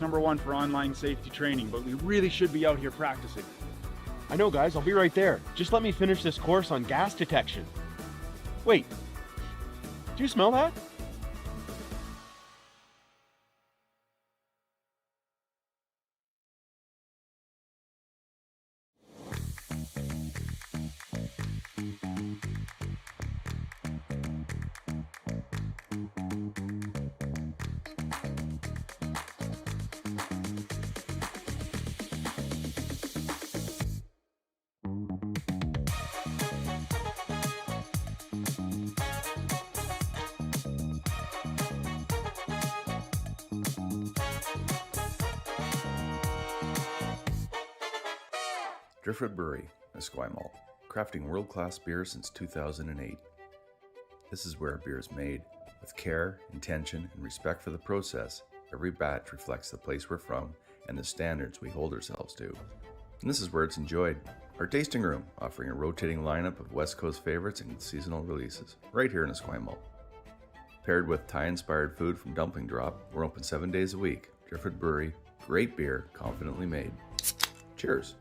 #1 for online safety training, but we really should be out here practicing. I know, guys. I'll be right there. Just let me finish this course on gas detection. Wait. Do you smell that? Driftwood Brewery, Esquimalt, crafting world-class beer since 2008. This is where beer is made. With care, intention, and respect for the process, every batch reflects the place we're from and the standards we hold ourselves to. And this is where it's enjoyed. Our tasting room, offering a rotating lineup of West Coast favorites and seasonal releases, right here in Esquimalt. Paired with Thai-inspired food from Dumpling Drop, we're open 7 days a week. Driftwood Brewery, great beer, confidently made. Cheers.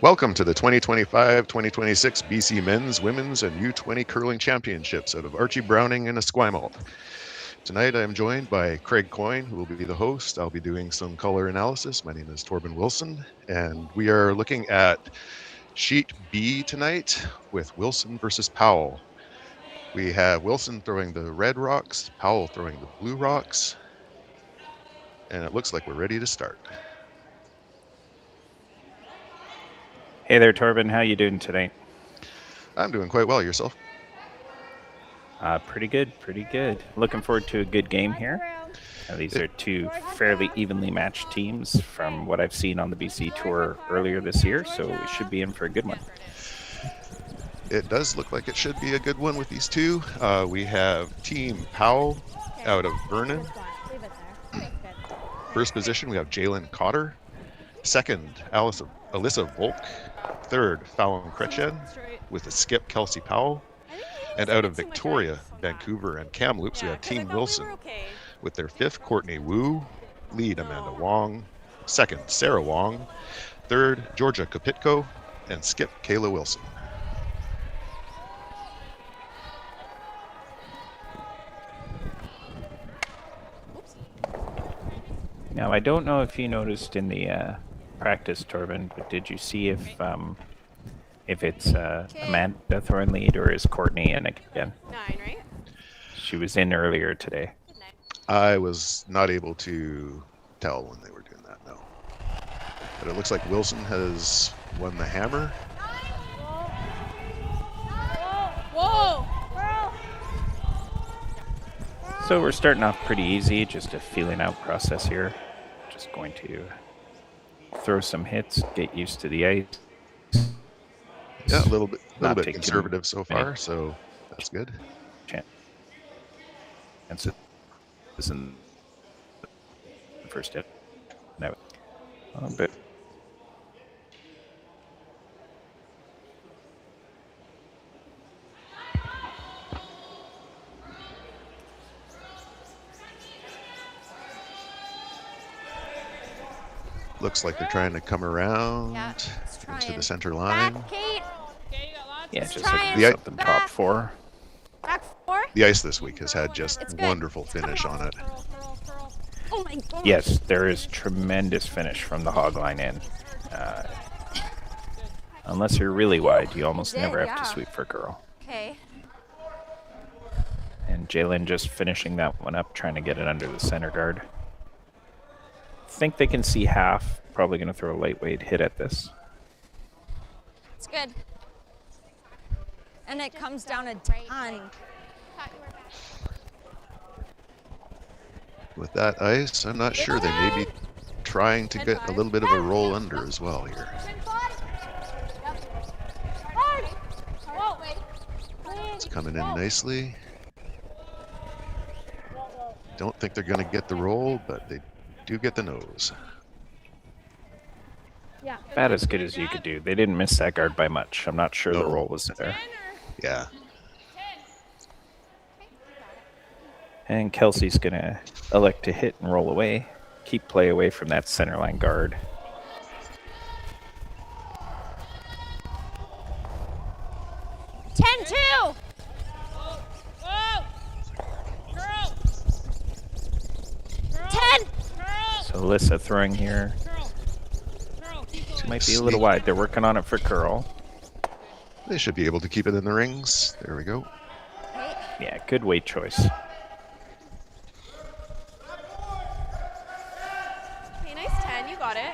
Welcome to the 2025-2026 BC Men's, Women's, and U20 Curling Championships out of Archie Browning in Esquimalt. Tonight I am joined by Craig Coyne, who will be the host. I'll be doing some color analysis. My name is Torben Wilson, and we are looking at Sheet B tonight with Wilson versus Powell. We have Wilson throwing the red rocks, Powell throwing the blue rocks, and it looks like we're ready to start. Hey there, Torben. How you doing today? I'm doing quite well. Yourself? Pretty good, pretty good. Looking forward to a good game here. These are two fairly evenly matched teams from what I've seen on the BC Tour earlier this year, so we should be in for a good one. It does look like it should be a good one with these two. We have Team Powell out of Vernon. First position, we have Jalen Cotter. Second, Alyssa Volk. Third, Fallon Kretchen with a skip, Kelsey Powell. And out of Victoria, Vancouver, and Kamloops, we have Team Wilson with their fifth, Courtney Wu. Lead, Amanda Wong. Second, Sarah Wong. Third, Georgia Kopitko. And skip, Kayla Wilson. Now, I don't know if you noticed in the practice, Torben, but did you see if it's Amanda throwing lead or is Courtney in again? 9, right? She was in earlier today. I was not able to tell when they were doing that, no. But it looks like Wilson has won the hammer. Whoa! So we're starting off pretty easy, just a feeling out process here. Just going to throw some hits, get used to the ice. Yeah, a little bit conservative so far, any so that's good. And so this is the first hit. No, a bit. Looks like they're trying to come around into the center line. Back, Kate. Yeah, just trying. like something top four. Back 4. The ice this week has had just wonderful finish on it. Oh my God. Yes, there is tremendous finish from the hog line in. Unless you're really wide, you almost never have to sweep for girl. Okay. And Jalen just finishing that one up, trying to get it under the center guard. Think they can see half. Probably going to throw a lightweight hit at this. good. And it comes down a ton. With that ice, I'm not sure. They may be trying to get a little bit of a roll under as well here. It's coming in nicely. Don't think they're going to get the roll, but they do get the nose. About as good as you could do. They didn't miss that guard by much. I'm not sure the No. roll was there. Yeah. And Kelsey's going to elect to hit and roll away. Keep play away from that center line guard. Ten, 2. So Alyssa throwing here. Might be a little wide. They're working on it for curl. They should be able to keep it in the rings. There we go. Yeah, good weight choice. Okay, nice 10. You got it.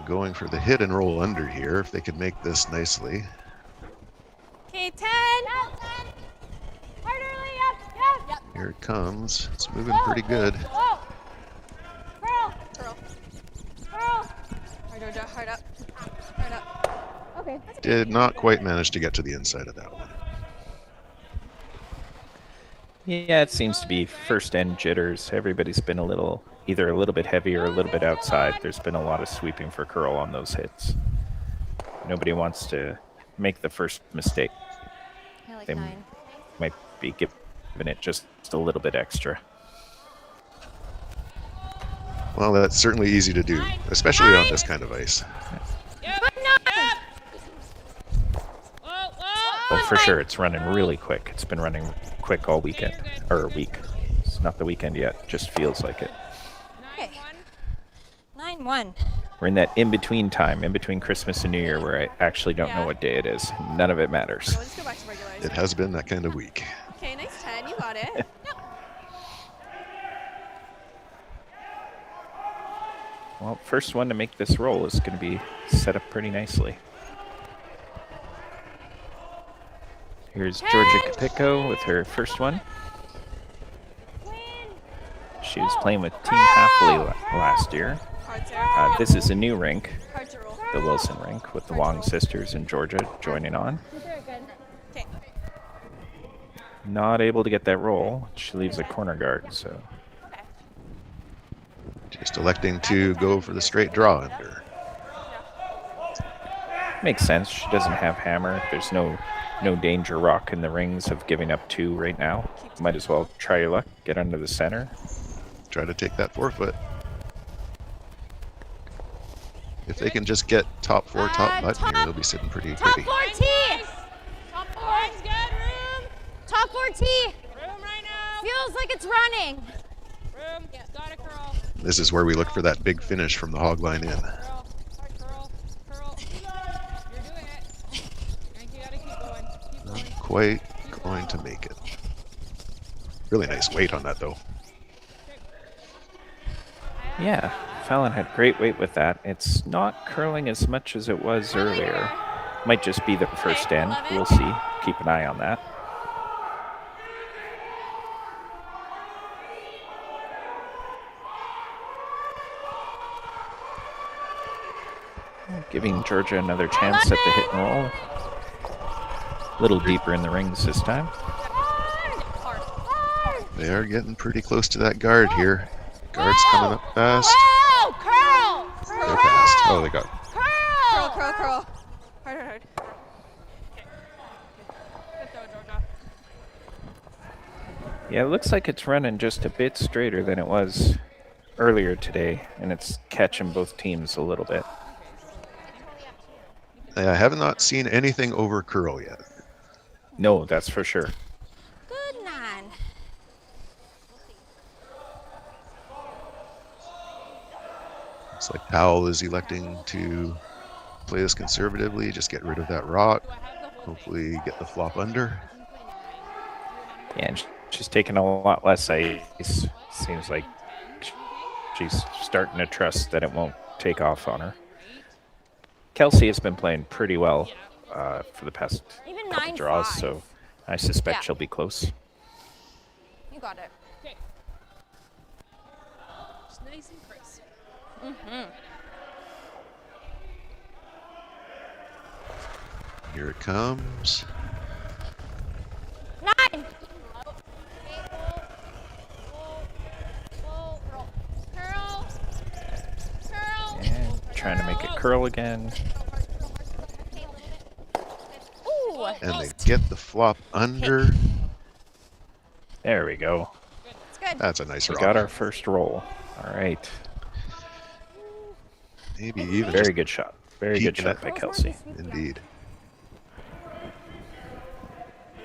Going for the hit and roll under here if they could make this nicely. Okay, 10. Harder, yep. Here it comes. It's moving pretty good. Curl. Hard up. Okay. Did not quite manage to get to the inside of that one. Yeah, it seems to be first end jitters. Everybody's been either a little bit heavy or a little bit outside. There's been a lot of sweeping for curl on those hits. Nobody wants to make the first mistake. I like They 9. might be giving it just a little bit extra. Well, that's certainly easy to do, especially on this kind of ice. Well, for sure, it's running really quick. It's been running quick all weekend, or a week. It's not the weekend yet. Just feels like it. Okay. 9-1. We're in that in-between time, in between Christmas and New Year, where I actually don't know what day it is. None of it matters. So let's go back to regular ice. It has been that kind of week. Okay, nice 10. You got it. Well, first one to make this roll is going to be set up pretty nicely. Here's Georgia Capicco with her first one. She was playing with Team Halfley last year. This is a new rink, the Wilson rink, with the Wong sisters in Georgia joining on. Not able to get that roll. She leaves a corner guard, so. Just electing to go for the straight draw under. Makes sense. She doesn't have hammer. There's no danger rock in the rings of giving up 2 right now. Might as well try your luck, get under the center. Try to take that forefoot. If they can just get top 4, top button here, they'll be sitting pretty pretty. Top 4 T. Top 4. Good room. Top 4 T. Room right now. Feels like it's running. Room. Yeah, got it, curl. This is where we look for that big finish from the hog line in. Curl. You're doing it. You gotta keep going. Not quite going to make it. Really nice weight on that though. Yeah, Fallon had great weight with that. It's not curling as much as it was earlier. Might just be the first end. We'll see. Keep an eye on that. Giving Georgia another chance at the hit and roll. A little deeper in the rings this time. They are getting pretty close to that guard here. Guard's coming up fast. Whoa! Curl! They're past. Oh, they got. Curl. Hard. Yeah, it looks like it's running just a bit straighter than it was earlier today, and it's catching both teams a little bit. I have not seen anything over curl yet. No, that's for sure. Good man. Looks like Powell is electing to play this conservatively, just get rid of that rock. Hopefully get the flop under. Yeah, and she's taking a lot less ice. Seems like She's starting to trust that it won't take off on her. Kelsey has been playing pretty well for the past Even couple draws, 9-5. so I suspect Yeah. she'll be close. You got it. Okay. Just nice and crisp. Here it comes. 9. And trying to make it curl again. Ooh. And they get the flop under. There we go. It's good. That's a nice We rock. got our first roll. All right. Maybe even Very just good shot. Very good peeking shot it. by Kelsey. indeed.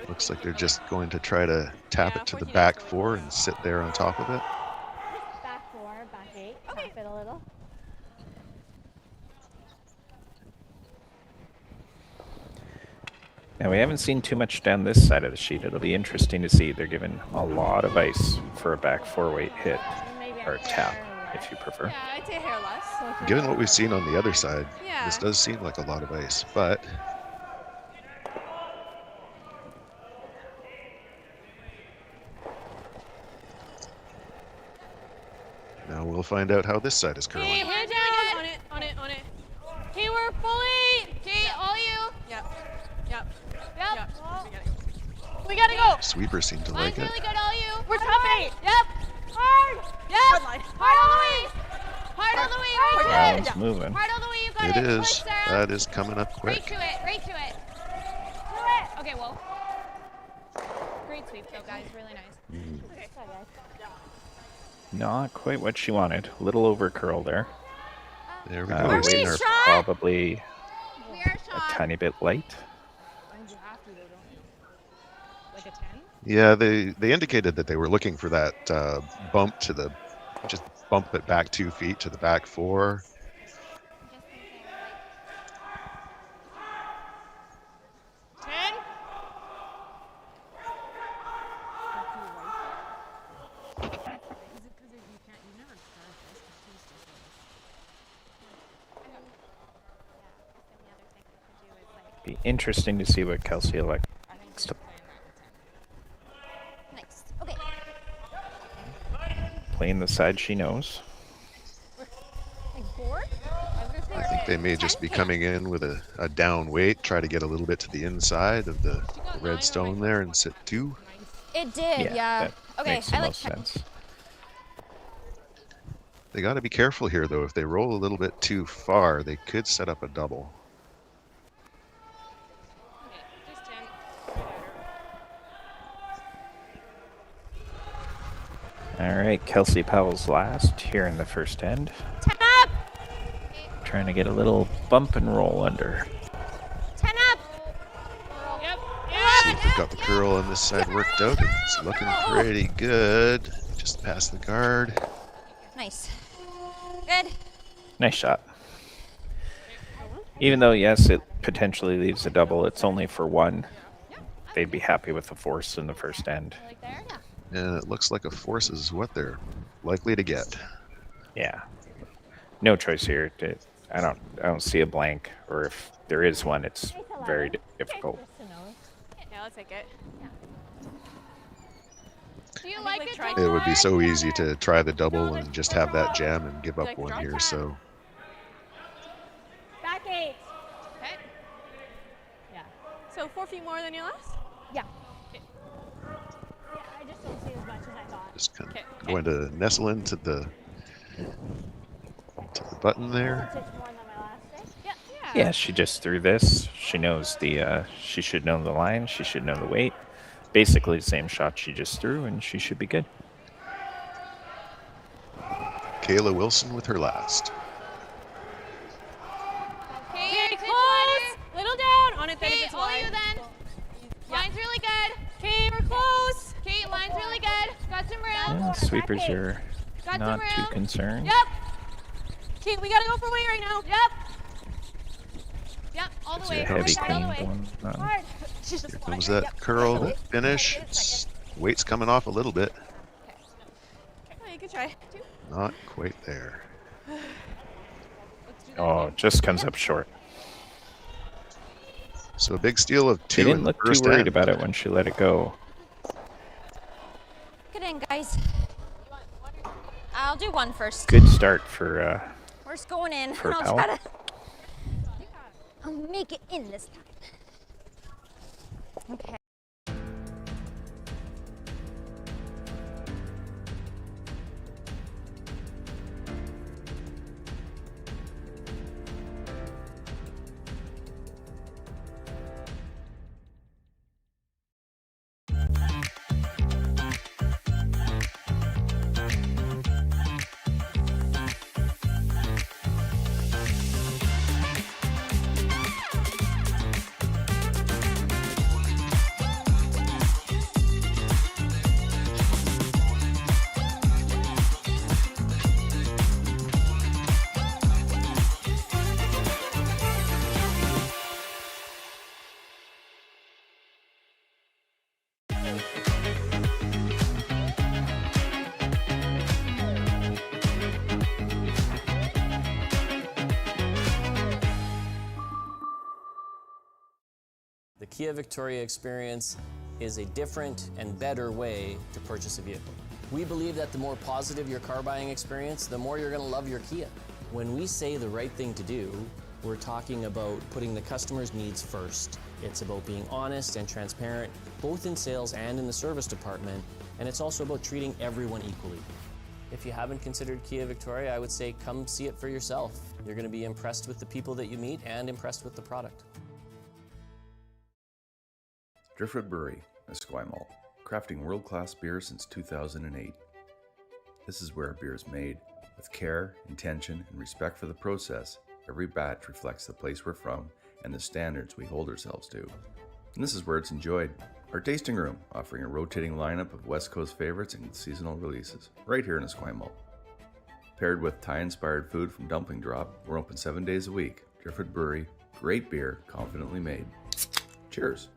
Looks like they're just going to try to tap Yeah, it to the 14 back extra. 4 and sit there on top of it. Back 4, back 8. Okay. Tap it a little. Now, we haven't seen too much down this side of the sheet. It'll be interesting to see. They're giving a lot of ice for a back 4-weight hit, Maybe or a tap, if you prefer. Yeah, I'd say hair less. Given what we've seen on the other side, Yeah. this does seem like a lot of ice, but now we'll find out how this side is Okay, curling. hand down. On it, on it, on it. Okay, we're fully. Okay, all you. Yep. Yep. Yep. Yep. We got it. We gotta go. Sweepers seem to Line's like it. really good, all you. We're tough 8. Yep. Hard. Yep. Hard line. Hard all the way. Hard all the way. Right to it. Line's moving. Hard all the way. You got It it. is. Push, Sarah. That is coming up Right quick. to it. Right to it. Do it. Okay, well. Great sweep, though, guys. Really nice. Not quite what she wanted. A little over curl there. There we go. We've we seen our shot? Probably We are a shot. tiny bit light. And you have to, though, don't you? Like a 10? Yeah, they indicated that they were looking for that bump to the, just bump it back 2 feet to the back 4. Be interesting to see what Kelsey elects to Nice. Okay. play in the side she knows. Like 4? I think they may just be coming in with a down weight, try to get a little bit to the inside of the red stone there and sit 2. It did, yeah. That Okay, makes the I like most sense. They got to be careful here, though. If they roll a little bit too far, they could set up a double. Okay, just 10. All right, Kelsey Powell's last here in the first end. 10 up. Trying to get a little bump and roll under. 10 up. Yep. See if they've got the curl on this side worked out. It's looking pretty good. Just past the guard. Nice. Good. Nice shot. Even though, yes, it potentially leaves a double, it's only for 1. They'd be happy with the force in the first end. Like there? Yeah. And it looks like a force is what they're likely to get. Yeah. No choice here. I don't see a blank, or if there is one, it's very difficult. Yeah, let's take it. Do you like like it? try- It would be so George? easy to try the double and just have that jam and give up Like one drop here. tap. So Back 8. Okay. Yeah. So 4 feet more than your last? Yeah. Yeah, I just don't see as much as I thought. just kind Okay. of going to nestle into the button there. It's more than my last day. Yeah, she just threw this. She knows she should know the line. She should know the weight. Basically the same shot she just threw, and she should be good. Kayla Wilson with her last. Okay, Close. Little down. On it then if Okay, it's all wide. you then. Yeah. Line's really good. Okay, we're close. Okay, line's really good. Got some room. Yeah, sweepers are Got not some too room. concerned. Yep. Okay, we gotta go for weight right now. Yep. Yep. All the It's way. a heavy Hard, all clean the way. going on. Hard. She's just Here comes that curl, that finish. Weight's coming off a little bit. Hey, good try. 2. Not quite there. Oh, just comes up short. So a big steal of She 2 in didn't the look too first worried end. about it when she let it go. Get in, guys. I'll do one first. Good start for Horse going in. for I'll Powell. try to. I'll make it in this time. Okay. The Kia Victoria experience is a different and better way to purchase a vehicle. We believe that the more positive your car buying experience, the more you're going to love your Kia. When we say the right thing to do, we're talking about putting the customer's needs first. It's about being honest and transparent, both in sales and in the service department, and it's also about treating everyone equally. If you haven't considered Kia Victoria, I would say come see it for yourself. You're going to be impressed with the people that you meet and impressed with the product. Driftwood Brewery, Esquimalt, crafting world-class beer since 2008. This is where beer is made. With care, intention, and respect for the process, every batch reflects the place we're from and the standards we hold ourselves to. And this is where it's enjoyed. Our tasting room, offering a rotating lineup of West Coast favorites and seasonal releases, right here in Esquimalt. Paired with Thai-inspired food from Dumpling Drop, we're open 7 days a week. Driftwood Brewery, great beer, confidently made. Cheers.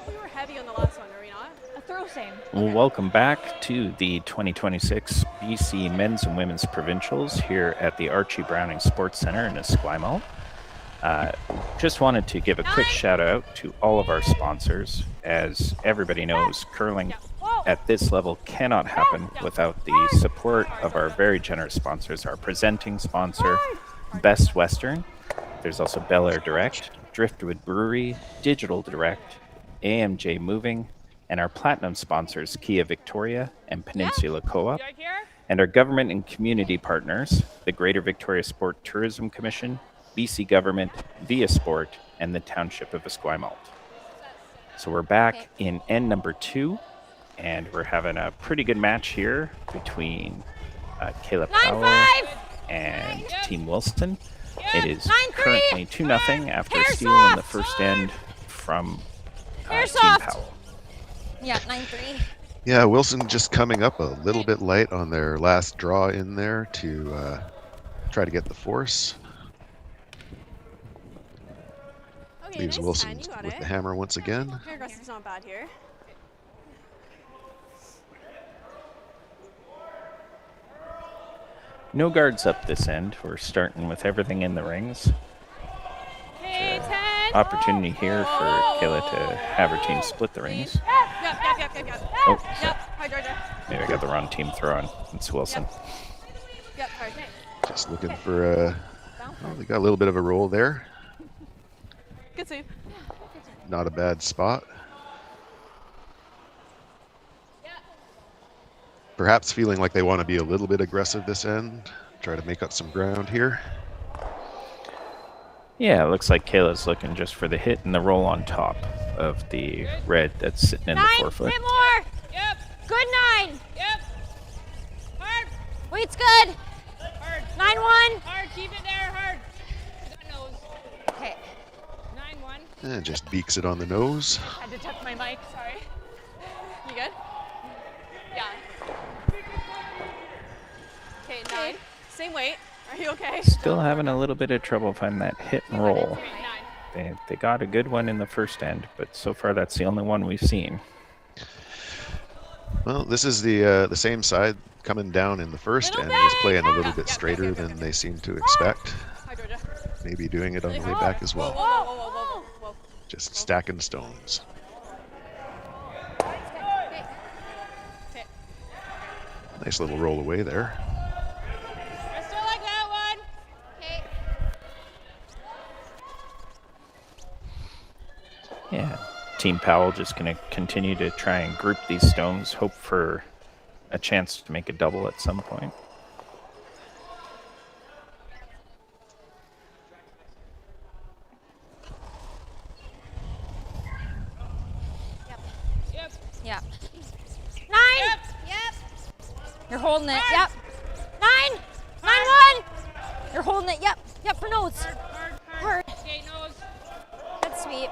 We were heavy on the last one, are we not? A throw same. Well, welcome back to the 2026 BC Men's and Women's Provincials here at the Archie Browning Sports Centre in Esquimalt. Just wanted to give a quick shout out to all of our sponsors. As everybody knows, curling at this level cannot happen without the support of our very generous sponsors. Our presenting sponsor, Best Western. There's also Bel Air Direct, Driftwood Brewery, Digital Direct, AMJ Moving, and our platinum sponsors, Kia Victoria and Peninsula Co-op, and our government and community partners, the Greater Victoria Sport Tourism Commission, BC Government, Via Sport, and the Township of Esquimalt. So we're back in end number 2, and we're having a pretty good match here between Kayla Powell and Team Wilson. It is currently 2-0 after stealing the first end from Team Powell. Yeah, 9-3. Yeah, Wilson just coming up a little bit light on their last draw in there to try to get the force. Okay, Leaves nice Wilson 10, you got with it. the hammer once again. Your aggressive's not bad here. No guards up this end. We're starting with everything in the rings. Okay, 10. Opportunity here for Kayla to have her team split the rings. Yep. Oh, Yep. Hi, Georgia. maybe I got the wrong team throwing. It's Wilson. Yep, hard. Just looking for well, they got a little bit of a roll there. Good save. Not a bad spot. Perhaps feeling like they want to be a little bit aggressive this end. Try to make up some ground here. Yeah, it looks like Kayla's looking just for the hit and the roll on top of the red that's sitting in the 9, forefoot. hit more. Yep. Good 9. Yep. Hard. Weight's good. Hard. 9-1. Hard. Keep it there. Hard. Got nose. Okay. 9-1. And just beaks it on the nose. Had to touch my mic. Sorry. You good? Yeah. Okay, 9. Same weight. Are you okay? Still having a little bit of trouble finding that hit and roll. They got a good one in the first end, but so far that's the only one we've seen. Well, this is the same side coming down in the first end. Is playing a little bit straighter than they seem to expect. Hi, Georgia. Maybe doing it on the way back as Whoa, well. whoa, whoa, whoa, whoa, whoa, whoa. Just stacking stones. Nice little roll away there. Still like that one. Okay. Yeah, Team Powell just going to continue to try and group these stones, hope for a chance to make a double at some point. Yep. 9. Yep. You're holding it. Yep. 9. 9-1. You're holding it. Yep. Yep for nose. Hard. Good sweep.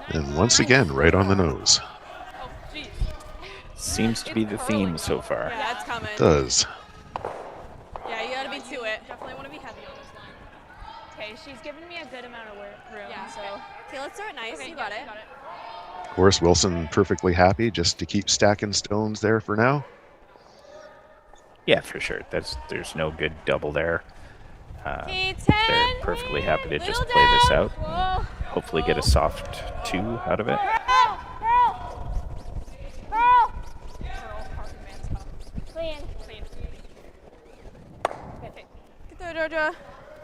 And once again, right on the nose. Oh, jeez. Seems to be the theme so far. Yeah, it's coming. Does. Yeah, you gotta be to it. Definitely want to be heavy on this line. Okay, she's giving me a good amount of room, Yeah, so. Okay, let's start nice. Okay, you got it. Of course, Wilson perfectly happy just to keep stacking stones there for now. Yeah, for sure. There's no good double there. Okay, 10. They're perfectly happy to just Little play this down. out. Whoa. Hopefully get a soft 2 out of it. Girl. Clean. Get there, Georgia.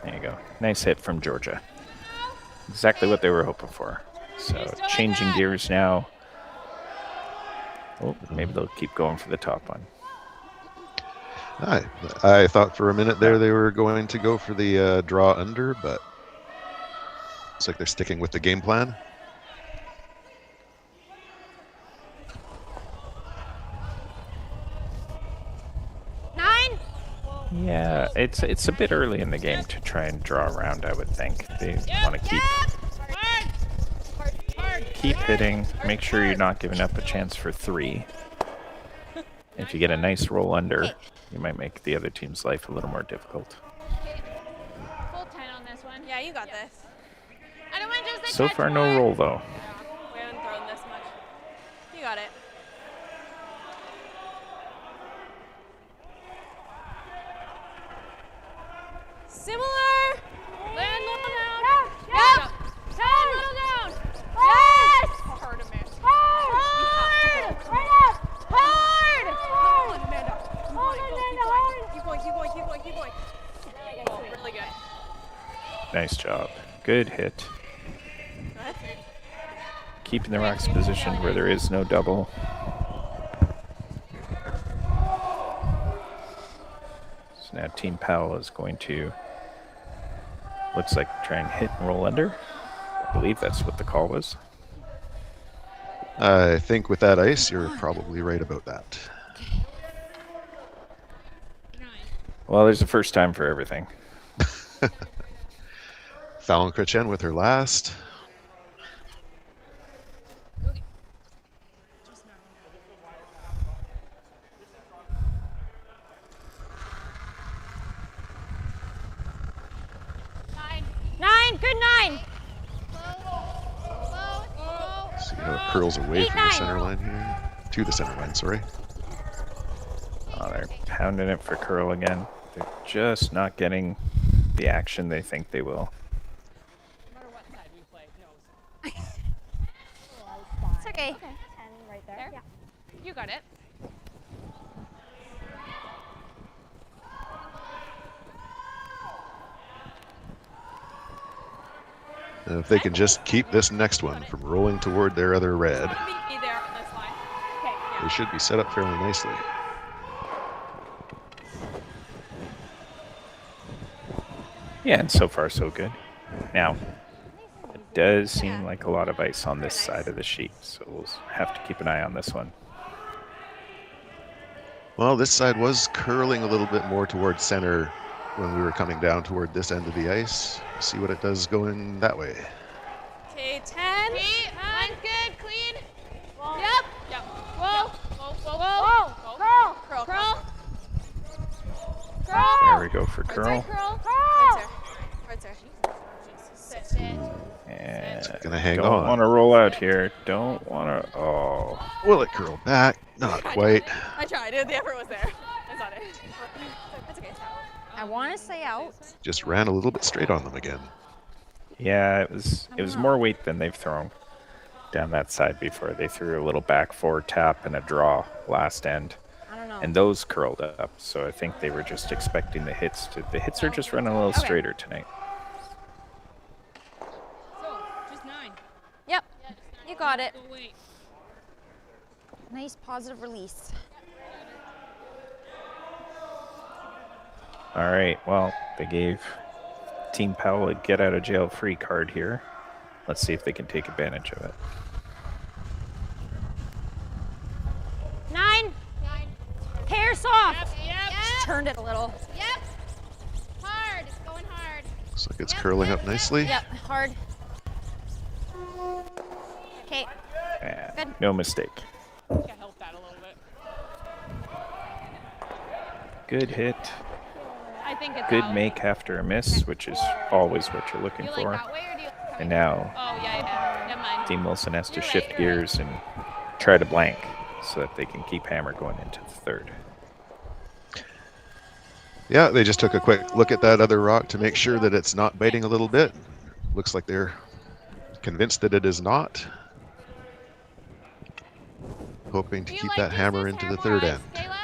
There you go. Nice hit from Georgia. Exactly what they were hoping for. So changing gears now. Oh, maybe they'll keep going for the top one. I thought for a minute there they were going to go for the draw under, but looks like they're sticking with the game plan. Yeah, it's a bit early in the game to try and draw around, I would think. They want to keep hitting, make sure you're not giving up a chance for 3. If you get a nice roll under, you might make the other team's life a little more difficult. Full 10 on this one. Yeah, you got this. I don't want to just So far, no roll though. We haven't thrown this much. You got it. Similar. Land low down. Yep. Down. Little down. Yes. Hard, Amanda. Hard. Right up. Hard. Hold it, Amanda. Hold it, Amanda. Hard. Keep going. Oh, really good. Nice job. Good hit. That's it. Keeping the rocks positioned where there is no double. So now Team Powell is going to, looks like, try and hit and roll under. I believe that's what the call was. I think with that ice, you're probably right about that. Well, there's a first time for everything. Fallon Critchen with her last. Good 9. See how it curls away from the center line here. To the center line, sorry. Oh, they're pounding it for curl again. They're just not getting the action they think they will. No matter what side we play, nose. It's okay. 10 right there. Yeah. You got it. And if they can just keep this next one from rolling toward their other red, Be there on this line. Okay. they should be set up fairly nicely. Yeah, and so far so good. Now, it does seem like a lot of ice on this side of the sheet, so we'll have to keep an eye on this one. Well, this side was curling a little bit more toward center when we were coming down toward this end of the ice. See what it does going that way. Okay, 10. Line's good. Clean. Yep. Whoa. Whoa. Whoa. Curl. Curl. Curl. There we go for curl. Right there. And Gonna hang don't on. want to roll out here. Don't want to. Oh. Will it curl back? Not quite. I tried. The effort was there. That's not it. That's okay. I want to say out. Just ran a little bit straight on them again. Yeah, it was more weight than they've thrown down that side before. They threw a little back forward tap and a draw last end. I don't know. And those curled up, so I think they were just expecting the hits to. The hits are just running a little straighter tonight. So, just 9. Yep. You got it. Nice positive release. All right, well, they gave Team Powell a get out of jail free card here. Let's see if they can take advantage of it. 9. Hair soft. Yep. Just turned it a little. Yep. Hard. It's going hard. Looks like it's curling up nicely. Yep. Hard. Okay. Yeah, Good. no mistake. I think I helped that a little bit. Good hit. I think it's Good out. make after a miss, which is always what you're looking Do you for. like that way or do you? And now Oh yeah. Never mind. Team Wilson has to shift gears and try to blank so that they can keep hammer going into the third. Yeah, they just took a quick look at that other rock to make sure that it's not biting a little bit. Looks like they're convinced that it is not. Hoping to Do you keep like that hammer business into the hair third wise, end. Kayla?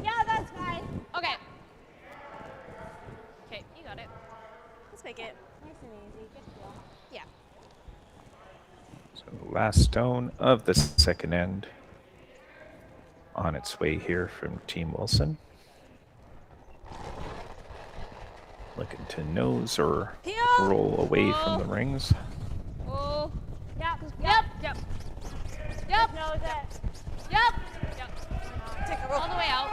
Yeah, that's fine. Okay. Okay, you got it. Let's make it. Nice and easy. Good deal. Yeah. So last stone of the second end on its way here from Team Wilson. Looking to nose or roll away from the rings. Oh. Yep. Yep. Knows it. Yep. Take a roll. All the way out.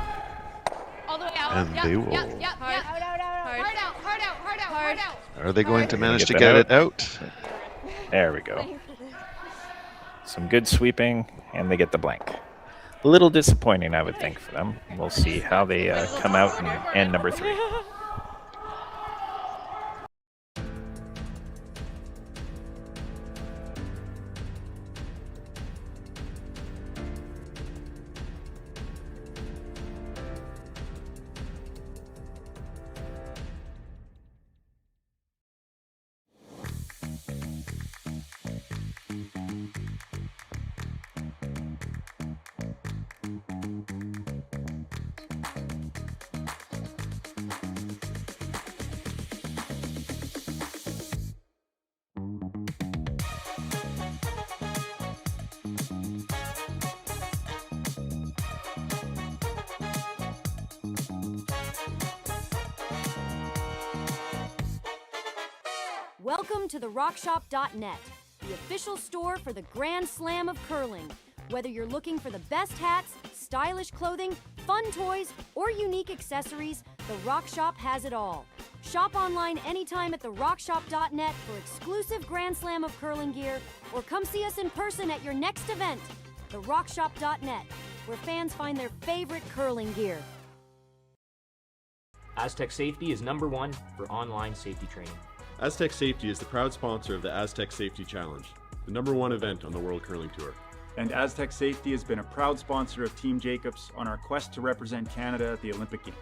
All the way out. And Yep. they will. Yep. Out, out, out, out. Hard out. Hard out. Hard out. Hard out. Are they going to manage to Get get that it out? There we go. Some good sweeping, and they get the blank. A little disappointing, I would think, for them. We'll see how they come out in end number 3. Welcome to therockshop.net, the official store for the Grand Slam of curling. Whether you're looking for the best hats, stylish clothing, fun toys, or unique accessories, the Rock Shop has it all. Shop online anytime at therockshop.net for exclusive Grand Slam of curling gear, or come see us in person at your next event. Therockshop.net, where fans find their favorite curling gear. Aztec Safety is #1 for online safety training. Aztec Safety is the proud sponsor of the Aztec Safety Challenge, the #1 event on the World Curling Tour. And Aztec Safety has been a proud sponsor of Team Jacobs on our quest to represent Canada at the Olympic Games.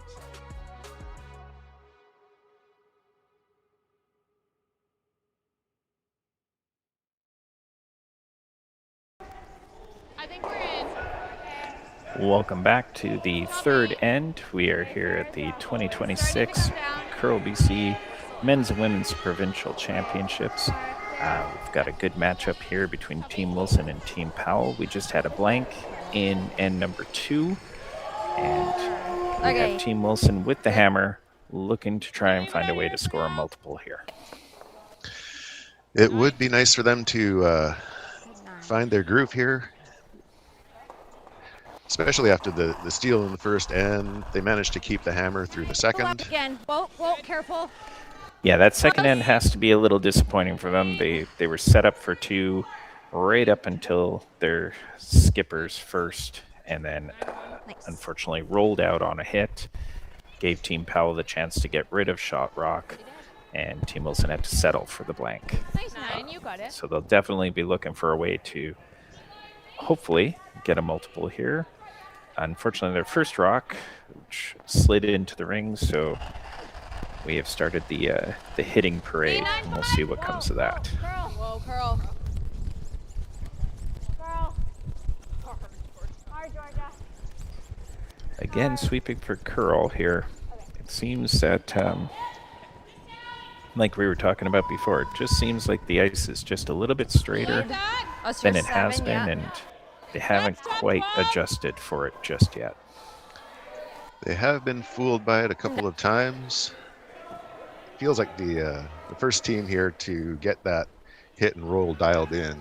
I think we're in. Welcome back to the third end. We are here at the 2026 Curl BC Men's and Women's Provincial Championships. We've got a good matchup here between Team Wilson and Team Powell. We just had a blank in end number 2. And we have Team Wilson with the hammer looking to try and find a way to score a multiple here. It would be nice for them to find their groove here, especially after the steal in the first end. They managed to keep the hammer through the second. Again. Whoa, careful. Yeah, that second end has to be a little disappointing for them. They were set up for 2 right up until their skipper's first, and then unfortunately rolled out on a hit, gave Team Powell the chance to get rid of shot rock, and Team Wilson had to settle for the blank. Nice, 9. You got it. So they'll definitely be looking for a way to hopefully get a multiple here. Unfortunately, their first rock which slid into the ring, so we have started the hitting parade, and we'll see what comes of that. Whoa, curl. Girl. Hard, Georgia. Again, sweeping for curl here. It seems that, like we were talking about before, it just seems like the ice is just a little bit straighter than it has been, and they haven't quite adjusted for it just yet. They have been fooled by it a couple of times. Feels like the first team here to get that hit and roll dialed in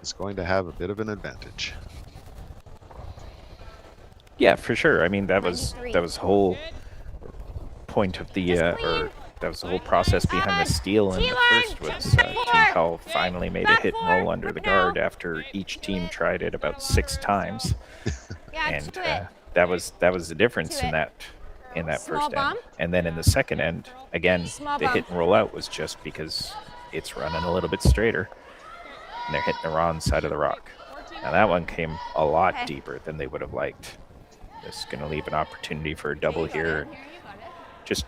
is going to have a bit of an advantage. Yeah, for sure. I mean, that was the whole point of the or that was the whole process behind the steal in the first was Team Powell finally made a hit and roll under the guard after each team tried it about 6 times, and that was the difference in that first end. And then in the second end, again, the hit and roll out was just because it's running a little bit straighter, and they're hitting the wrong side of the rock. Now that one came a lot deeper than they would have liked. This is going to leave an opportunity for a double here. Just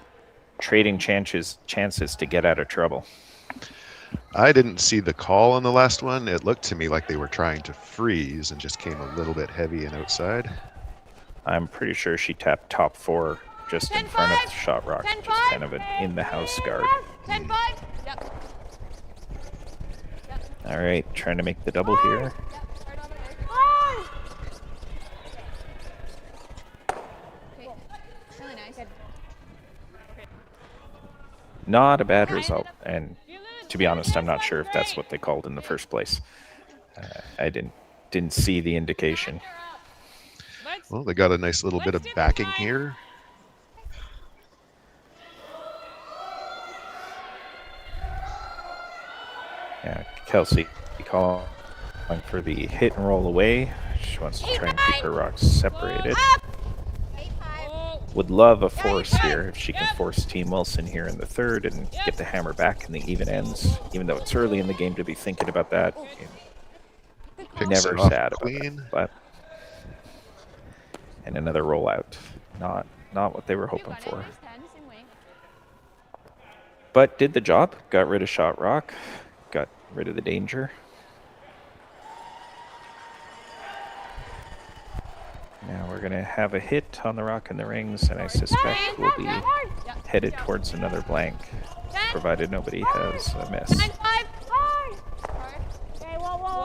trading chances to get out of trouble. I didn't see the call on the last one. It looked to me like they were trying to freeze and just came a little bit heavy and outside. I'm pretty sure she tapped top 4 just in front of the shot rock, just kind of an in-the-house guard. 10-5. Yep. All right, trying to make the double here. Really nice. Not a bad result, and to be honest, I'm not sure if that's what they called in the first place. I didn't see the indication. Well, they got a nice little bit of backing here. Yeah, Kelsey calling for the hit and roll away. She wants to try and keep her rocks separated. Would love a force here if she can force Team Wilson here in the third and get the hammer back in the even ends, even though it's early in the game to be thinking about that. Never sad about that, but and another rollout. Not what they were hoping for. But did the job, got rid of shot rock, got rid of the danger. Now we're going to have a hit on the rock in the rings, and I suspect we'll be headed towards another blank, provided nobody has a miss.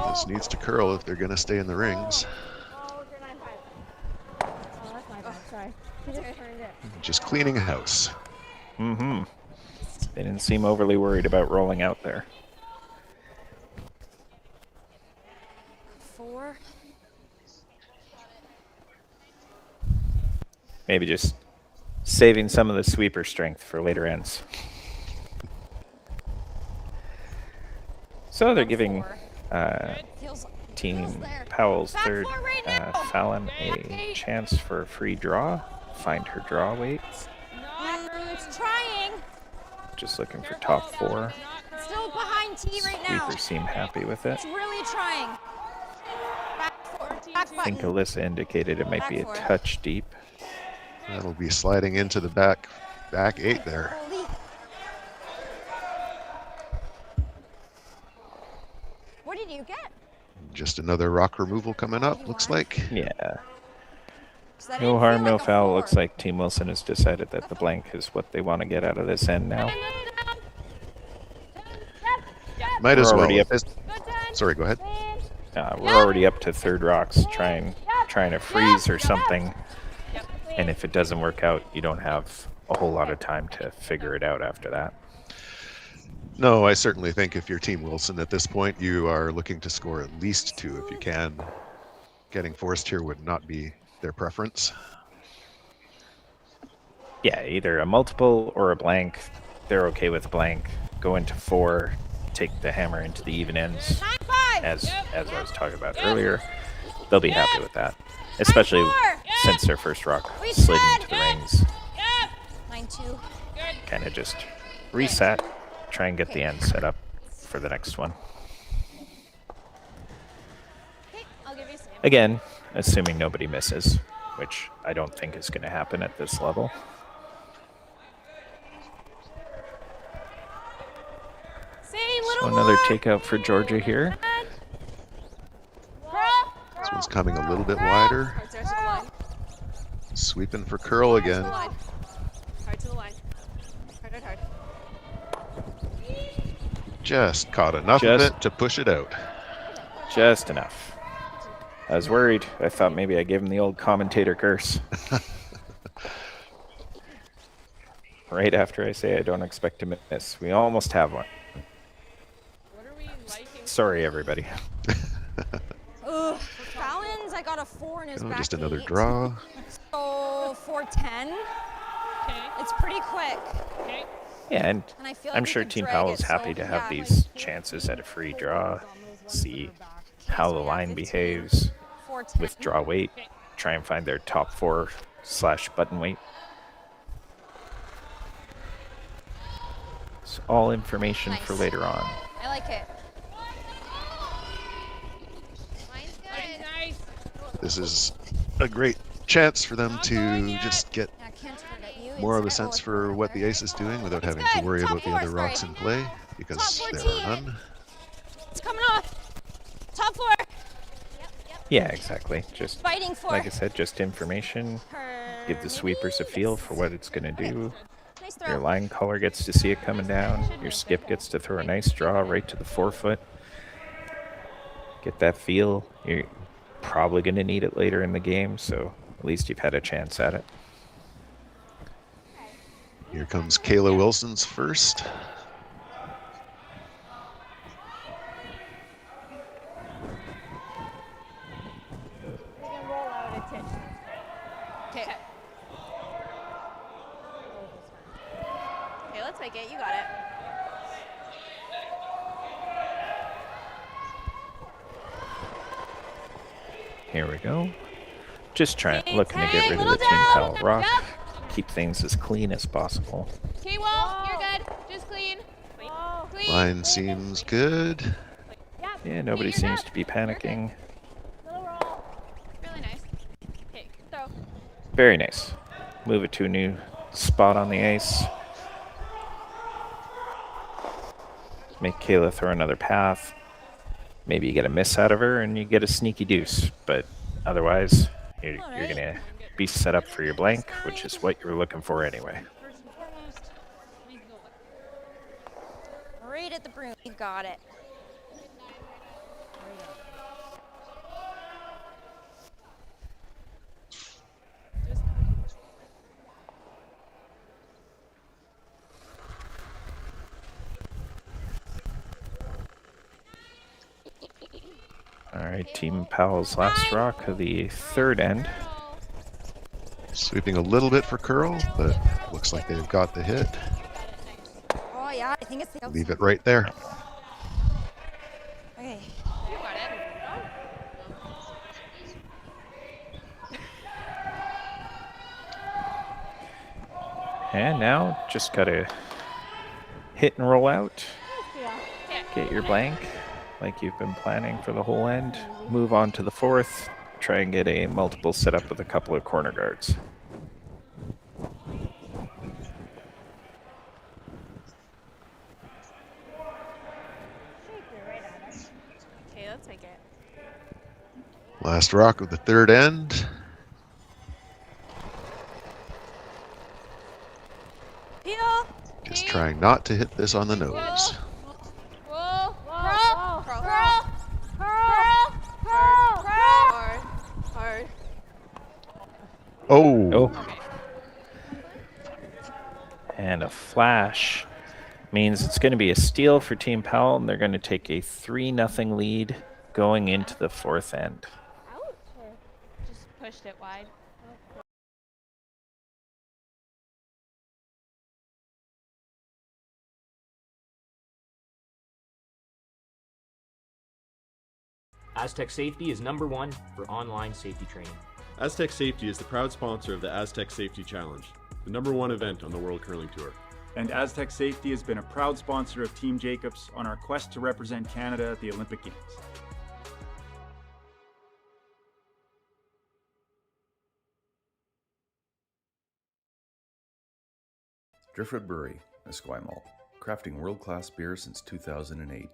This needs to curl if they're going to stay in the rings. Oh, that's my bad. Sorry. She just turned it. Just cleaning house. Mm-hmm. They didn't seem overly worried about rolling out there. 4. Maybe just saving some of the sweeper strength for later ends. So they're giving Team Powell's third Fallon a chance for a free draw. Find her draw weight. It's trying. Just looking for top 4. Still behind T right now. Sweepers seem happy with it. It's really trying. I think Alyssa indicated it might be a touch deep. That'll be sliding into the back 8 there. What did you get? Just another rock removal coming up, looks like. Yeah. No harm, no foul. Looks like Team Wilson has decided that the blank is what they want to get out of this end now. Might as well. Up Sorry, go ahead. We're already up to third rocks, trying to freeze or something. And if it doesn't work out, you don't have a whole lot of time to figure it out after that. No, I certainly think if you're Team Wilson at this point, you are looking to score at least 2 if you can. Getting forced here would not be their preference. Yeah, either a multiple or a blank. They're okay with blank. Go into 4, take the hammer into the even ends. As I was talking about earlier, they'll be happy with that. especially 9-4. since their first rock We slid said. into the rings. 9-2. Kind of just reset, try and get the end set up for the next one. Okay, I'll give you some. Again, assuming nobody misses, which I don't think is going to happen at this level. So another takeout for Georgia here. This one's coming a little bit wider. Sweeping for curl again. Hard to the line. Hard, hard. Just caught enough of it to push it out. Just enough. I was worried. I thought maybe I gave him the old commentator curse. Right after I say I don't expect to miss. We almost have one. Sorry, everybody. Ugh. Fallon's, I got a 4 in his back. Just another draw. So 4-10. Okay. It's pretty quick. Okay. Yeah, and I feel I'm like we sure could Team drag Powell it, is happy so, to have yeah, these chances at a free draw. See how the line behaves with draw weight. Try and find their top 4/button weight. It's all information for later on. I like it. This is a great chance for them to just get more of a sense for what the ice is doing without having to worry about the other rocks in play, because there are none. It's coming off. Top 4. Yeah, exactly. Just Fighting for. like I said, just information. Give the sweepers a feel for what it's going to do. Nice throw. Your line caller gets to see it coming down. Your skip gets to throw a nice draw right to the forefoot. Get that feel. You're probably going to need it later in the game, so at least you've had a chance at it. Here comes Kayla Wilson's first. Okay. Okay, let's make it. You got it. Here we go. Just looking to get rid of the Team Powell rock. Keep things as clean as possible. Okay, well, you're good. Just clean. Clean. Line seems good. Yeah, nobody seems to be panicking. Really nice. Okay, throw. Very nice. Move it to a new spot on the ice. Make Kayla throw another path. Maybe you get a miss out of her and you get a sneaky deuce. But otherwise, you're going to be set up for your blank, which is what you were looking for anyway. Right at the broom. You got it. All right, Team Powell's last rock of the third end. Sweeping a little bit for curl, but looks like they've got the hit. Oh yeah, I think it's the outside. Leave it right there. Okay. You got it. And now just gotta hit and roll out. Get your blank like you've been planning for the whole end. Move on to the fourth. Try and get a multiple setup with a couple of corner guards. Okay, let's make it. Last rock of the third end. Peel. Just trying not to hit this on the nose. Whoa. Curl. Curl. Curl. Curl. Curl. Curl. Hard. Oh. And a flash means it's going to be a steal for Team Powell, and they're going to take a 3-0 lead going into the fourth end. Just pushed it wide. Aztec Safety is #1 for online safety training. Aztec Safety is the proud sponsor of the Aztec Safety Challenge, the #1 event on the World Curling Tour. And Aztec Safety has been a proud sponsor of Team Jacobs on our quest to represent Canada at the Olympic Games. Driftwood Brewery, Esquimalt, crafting world-class beer since 2008.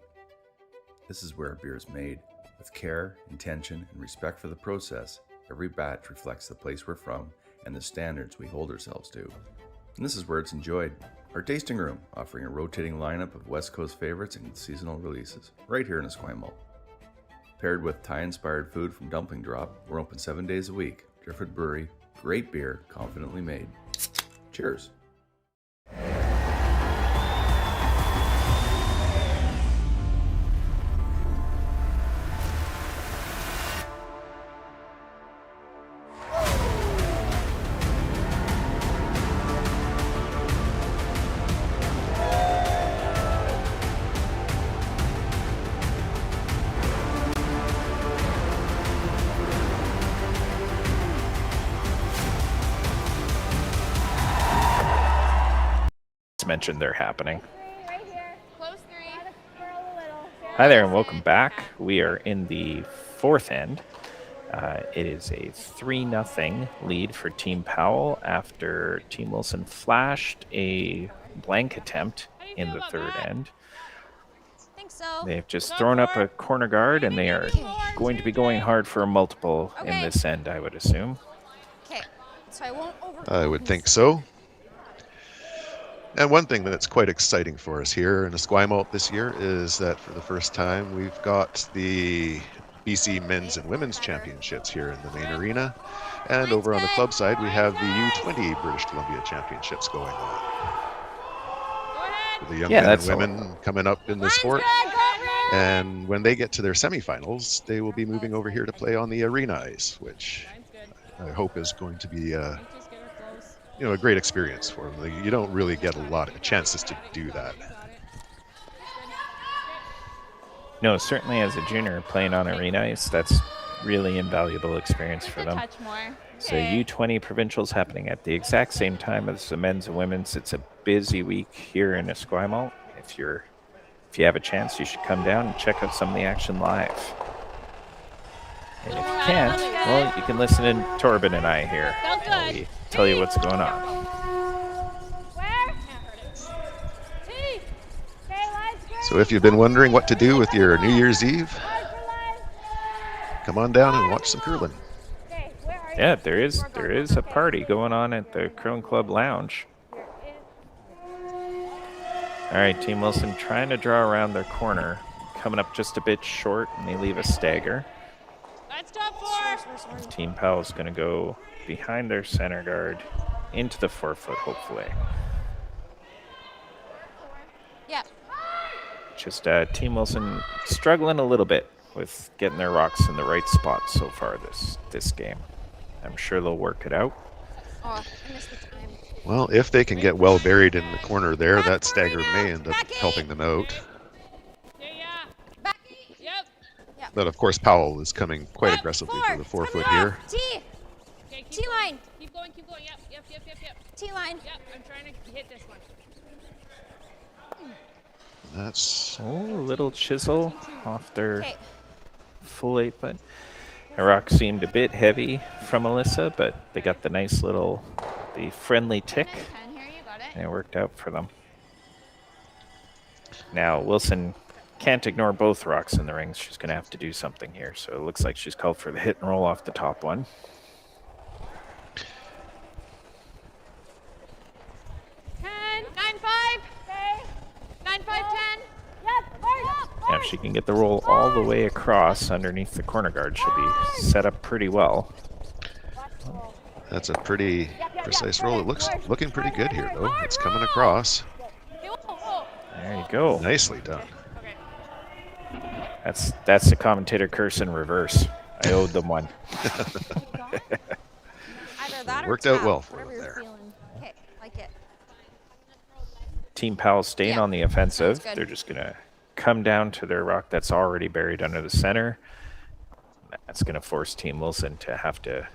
This is where beer is made. With care, intention, and respect for the process, every batch reflects the place we're from and the standards we hold ourselves to. And this is where it's enjoyed. Our tasting room, offering a rotating lineup of West Coast favorites and seasonal releases, right here in Esquimalt. Paired with Thai-inspired food from Dumpling Drop, we're open 7 days a week. Driftwood Brewery, great beer, confidently made. Cheers. Mentioned they're happening. Right here. Close 3. Hi there and welcome back. We are in the fourth end. It is a 3-0 lead for Team Powell after Team Wilson flashed a blank attempt in the third end. Think so. They've just thrown up a corner guard and they are going to be going hard for a multiple in this end, I would assume. Okay, so I won't over. I would think so. And one thing that's quite exciting for us here in Esquimalt this year is that for the first time we've got the BC Men's and Women's Championships here in the main arena. And over on the club side we have the U20 British Columbia Championships going on. For the young men and women coming up in the sport. And when they get to their semifinals, they will be moving over here to play on the arena ice, which I hope is going to be a great experience for them. You don't really get a lot of chances to do that. No, certainly as a junior playing on arena ice, that's really invaluable experience for them. So U20 provincials happening at the exact same time as the men's and women's. It's a busy week here in Esquimalt. If you have a chance, you should come down and check out some of the action live. And if you can't, well, you can listen in Torben and I here while we tell you what's going on. So if you've been wondering what to do with your New Year's Eve, come on down and watch some curling. Yeah, there is a party going on at the Curling Club Lounge. All right, Team Wilson trying to draw around their corner, coming up just a bit short, and they leave a stagger. Team Powell's going to go behind their center guard into the forefoot, hopefully. Yeah. Just Team Wilson struggling a little bit with getting their rocks in the right spot so far this game. I'm sure they'll work it out. Oh, I missed the time. Well, if they can get well buried in the corner there, that stagger may end up helping them out. But of course, Powell is coming quite aggressively for the forefoot here. T-line. Keep going. Yep. T-line. Yep, I'm trying to hit this one. That's a little chisel off their full 8-foot. The rock seemed a bit heavy from Alyssa, but they got the nice the friendly tick, and it worked out for them. Now Wilson can't ignore both rocks in the rings. She's going to have to do something here. So it looks like she's called for the hit and roll off the top one. Now if she can get the roll all the way across underneath the corner guard, she'll be set up pretty well. That's a pretty precise roll. It looking pretty good here, though. It's coming across. There you go. Nicely done. That's the commentator curse in reverse. I owed them one. Worked out well for them there. Okay, like it. Team Powell staying on the offensive. They're just going to come down to their rock that's already buried under the center. That's going to force Team Wilson to have to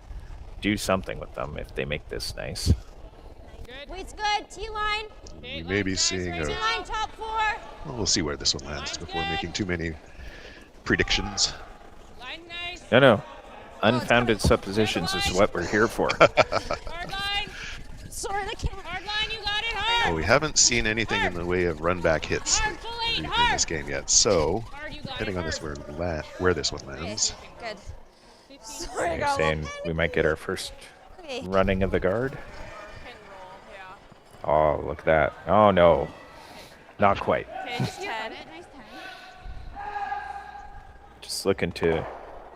do something with them if they make this nice. Weight's good. T-line. We may be seeing a... T-line, top 4. Well, we'll see where this one lands before making too many predictions. No. Unfounded suppositions is what we're here for. Sorry, the camera. Well, we haven't seen anything in the way of run-back hits in this game yet, so depending on this where this one lands. Good. Sorry, You're saying we might get our first running of the guard? Oh, look at that. Oh, no. Not quite. Just looking to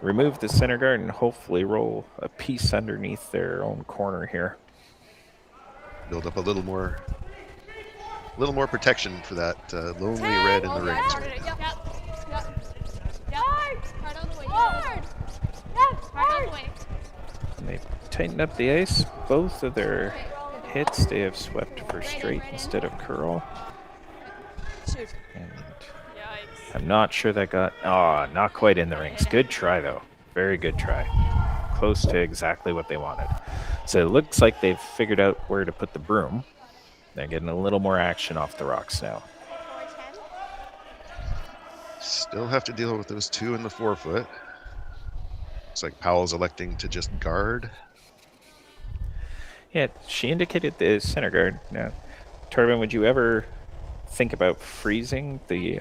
remove the center guard and hopefully roll a piece underneath their own corner here. Build up a little more protection for that lonely red in the rings right now. And they tighten up the ice. Both of their hits they have swept for straight instead of curl. And I'm not sure that got... Oh, not quite in the rings. Good try, though. Very good try. Close to exactly what they wanted. So it looks like they've figured out where to put the broom. They're getting a little more action off the rocks now. Still have to deal with those two in the 4-foot. Looks like Powell's electing to just guard. Yeah, she indicated the center guard. Now, Torben, would you ever think about freezing the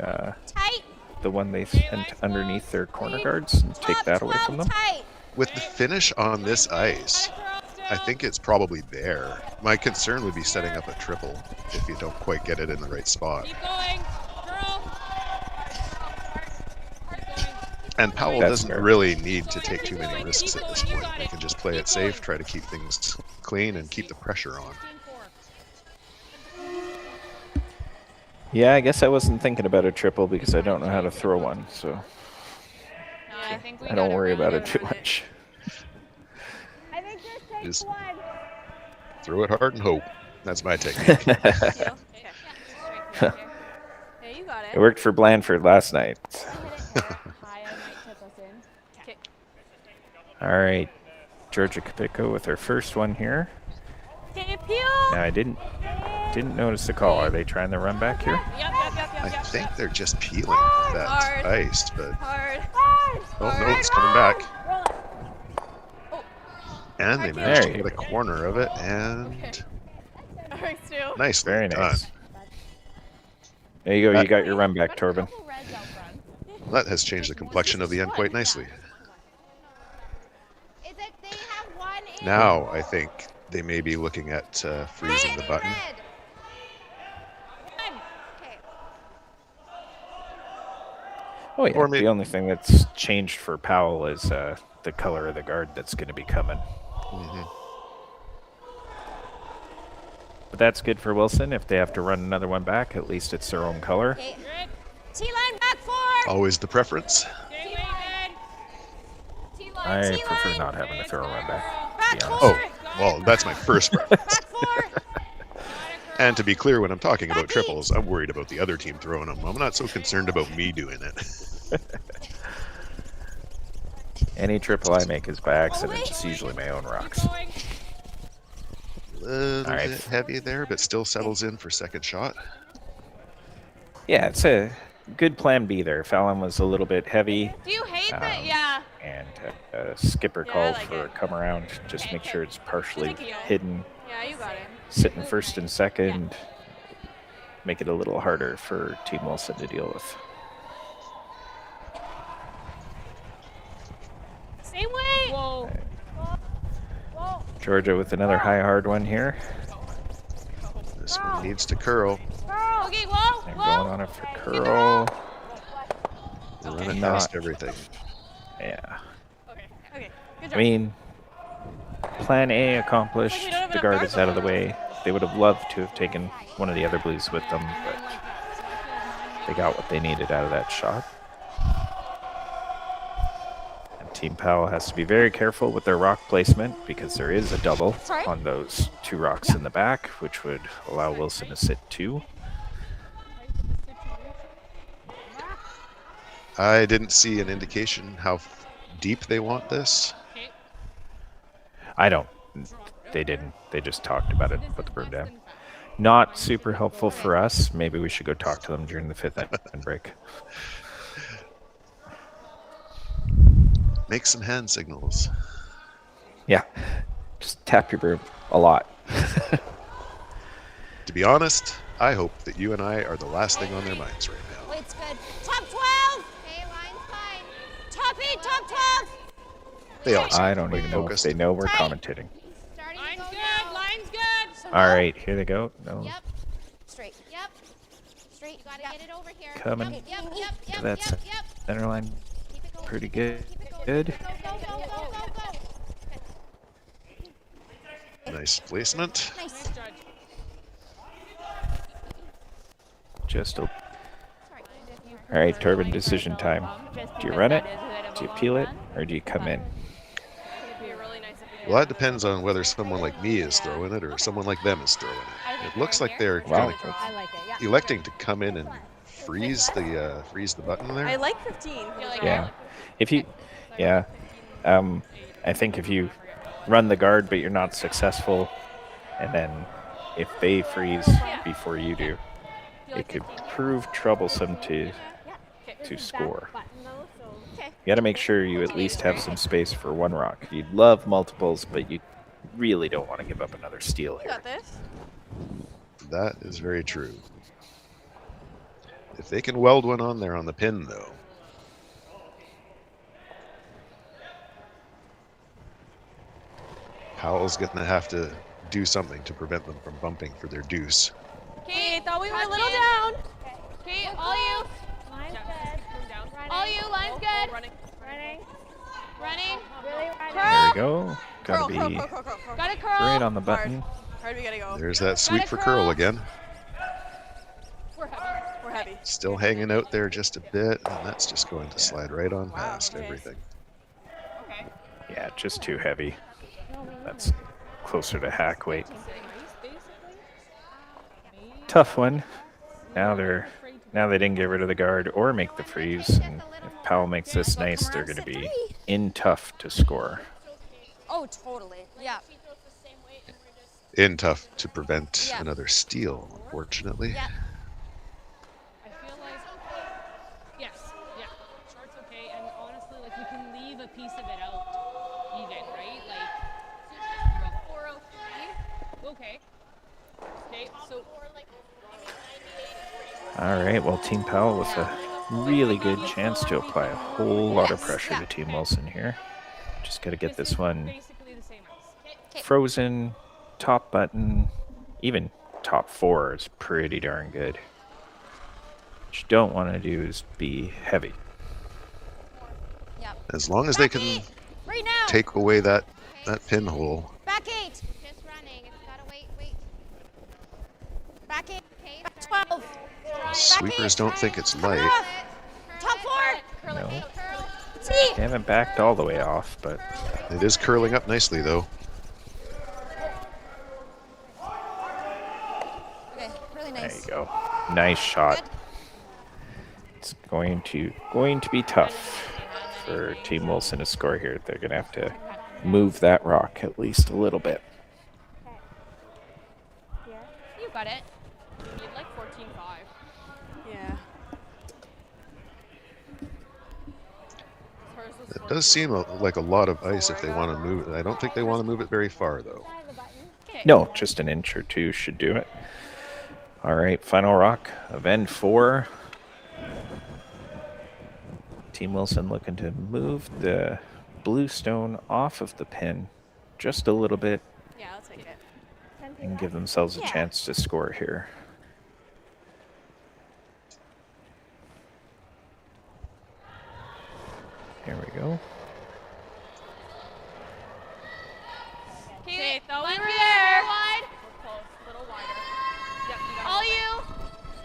one they sent underneath their corner guards and take that away from them? With the finish on this ice, I think it's probably there. My concern would be setting up a triple if you don't quite get it in the right spot. And Powell doesn't really need to take too many risks at this point. They can just play it safe, try to keep things clean, and keep the pressure on. Yeah, I guess I wasn't thinking about a triple because I don't know how to throw one, so I don't worry about it too much. Just throw it hard and hope. That's my technique. It worked for Blandford last night. All right, Georgia Kapitko with her first one here. Now I didn't notice the call. Are they trying to run back here? I think they're just peeling that ice, but oh no, it's coming back. And they managed to get a corner of it, and nice, very done. nice. There you go. You got your run back, Torben. That has changed the complexion of the end quite nicely. Now I think they may be looking at freezing the button. Oh yeah. The only thing that's changed for Powell is the color of the guard that's going to be coming. But that's good for Wilson. If they have to run another one back, at least it's their own color. T-line back 4. Always the preference. I prefer not having to throw a run back. Oh, well, that's my first preference. And to be clear, when I'm talking about triples, I'm worried about the other team throwing them. I'm not so concerned about me doing it. Any triple I make is by accident. It's usually my own rocks. A little bit heavy there, but still settles in for second shot. Yeah, it's a good plan B there. Fallon was a little bit heavy. Do you hate that? Yeah. And a skipper called for a come around. Just make sure it's partially hidden. Yeah, you got it. Sitting first and second. Make it a little harder for Team Wilson to deal with. Same way. Whoa. Georgia with another high hard one here. This one needs to curl. Okay, whoa. And going on it for curl. Running past everything. Yeah. Okay. Good job. I mean, plan A accomplished. The guard is out of the way. They would have loved to have taken one of the other blues with them, but they got what they needed out of that shot. And Team Powell has to be very careful with their rock placement because there is a double on those two rocks in the back, which would allow Wilson to sit 2. I didn't see an indication how deep they want this. I don't. They didn't. They just talked about it, put the broom down. Not super helpful for us. Maybe we should go talk to them during the 5th end break. Make some hand signals. Yeah. Just tap your broom a lot. To be honest, I hope that you and I are the last thing on their minds right now. Weight's good. Top 12. Okay, line's fine. Top 8, top 12. They all I don't even know if they know we're commentating. Line's good. Line's good. All right, here they go. No. Yep. Straight. Yep. Straight. You gotta get it over here. Coming. Yep. So that's center line. Pretty good. Good. Nice placement. Nice. Just a... All right, Turbin, decision time. Do you run it? Do you peel it? Or do you come in? Well, that depends on whether someone like me is throwing it or someone like them is throwing it. It looks like they're kind of electing to come in and freeze the button there. I like 15. Yeah. If you... Yeah. I think if you run the guard but you're not successful, and then if they freeze before you do, it could prove troublesome to score. You got to make sure you at least have some space for one rock. You'd love multiples, but you really don't want to give up another steal here. Got this. That is very true. If they can weld one on there on the pin, though. Powell's going to have to do something to prevent them from bumping for their deuce. Okay, thought we were a little down. Okay, all you. Line's good. All you, line's good. Running. Really running. There we go. Gotta be Curl. Got it, curl. right on the button. Hard, we gotta go. There's that sweep for curl again. We're heavy. We're heavy. Still hanging out there just a bit, and that's just going to slide right on past everything. Okay. Yeah, just too heavy. That's closer to hack weight. Tough one. Now they didn't get rid of the guard or make the freeze, and if Powell makes this nice, they're going to be in tough to score. Oh, totally. Yeah. In tough to prevent another steal, unfortunately. Yeah. I feel like, yes, yeah, short's okay, and honestly, like, we can leave a piece of it out even, right? Like, 403. Okay. Okay, so. All right, well, Team Powell with a really good chance to apply a whole lot of pressure to Team Wilson here. Just got to get this one frozen, top button, even top 4 is pretty darn good. What you don't want to do is be heavy. As long as they can take away that pinhole. Back 8. Just running. It's gotta wait. Back 8. 12. Sweepers don't think it's light. Top 4. No. See. They haven't backed all the way off, but it is curling up nicely, though. Okay, really nice. There you go. Nice shot. It's going to be tough for Team Wilson to score here. They're going to have to move that rock at least a little bit. You got it. You need like 14.5. Yeah. It does seem like a lot of ice if they want to move it. I don't think they want to move it very far, though. No, just an inch or two should do it. All right, final rock of N4. Team Wilson looking to move the blue stone off of the pin just a little bit. Yeah, I'll take it. And give themselves a chance to score here. Here we go. Okay, thought we were there. Wide. We're close. A little wider. Yep, you got it. All you.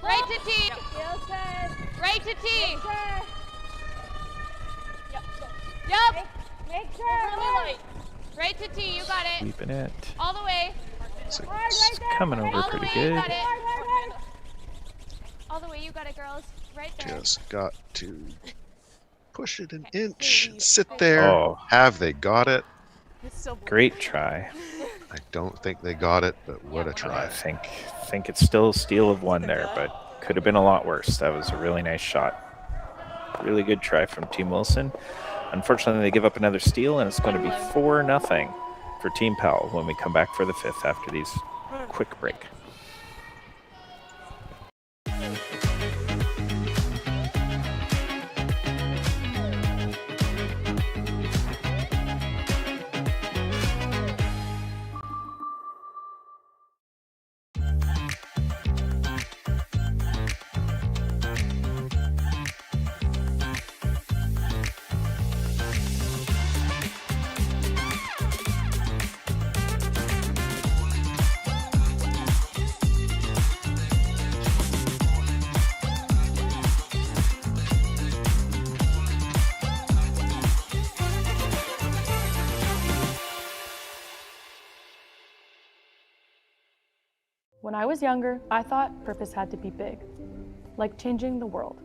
Right to T. Feels good. Right to T. Make sure. Yep. Make sure. Really light. Right to T. You got it. Sweeping it. All the way. It's coming over All the pretty way. You good. got it. All the way. You got it, girls. Right there. Just got to push it an inch and sit there. Oh. Have they got it? It's still Great try. I don't think they got it, but what a try. I think it's still a steal of one there, but could have been a lot worse. That was a really nice shot. Really good try from Team Wilson. Unfortunately, they give up another steal, and it's going to be 4-0 for Team Powell when we come back for the fifth after these quick break. When I was younger, I thought purpose had to be big, like changing the world.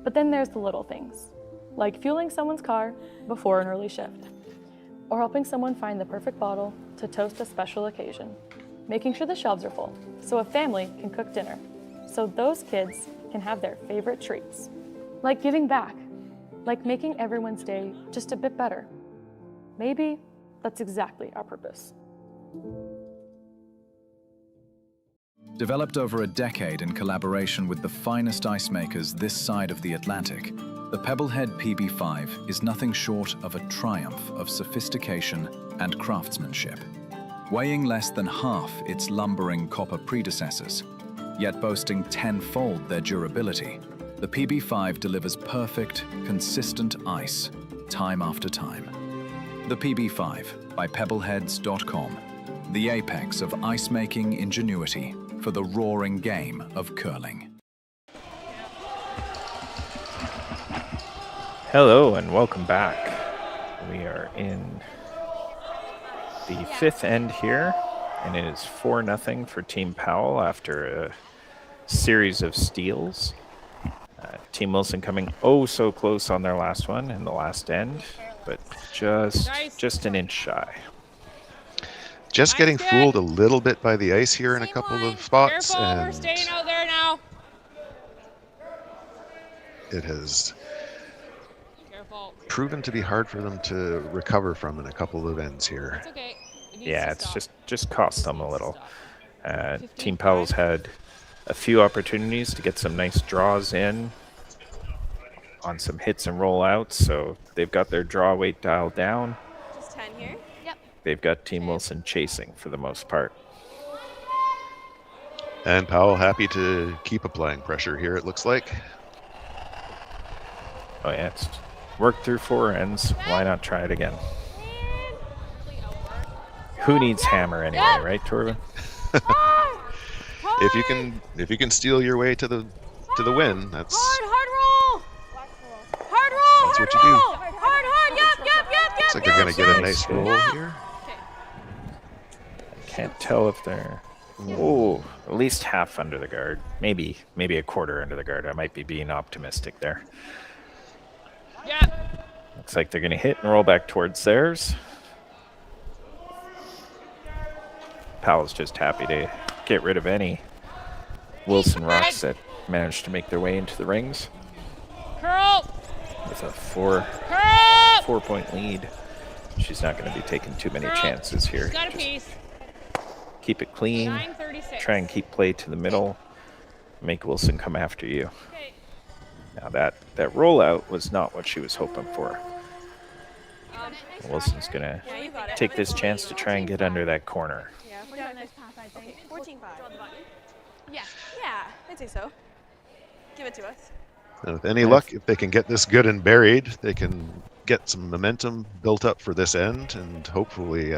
But then there's the little things, like fueling someone's car before an early shift, or helping someone find the perfect bottle to toast a special occasion, making sure the shelves are full so a family can cook dinner, so those kids can have their favorite treats, like giving back, like making everyone's day just a bit better. Maybe that's exactly our purpose. Developed over a decade in collaboration with the finest ice makers this side of the Atlantic, the Pebblehead PB5 is nothing short of a triumph of sophistication and craftsmanship. Weighing less than half its lumbering copper predecessors, yet boasting 10-fold their durability, the PB5 delivers perfect, consistent ice, time after time. The PB5 by Pebbleheads.com, the apex of ice-making ingenuity for the roaring game of curling. Hello and welcome back. We are in the fifth end here, and it is 4-0 for Team Powell after a series of steals. Team Wilson coming so close on their last one in the last end, but just an inch shy. Just getting fooled a little bit by the ice here in a couple of spots, Careful, we're and staying out there now. it has proven to be hard for them to recover from in a couple of ends here. It's okay. Yeah, it's just cost them a little. Team Powell's had a few opportunities to get some nice draws in on some hits and rollouts, so they've got their draw weight dialed down. Just 10 here. Yep. They've got Team Wilson chasing for the most part. And Powell happy to keep applying pressure here, it looks like. Oh yeah, it's worked through 4 ends. Why not try it again? Who needs hammer anyway, right, Torben? If you can steal your way to the win, that's Hard roll. Hard roll. That's what you do. Hard. Yep. looks like they're gonna get a nice roll here. Can't tell if they're at least half under the guard, maybe a quarter under the guard. I might be being optimistic there. Yeah. Looks like they're gonna hit and roll back towards theirs. Powell's just happy to get rid of any Wilson rocks that managed to make their way into the rings. Curl. With a 4-point lead, she's not going to be taking too many chances here. Got a piece. Keep it clean. 9:36. Try and keep play to the middle. Make Wilson come after you. Okay. Now that rollout was not what she was hoping for. Wilson's going to take this chance to try and get under that corner. Yeah, we got a nice pass, I think. 14-5. Yeah, I'd say so. Give it to us. And with any luck, if they can get this good and buried, they can get some momentum built up for this end and hopefully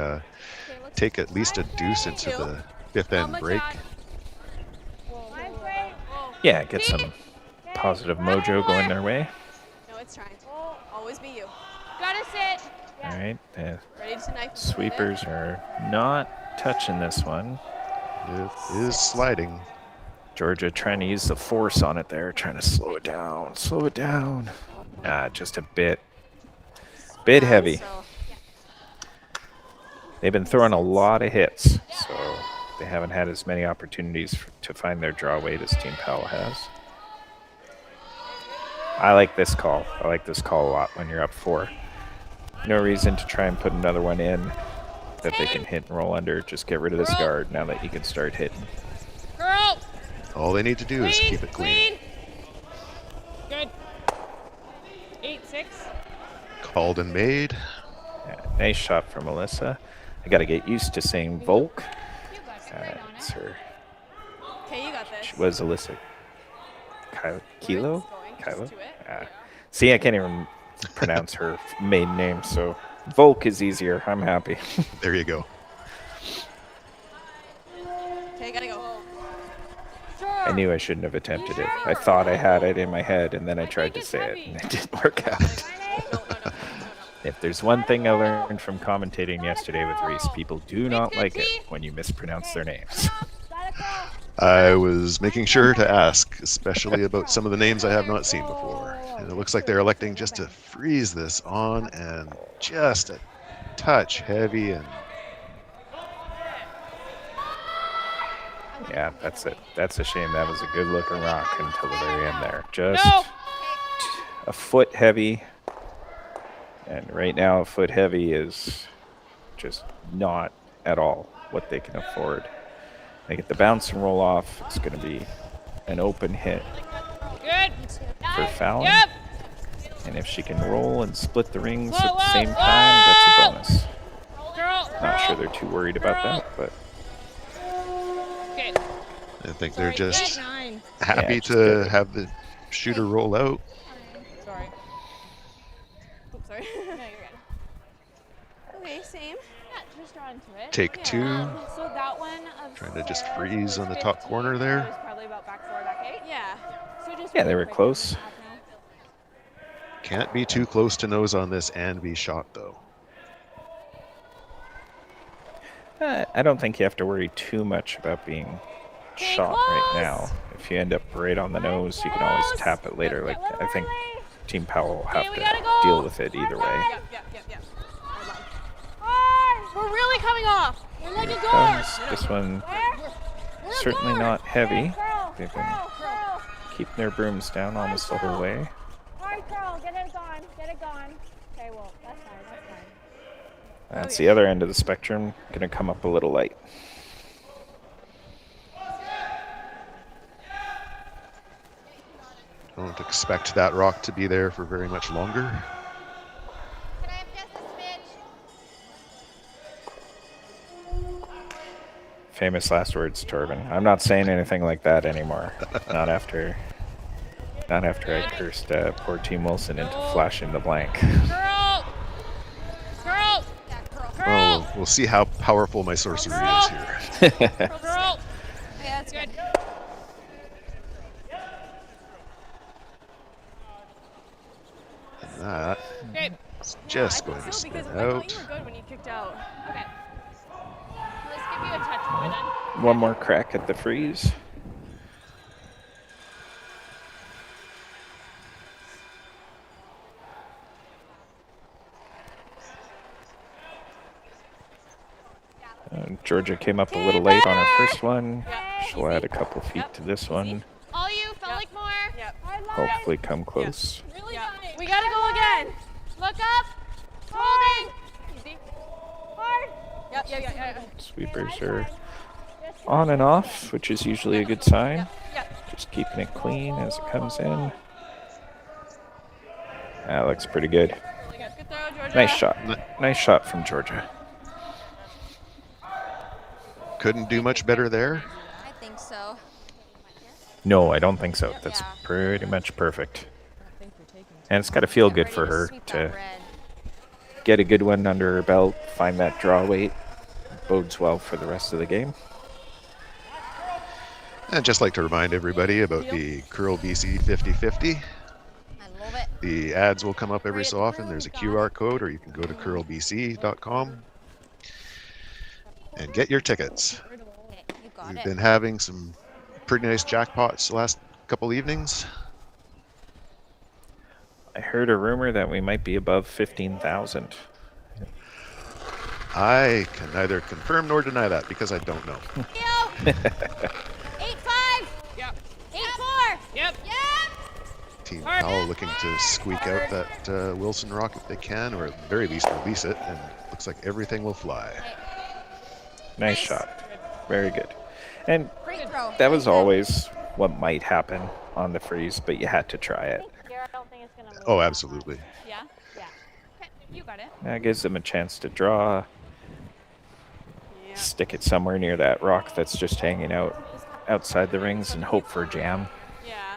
take at least a deuce into the fifth end break. Yeah, get some positive mojo going their way. No, it's trying. Always be you. Gotta sit. All right, the Ready to knife sweepers are not touching this one. It is sliding. Georgia trying to use the force on it there, trying to slow it down. Just a bit heavy. They've been throwing a lot of hits, so they haven't had as many opportunities to find their draw weight as Team Powell has. I like this call. I like this call a lot when you're up 4. No reason to try and put another one in that they can hit and roll under. Just get rid of this guard now that you can start hitting. Girl. All they need to do is keep it clean. Good. 8-6. Called and made. Yeah, nice shot from Melissa. I got to get used to saying Volk. It's her. Okay, you got this. She was Alyssa. Kilo? Kylo? See, I can't even pronounce her maiden name, so Volk is easier. I'm happy. There you go. Okay, gotta go. I knew I shouldn't have attempted it. I thought I had it in my head, and then I tried to say it, and it didn't work out. If there's one thing I learned from commentating yesterday with Reese, people do not like it when you mispronounce their names. I was making sure to ask, especially about some of the names I have not seen before. And it looks like they're electing just to freeze this on and just a touch heavy. And yeah, that's it. That's a shame. That was a good looking rock until the very end there. Just a foot heavy. And right now, a foot heavy is just not at all what they can afford. They get the bounce and roll off. It's going to be an open hit for fouling. Yep. And if she can roll and split the rings at the same time, that's a bonus. Not sure they're too worried about that, but I think they're just happy to have the shooter roll out. Sorry. Oops, sorry. No, you're good. Okay, same. Yeah, just draw into it. Take 2. So that one Trying to just freeze on the top corner there. was probably about back 4, back 8. Yeah. So just yeah, they were close. Can't be too close to nose on this and be shot, though. I don't think you have to worry too much about being shot right now. If you end up right on the nose, you can always tap it later. Like I think Team Powell will have to deal with it either way. Yep. We're really coming off. We're like a door. This one certainly not heavy. They've been keeping their brooms down almost the whole way. Alright, girl, get it gone. Get it gone. Okay, well, that's fine. That's fine. That's the other end of the spectrum. Going to come up a little light. Don't expect that rock to be there for very much longer. Famous last words, Torben. I'm not saying anything like that anymore. Not after I cursed poor Team Wilson into flashing the blank. Girl. Well, we'll see how powerful my sorcery is here. Girl. Yeah, that's good. And that is just going to spin Because out. I thought you were good when you kicked out. Okay. Let's give you a touch point then. One more crack at the freeze. Georgia came up a little late on her first one. She'll add a couple feet to this one. All you, felt like more. Yep. Hopefully come close. Really we gotta go again. Look up. Holding. Easy. Hard. Yep. Sweepers are on and off, which is usually a good sign. Just keeping it clean as it comes in. That looks pretty good. Good throw, Georgia. Nice shot. Nice shot from Georgia. Couldn't do much better there. I think so. No, I don't think so. That's pretty much perfect. And it's got to feel good for her to get a good one under her belt, find that draw weight. Bodes well for the rest of the game. And just like to remind everybody about the Curl BC 50/50. I love it. The ads will come up every so often. There's a QR code, or you can go to curlbc.com and get your tickets. We've been having some pretty nice jackpots the last couple evenings. I heard a rumor that we might be above 15,000. I can neither confirm nor deny that because I don't know. 8-5. Yep. 8-4. Yep. Team Powell looking to squeak out that Wilson rock if they can, or at the very least release it, and looks like everything will fly. Nice shot. Very good. And Great throw. that was always what might happen on the freeze, but you had to try it. I don't think it's gonna move. Oh, absolutely. Yeah? Yeah. Okay, you got it. That gives them a chance to draw. Stick it somewhere near that rock that's just hanging out outside the rings and hope for a jam. Yeah.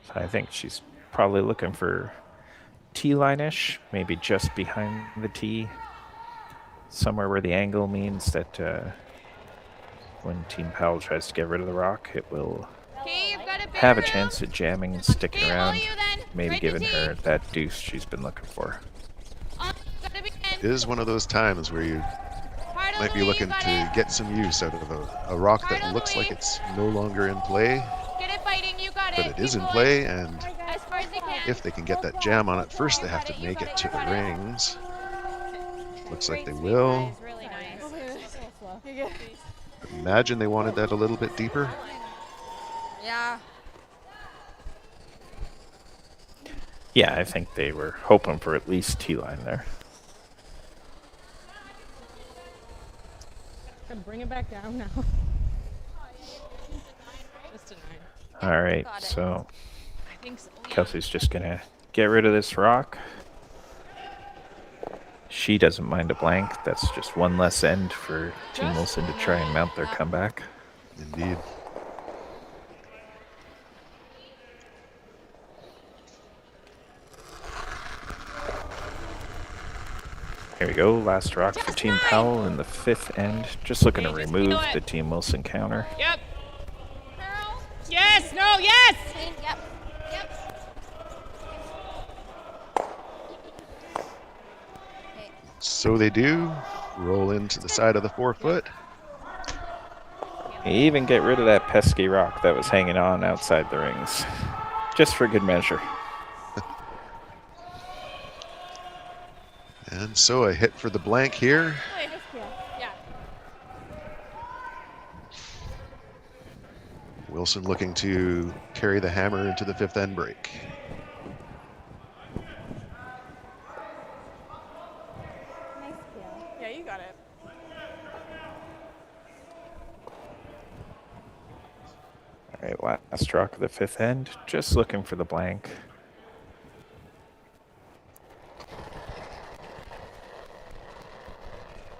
So I think she's probably looking for T-line-ish, maybe just behind the tee, somewhere where the angle means that when Team Powell tries to get rid of the rock, it will have a chance at jamming and sticking around, maybe giving her that deuce she's been looking for. It is one of those times where you might be looking to get some use out of a rock that looks like it's no longer in play, but it is in play, and if they can get that jam on it first, they have to make it to the rings. Looks like they will. Imagine they wanted that a little bit deeper. Yeah. Yeah, I think they were hoping for at least T-line there. Gotta bring it back down now. Just a 9. All right, so I think so. Kelsey's just gonna get rid of this rock. She doesn't mind a blank. That's just one less end for Team Wilson to try and mount their comeback. Indeed. Here we go, last rock for Team Powell in the 5th end. Just looking to remove the Team Wilson counter. Yep. Yes, no, yes! Yep. So they do. Roll into the side of the 4-foot. Even get rid of that pesky rock that was hanging on outside the rings. Just for good measure. And so a hit for the blank here. Yeah. Wilson looking to carry the hammer into the 5th end break. Yeah, you got it. All right, last rock of the 5th end. Just looking for the blank.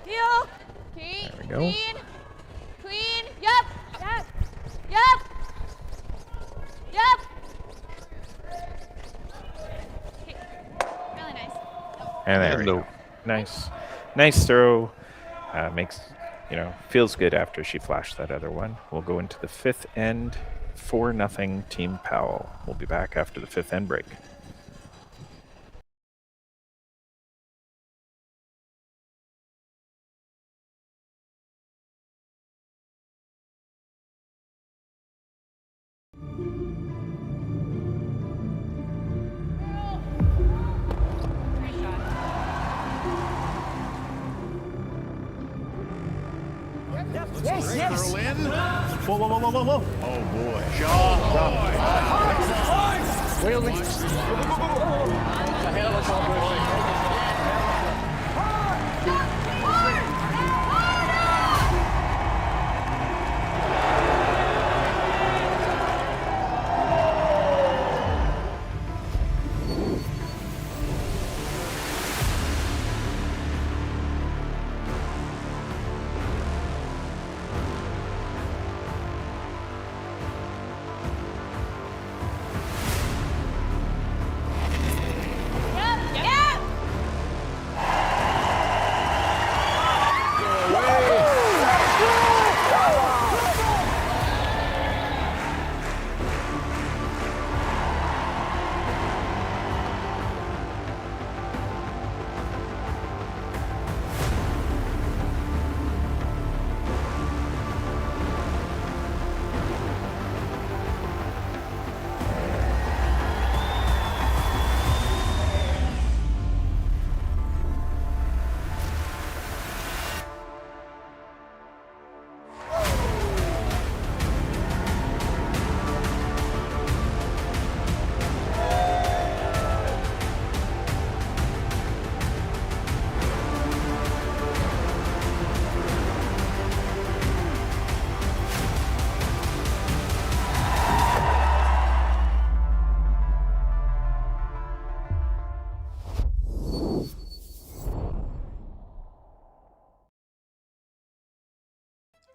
Heel. There we go. Clean. Yep. Really nice. And there we go. Nice throw. Makes, feels good after she flashed that other one. We'll go into the 5th end. 4-0 Team Powell. We'll be back after the 5th end break. Yes. Whoa. Oh boy.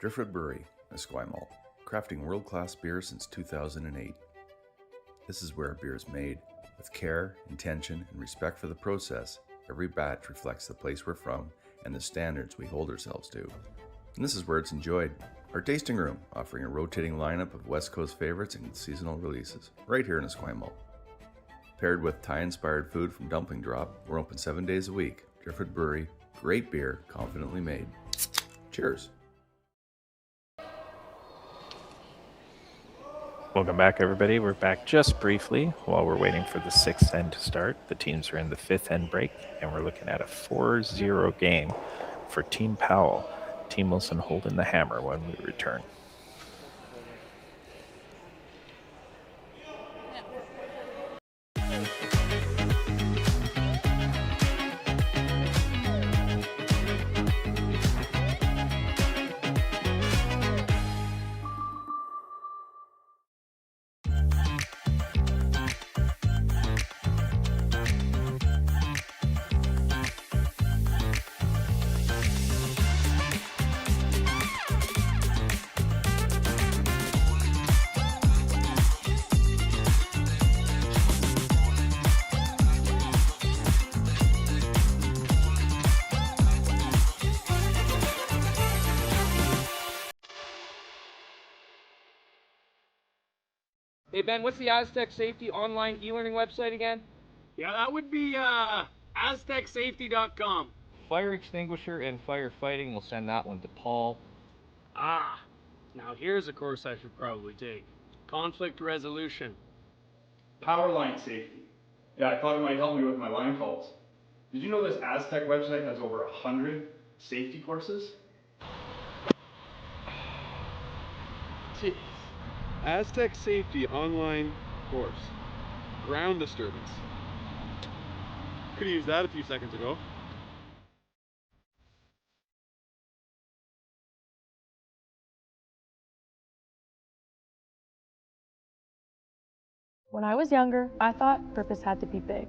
Driftwood Brewery, Esquimalt, crafting world-class beer since 2008. This is where beer is made. With care, intention, and respect for the process, every batch reflects the place we're from and the standards we hold ourselves to. And this is where it's enjoyed. Our tasting room, offering a rotating lineup of West Coast favorites and seasonal releases, right here in Esquimalt. Paired with Thai-inspired food from Dumpling Drop, we're open 7 days a week. Driftwood Brewery, great beer, confidently made. Cheers. Welcome back, everybody. We're back just briefly while we're waiting for the sixth end to start. The teams are in the fifth end break, and we're looking at a 4-0 game for Team Powell. Team Wilson holding the hammer when we return. Hey Ben, what's the Aztec Safety online e-learning website again? Yeah, that would be aztecsafety.com. Fire extinguisher and firefighting, we'll send that one to Paul. Ah, now here's a course I should probably take. Conflict resolution. Power line safety. Yeah, I thought it might help me with my line calls. Did you know this Aztec website has over 100 safety courses? Jeez. Aztec Safety online course. Ground disturbance. Could have used that a few seconds ago. When I was younger, I thought purpose had to be big,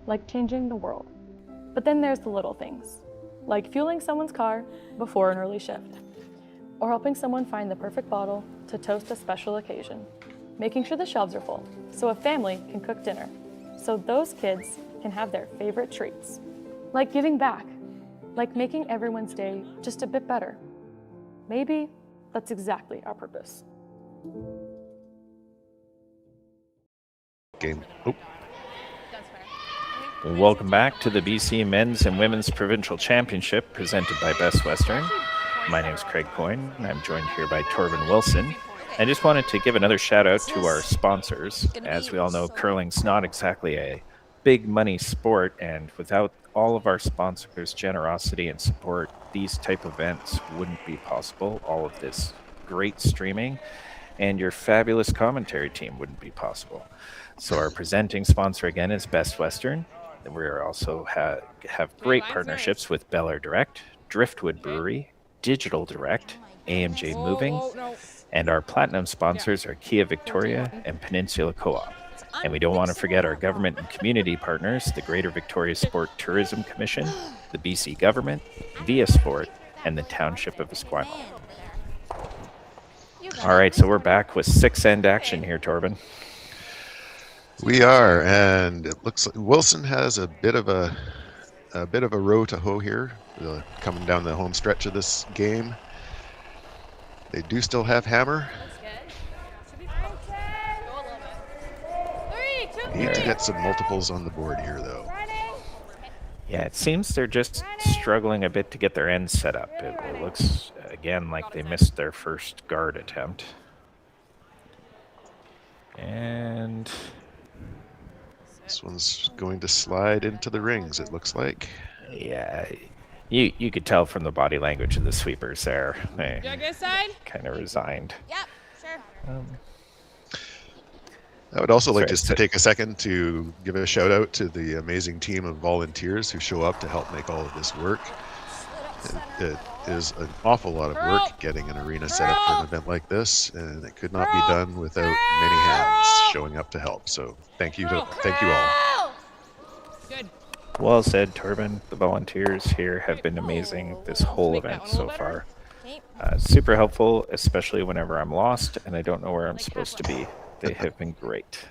like changing the world. But then there's the little things, like fueling someone's car before an early shift, or helping someone find the perfect bottle to toast a special occasion, making sure the shelves are full so a family can cook dinner, so those kids can have their favorite treats. Like giving back, like making everyone's day just a bit better. Maybe that's exactly our purpose. Game. Oh. Welcome back to the BC Men's and Women's Provincial Championship presented by Best Western. My name is Craig Coyne, and I'm joined here by Torben Wilson. I just wanted to give another shout out to our sponsors. As we all know, curling's not exactly a big money sport, and without all of our sponsors' generosity and support, these type of events wouldn't be possible. All of this great streaming and your fabulous commentary team wouldn't be possible. So our presenting sponsor again is Best Western. We also have great partnerships with Bel Air Direct, Driftwood Brewery, Digital Direct, AMJ Moving, and our platinum sponsors are Kia Victoria and Peninsula Co-op. And we don't want to forget our government and community partners, the Greater Victoria Sport Tourism Commission, the BC government, Via Sport, and the Township of Esquimalt. All right, so we're back with six-end action here, Torben. We are, and it looks like Wilson has a bit of a row to hoe here, coming down the home stretch of this game. They do still have hammer. Need to get some multiples on the board here, though. Yeah, it seems they're just struggling a bit to get their ends set up. It looks, again, like they missed their first guard attempt. And this one's going to slide into the rings, it looks like. Yeah, you could tell from the body language of the sweepers there. They kind of resigned. Yep, sure. I would also like just to take a second to give a shout out to the amazing team of volunteers who show up to help make all of this work. It is an awful lot of work getting an arena set up for an event like this, and it could not be done without many hands showing up to help. So thank you all. Good. Well said, Torben. The volunteers here have been amazing this whole event so far. Super helpful, especially whenever I'm lost and I don't know where I'm supposed to be. They have been great.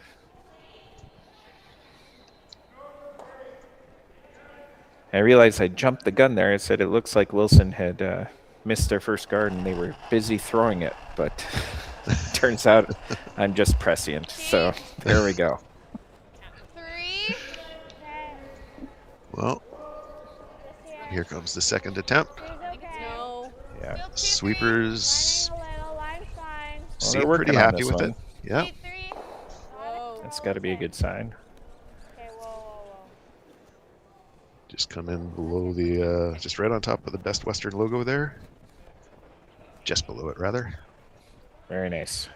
I realized I jumped the gun there. I said it looks like Wilson had missed their first guard and they were busy throwing it, but turns out I'm just prescient. So there we go. 3. Well, here comes the second attempt. No. Yeah. Sweepers seem they're pretty working on happy this with one. it. Yeah. That's got to be a good sign. Just come in below the, just right on top of the Best Western logo there. Just below it, rather. Very nice.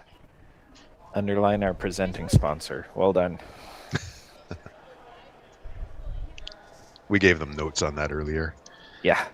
Underline our presenting sponsor. Well done. We gave them notes on that earlier. Yeah.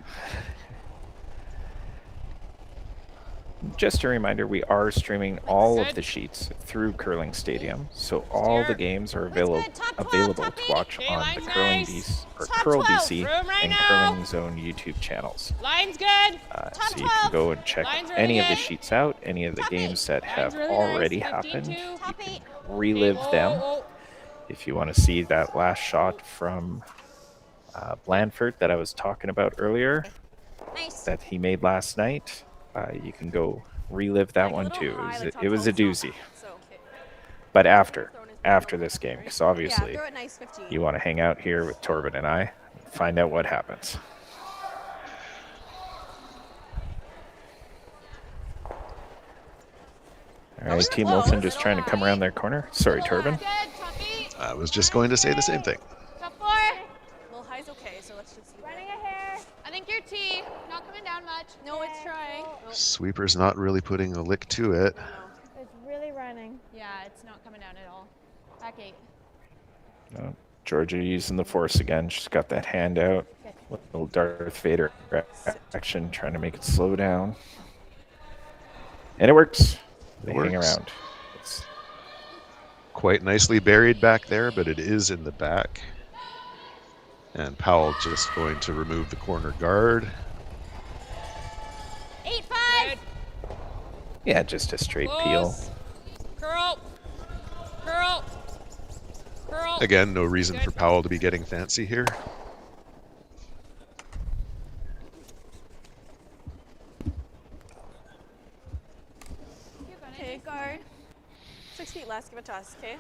Just a reminder, we are streaming all of the sheets through Curling Stadium, so all the games are available to watch on the Curling BC, or Curl BC and Curling Zone YouTube channels. Line's good. So you can go and check any of the sheets out, any of the games that have already happened. You can relive them. If you want to see that last shot from Blandford that I was talking about earlier, that he made last night, you can go relive that one too. It was a doozy. But after this game, because obviously you want to hang out here with Torben and I, find out what happens. All right, Team Wilson just trying to come around their corner. Sorry, Torben. I was just going to say the same thing. Top 4. Little high's okay, so let's just see. Running a hair. I think your T. Not coming down much. No, it's trying. Sweeper's not really putting a lick to it. It's really running. Yeah, it's not coming down at all. Back 8. Georgia using the force again. She's got that hand out. Little Darth Vader action, trying to make it slow down. And it works. They hang around. It's quite nicely buried back there, but it is in the back. And Powell just going to remove the corner guard. 8-5. Yeah, just a straight peel. Curl. Curl. Curl. Again, no reason for Powell to be getting fancy here. Okay, guard. 6 feet less, give it to us, okay?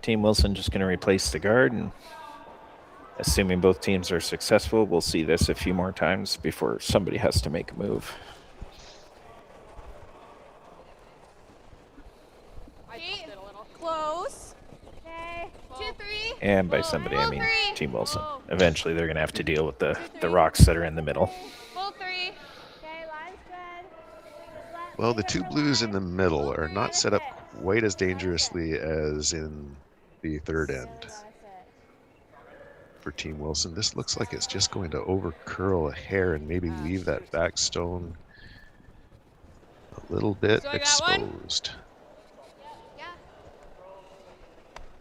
Team Wilson just going to replace the guard, and assuming both teams are successful, we'll see this a few more times before somebody has to make a move. I just did a little close. Okay. 2-3. And by somebody, I mean Team Wilson. Eventually, they're going to have to deal with the rocks that are in the middle. Full 3. Okay, line's good. Well, the two blues in the middle are not set up quite as dangerously as in the third end. For Team Wilson, this looks like it's just going to over curl a hair and maybe leave that back stone a little bit exposed. Yeah.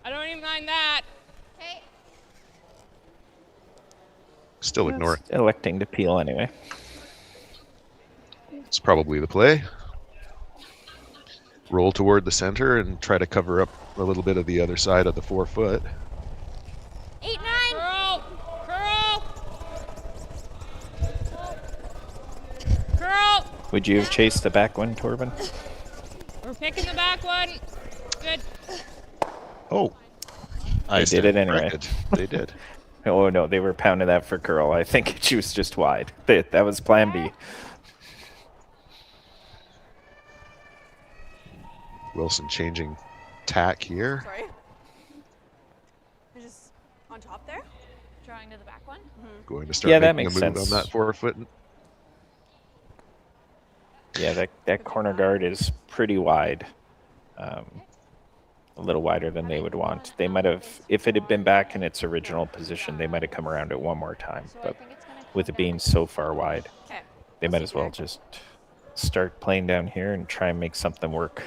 I don't even mind that. Okay. Still ignore it. Electing to peel anyway. It's probably the play. Roll toward the center and try to cover up a little bit of the other side of the 4 foot. 8-9. Curl. Curl. Curl. Would you have chased the back one, Torben? We're picking the back one. Good. Oh. They did it anyway. Corrected. They did. Oh, no, they were pounding that for curl. I think she was just wide. That was plan B. Wilson changing tack here. Sorry. You're just on top there? Drawing to the back one? Going to start making a move sense. on that 4 foot. Yeah, that corner guard is pretty wide. A little wider than they would want. They might have, if it had been back in its original position, they might have come around it one more time. But with it being so far wide, they might as well just start playing down here and try and make something work.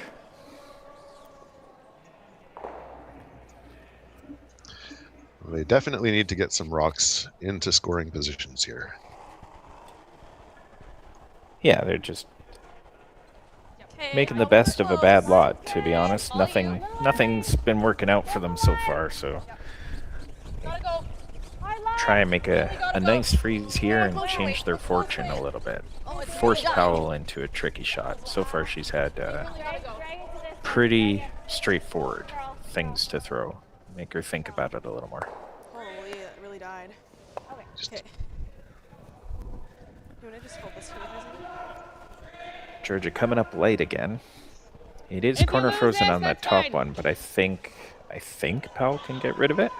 They definitely need to get some rocks into scoring positions here. Yeah, they're just making the best of a bad lot, to be honest. Nothing's been working out for them so far, so try and make a nice freeze here and change their fortune a little bit. Force Powell into a tricky shot. So far she's had pretty straightforward things to throw. Make her think about it a little more. Holy, it really died. Okay. You want to just hold this for a second? Georgia coming up late again. It is corner frozen on that top one, but I think Powell can get rid of it.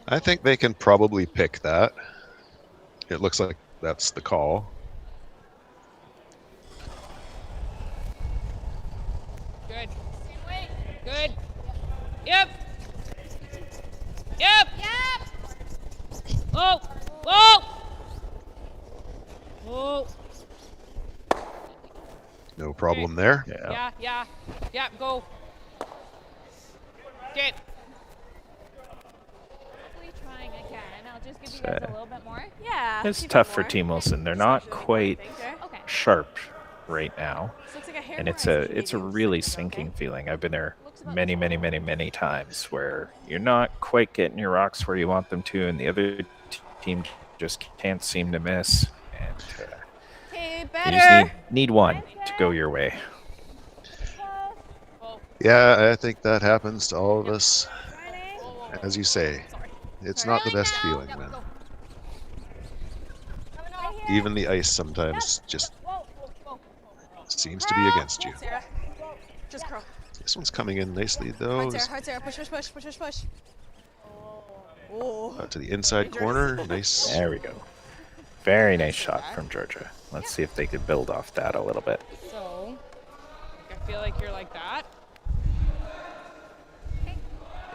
I think they can probably pick that. It looks like that's the call. Good. Good. Yep. Yep. Whoa. Whoa. Whoa. No problem there. Yeah, go. Get. Trying again. I'll just give you guys a little bit more. Yeah. It's tough for Team Wilson. They're not quite sharp right now, and it's a really sinking feeling. I've been there many times where you're not quite getting your rocks where you want them to, and the other team just can't seem to miss. And you just need one to go your way. Yeah, I think that happens to all of us. As you say, it's not the best feeling, man. Even the ice sometimes just seems to be against you. Just curl. This one's coming in nicely, though. Hard Sarah. Push. Oh. Out to the inside corner. Nice. There we go. Very nice shot from Georgia. Let's see if they could build off that a little bit. So, I feel like you're like that.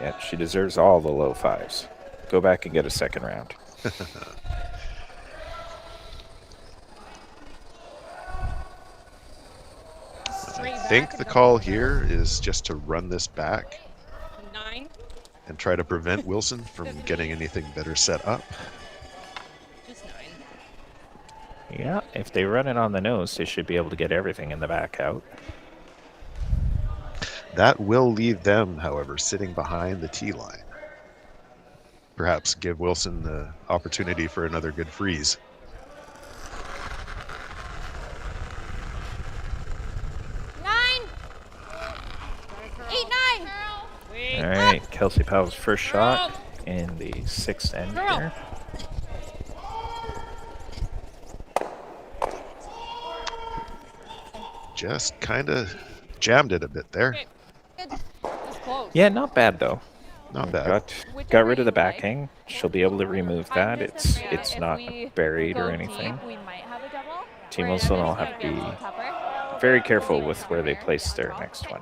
Yeah, she deserves all the low fives. Go back and get a second round. I think the call here is just to run this back 9 and try to prevent Wilson from getting anything better set up. Just 9. Yeah, if they run it on the nose, they should be able to get everything in the back out. That will leave them, however, sitting behind the tee line. Perhaps give Wilson the opportunity for another good freeze. All right, Kelsey Powell's first shot in the 6th end here. Just kind of jammed it a bit there. Yeah, not bad though. Not bad. Got rid of the backhang. She'll be able to remove that. It's not buried or anything. Team Wilson will have to be very careful with where they place their next one.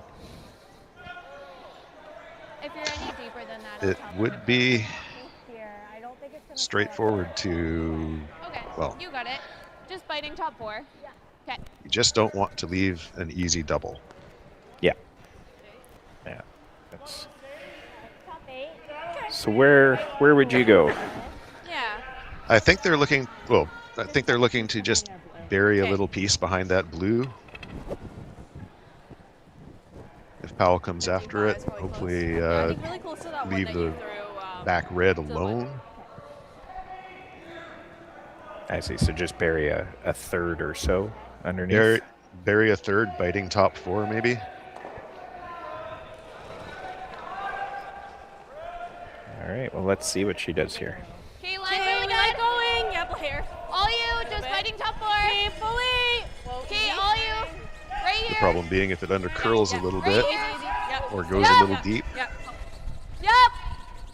It would be straightforward to, well, You got it. Just biting top 4. Okay. you just don't want to leave an easy double. Yeah. Yeah. That's... So where would you go? Yeah. I think they're looking, well, I think they're looking to just bury a little piece behind that blue. If Powell comes after it, hopefully leave the back red alone. I see, so just bury a third or so underneath? Bury a third, biting top 4 maybe. All right, well, let's see what she does here. Kayla, really good. Going. Yep, here. All you, just biting top 4. Fully. Okay, all you. Right here. The problem being if it under curls a little bit or goes a little deep, Yep.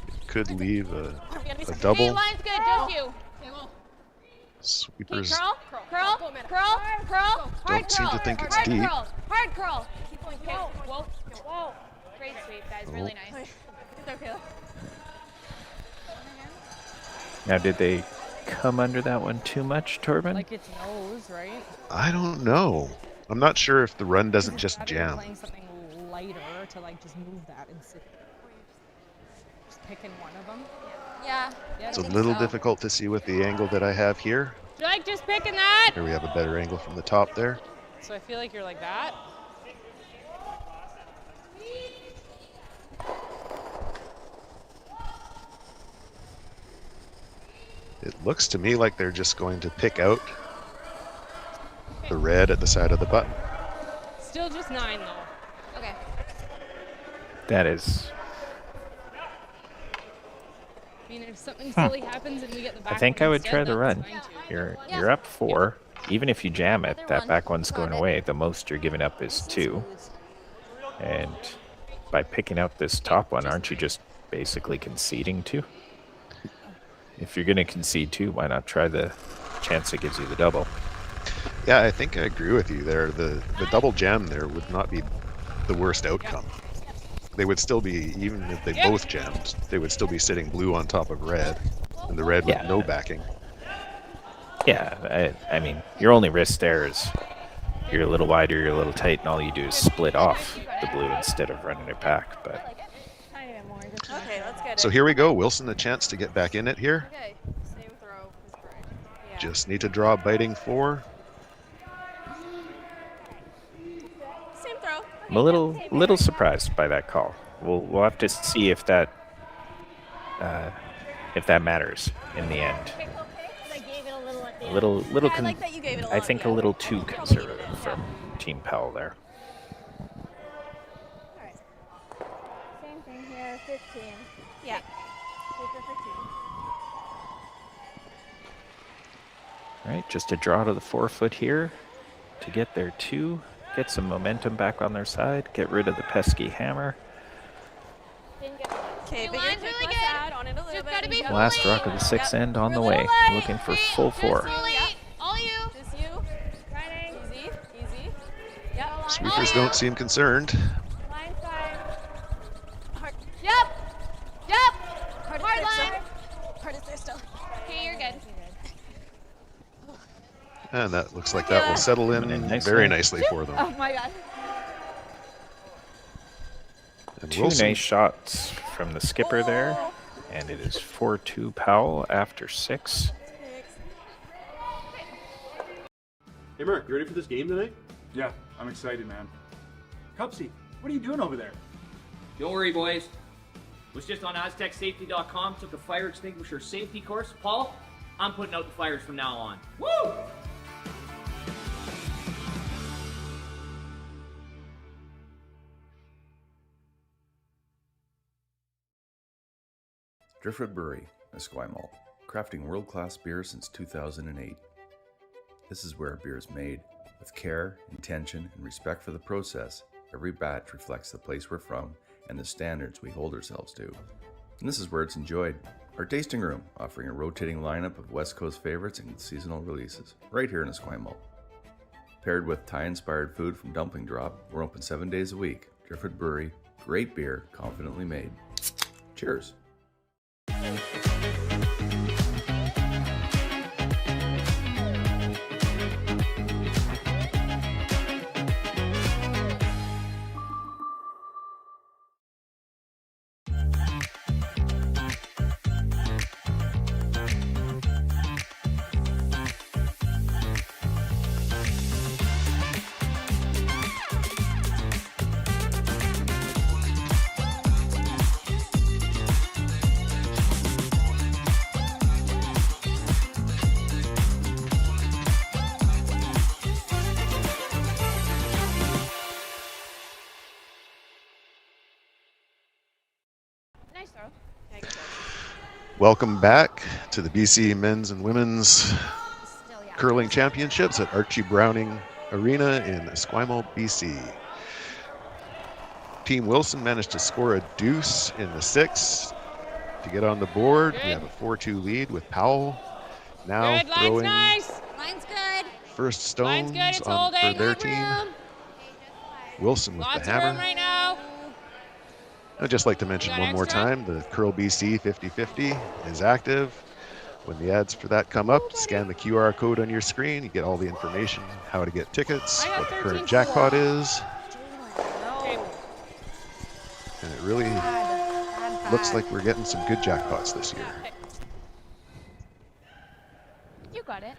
it could leave a double. Okay, line's good, just you. Sweepers Curl. don't seem to think it's deep. Hard curl. Keep going. Okay. Whoa. Great sweep, guys. Really nice. Good there, Kayla. Now, did they come under that one too much, Torben? Like its nose, right? I don't know. I'm not sure if the run doesn't just jam. Playing something lighter to like just move that and sit. Just picking one of them. Yeah. It's a little difficult to see with the angle that I have here. You like just picking that? Here we have a better angle from the top there. So I feel like you're like that. It looks to me like they're just going to pick out the red at the side of the button. Still just 9 though. Okay. That is. I mean, if something silly happens and we get the back I think one I would instead, try the that's run. fine too. You're up 4. Even if you jam it, that back one's going away. The most you're giving up is 2. And by picking out this top one, aren't you just basically conceding 2? If you're going to concede 2, why not try the chance it gives you the double? Yeah, I think I agree with you there. The double jam there would not be the worst outcome. They would still be, even if they both jammed, they would still be sitting blue on top of red, and the red with no backing. Yeah, I mean, your only risk there is you're a little wider, you're a little tight, and all you do is split off the blue instead of running it back. But Okay, let's get it. so here we go. Wilson, a chance to get back in it here. Okay, same throw is correct. Yeah. Just need to draw biting 4. Same throw. I'm a little surprised by that call. We'll have to see if that matters in the end. A little I like that you gave it a I lot, think yeah. a little too conservative from Team Powell there. Same thing here, 15. Yeah. Paper for 2. All right, just a draw to the 4-foot here to get their 2, get some momentum back on their side, get rid of the pesky hammer. Okay, but line's you're really really good. on it a little Just bit. gotta be Last rock of the 6th end on the way, looking for full 4. All you. Just you. Easy, easy. Yep. Sweepers don't seem concerned. Line 5. Hard. Yep. Hard Hard is there line. still. Hard is there still. Okay, you're good. And that looks like that will settle in very nicely for them. Oh my god. And 2 Wilson, nice shots from the skipper there, and it is 4-2 Powell after 6. Hey Mark, you ready for this game tonight? Yeah, I'm excited, man. Cupsy, what are you doing over there? Don't worry, boys. Was just on AztecSafety.com, took a fire extinguisher safety course. Paul, I'm putting out the fires from now on. Woo! Driftwood Brewery, Esquimalt, crafting world-class beer since 2008. This is where beer is made. With care, intention, and respect for the process, every batch reflects the place we're from and the standards we hold ourselves to. And this is where it's enjoyed. Our tasting room, offering a rotating lineup of West Coast favorites and seasonal releases, right here in Esquimalt. Paired with Thai-inspired food from Dumpling Drop, we're open 7 days a week. Driftwood Brewery, great beer, confidently made. Cheers. Nice throw. welcome back to the BC Men's and Women's Curling Championships at Archie Browning Arena in Esquimalt, BC. Team Wilson managed to score a deuce in the 6th to get on the board. We have a 4-2 lead with Powell now Good, line's throwing nice. Line's good. first stones Line's good, it's on, for holding. their Good team. room. Wilson with Lots the of room hammer. right now. I'd just like to mention one more time, the Curl BC 50/50 is active. When the ads for that come up, scan the QR code on your screen. You get all the information, how to get tickets, what the current jackpot is. And it really looks like we're getting some good jackpots this year. You got it.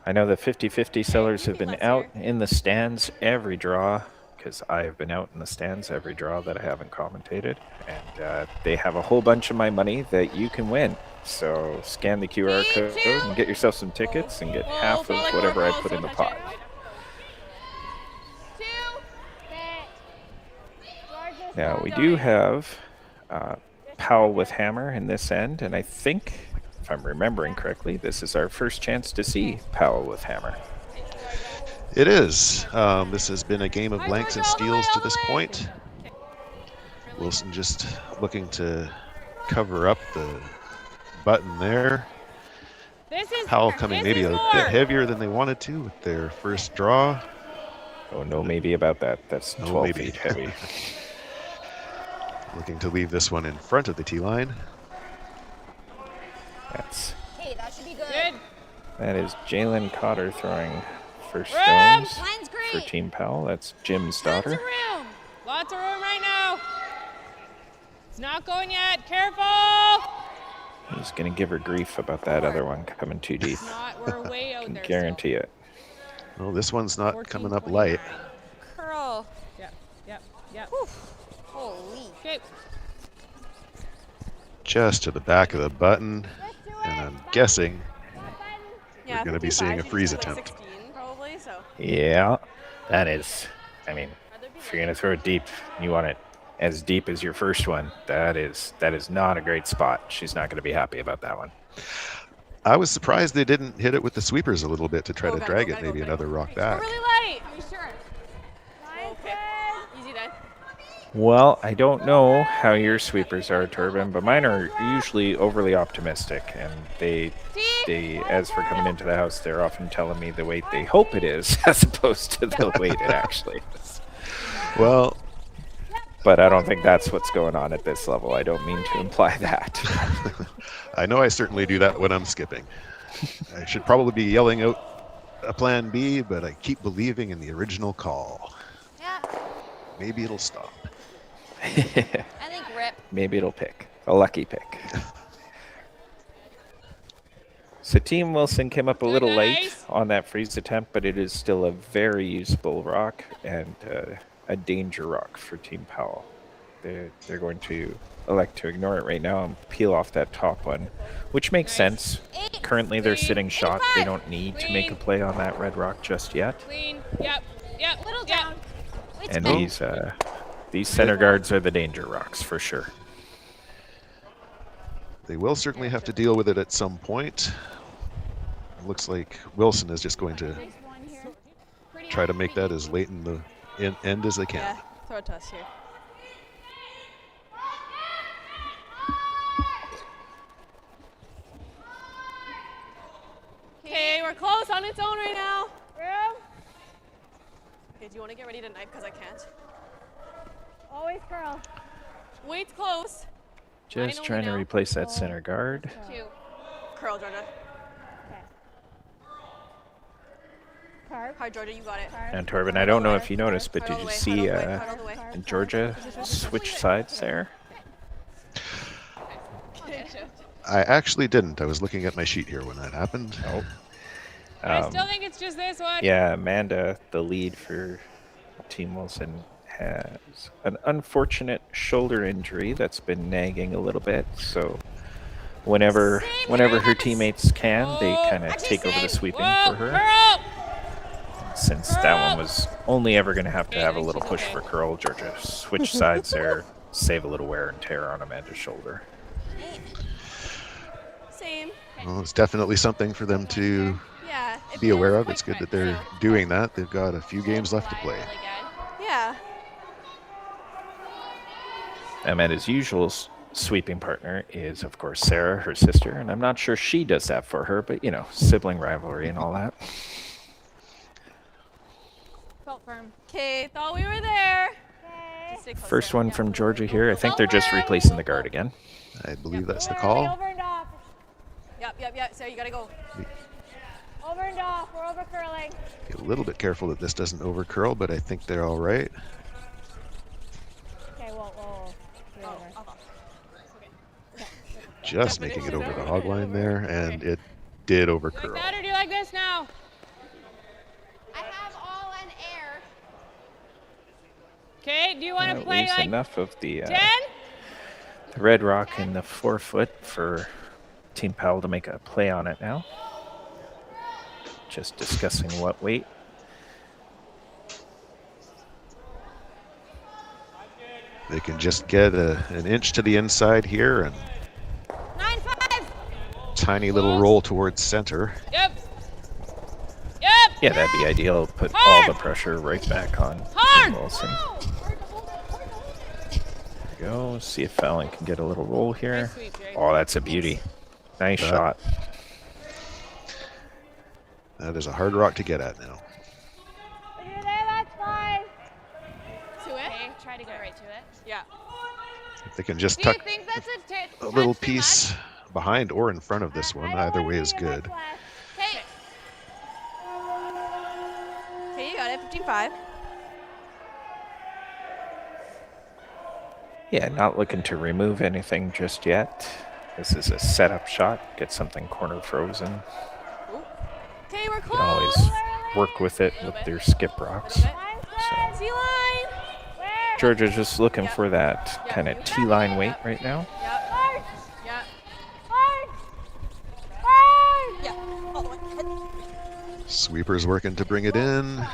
I know the 50-50 sellers have been out in the stands every draw, because I have been out in the stands every draw that I haven't commentated, and they have a whole bunch of my money that you can win. So scan the QR code and get yourself some tickets and get half of whatever I put in the pot. Now we do have Powell with hammer in this end, and I think, if I'm remembering correctly, this is our first chance to see Powell with hammer. It is. This has been a game of blanks and steals to this point. Wilson just looking to cover up the button there. Powell coming maybe a bit heavier than they wanted to with their first draw. Oh, no maybe about that. That's 12 feet heavy. Looking to leave this one in front of the tee line. That's. Hey, that should be good. That is Jalen Cotter throwing first stones for Team Powell. That's Jim's daughter. Lots of room right now. It's not going yet. Careful. He's going to give her grief about that other one coming too deep. We're way out Can there. guarantee it. Well, this one's not coming up light. Curl. Yep. Holy. Okay. Just to the back of the button, and I'm guessing we're going to be seeing a freeze attempt. Probably, so. Yeah, that is. I mean, if you're going to throw it deep, you want it as deep as your first one. That is not a great spot. She's not going to be happy about that one. I was surprised they didn't hit it with the sweepers a little bit to try to drag it maybe another rock back. Really light. Are you sure? Okay. Easy then. Well, I don't know how your sweepers are, Turbin, but mine are usually overly optimistic, and they as for coming into the house, they're often telling me the weight they hope it is as opposed to the weight it actually is. Well, but I don't think that's what's going on at this level. I don't mean to imply that. I know I certainly do that when I'm skipping. I should probably be yelling out a plan B, but I keep believing in the original call. Yeah. Maybe it'll stop. I think rip. Maybe it'll pick. A lucky pick. So Team Wilson came up a little late on that freeze attempt, but it is still a very usable rock and a danger rock for Team Powell. They're going to elect to ignore it right now and peel off that top one, which makes sense. Currently they're sitting shot. They don't need to make a play on that red rock just yet. Clean. Yep. Little down. And these center guards are the danger rocks for sure. They will certainly have to deal with it at some point. It looks like Wilson is just going to try to make that as late in the end as they can. Yeah, throw it to us here. Okay, we're close on its own right now. Room. Okay, do you want to get ready to knife? Because I can't. Always curl. Weight's close. Just trying to replace that center guard. 2. Curl, Georgia. Okay. Hi, Georgia, you got it. And Torben, I don't know if you noticed, but did you see Georgia switch sides there? I actually didn't. I was looking at my sheet here when that happened. Oh. I still think it's just this one. Yeah, Amanda, the lead for Team Wilson, has an unfortunate shoulder injury that's been nagging a little bit. So whenever her teammates can, they kind of take over the sweeping for her. Since that one was only ever going to have a little push for curl, Georgia switch sides there, save a little wear and tear on Amanda's shoulder. Same. Well, it's definitely something for them to be aware of. It's good that they're doing that. They've got a few games left to play. Yeah. Amanda's usual sweeping partner is, of course, Sarah, her sister, and I'm not sure she does that for her, but, you know, sibling rivalry and all that. Felt firm. Okay, thought we were there. First one from Georgia here. I think they're just replacing the guard again. I believe that's the call. Over and off. Yep. Sarah, you gotta go. Over and off. We're over curling. Be a little bit careful that this doesn't over curl, but I think they're all right. Okay, we'll Just making it over the hog line there, and it did over curl. Like that, or do you like this now? Okay, do you want to play leaves like enough of the 10? red rock in the 4-foot for Team Powell to make a play on it now. Just discussing what weight. They can just get an inch to the inside here and 9-5. tiny little roll towards center. Yep. Yeah, that'd be ideal. Put all the pressure right back on Wilson. There we go. See if Fallon can get a little roll here. Oh, that's a beauty. Nice shot. That is a hard rock to get at now. That's fine. To it? Okay, try to go right to it. Yeah. If they can just Do you tuck think that's a little piece behind or in front of this one, either way is good. Okay. Okay, you got it. 15-5. Yeah, not looking to remove anything just yet. This is a setup shot. Get something corner frozen. Okay, we're You close. can always work with it with their skip rocks. So T-line. Georgia's just looking for that kind of T-line weight right now. Yep. Yeah. Yeah. All the way. Sweeper's working to bring it in.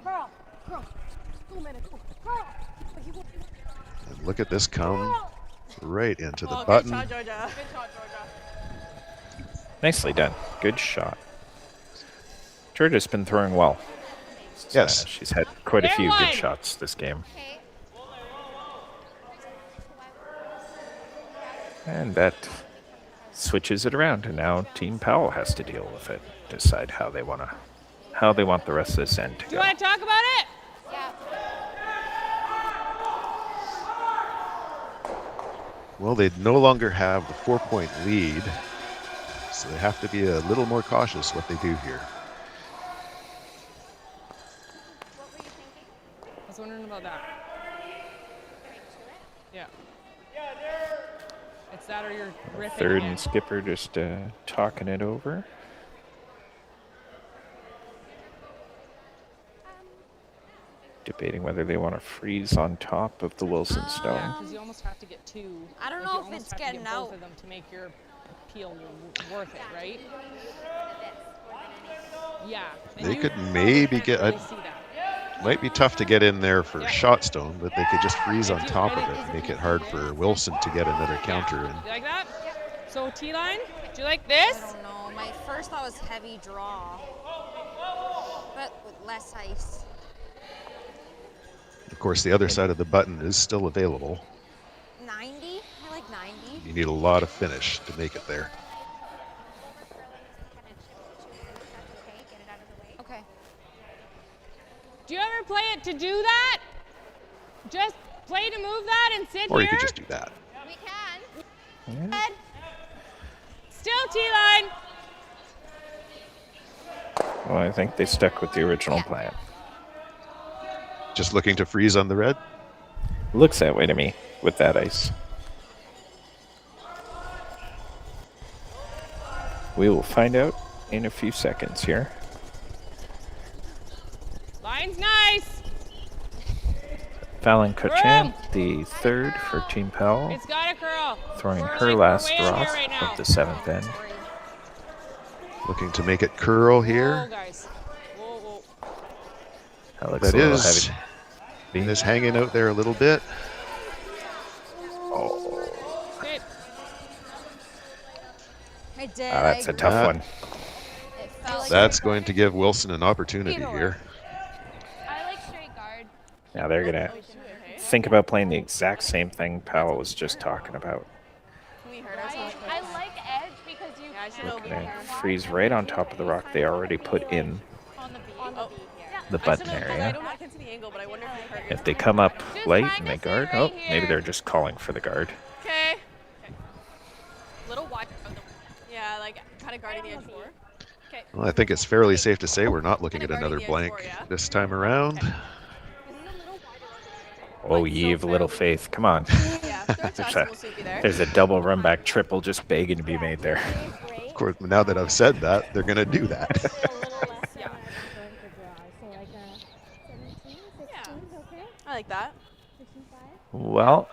Curl. Go, man. Curl. And look at this come right into the Good button. shot, Georgia. Good shot, Georgia. Nicely done. Good shot. Georgia's been throwing well. Yes. She's had quite a few good shots this game. And that switches it around, and now Team Powell has to deal with it. Decide how they want the rest of this end to Do go. you want to talk about it? Yeah. Well, they no longer have the 4-point lead, so they have to be a little more cautious what they do here. I was wondering about that. Yeah. It's that or you're riffing Third again. and Skipper just talking it over. Debating whether they want to freeze on top of the Wilson stone. Because you almost have to get two. I don't like, know you if almost it's have to getting get out. both of them to make your peel worth it, right? Yeah. and They you could probably maybe can't get really a, see that. might be tough to get in there for shot stone, but they could just freeze on top of it and make it hard for Wilson to get another counter in. You like that? So T-line, do you like this? I don't know. My first thought was heavy draw, but with less ice. Of course, the other side of the button is still available. 90? I like 90. You need a lot of finish to make it there. Okay. Do you ever play it to do that? Just play to move that and sit Or here? you could just do that. We can. Yeah. Still T-line. Well, I think they stuck with the original plan. Just looking to freeze on the red? Looks that way to me with that ice. We will find out in a few seconds here. Line's nice. Fallon Cochin, the third for Team Powell, It's got a curl. throwing We're her like, last we're way in rock here right now. of the seventh end. Looking to make it curl here. Whoa, guys. Whoa, whoa. That looks That a little is, heavy. it is hanging out there a little bit. Sit. I did. That's a tough That- one. It felt like That's going to give Wilson an opportunity here. I like straight guard. Now they're going to think about playing the exact same thing Powell was just talking about. I like edge because you Looking to freeze right on top of the rock they already put in on the beat. the button area. I can see the angle, but I wonder if you heard If they come up late and they guard, oh, maybe they're just calling for the guard. Okay. Little wide. Yeah, like kind of guarding the edge four. Okay. Well, I think it's fairly safe to say we're not looking at another blank this time around. Oh, ye of little faith. Come on. There's a double run back triple just begging to be made there. Of course, now that I've said that, they're going to do that. I like that. Well,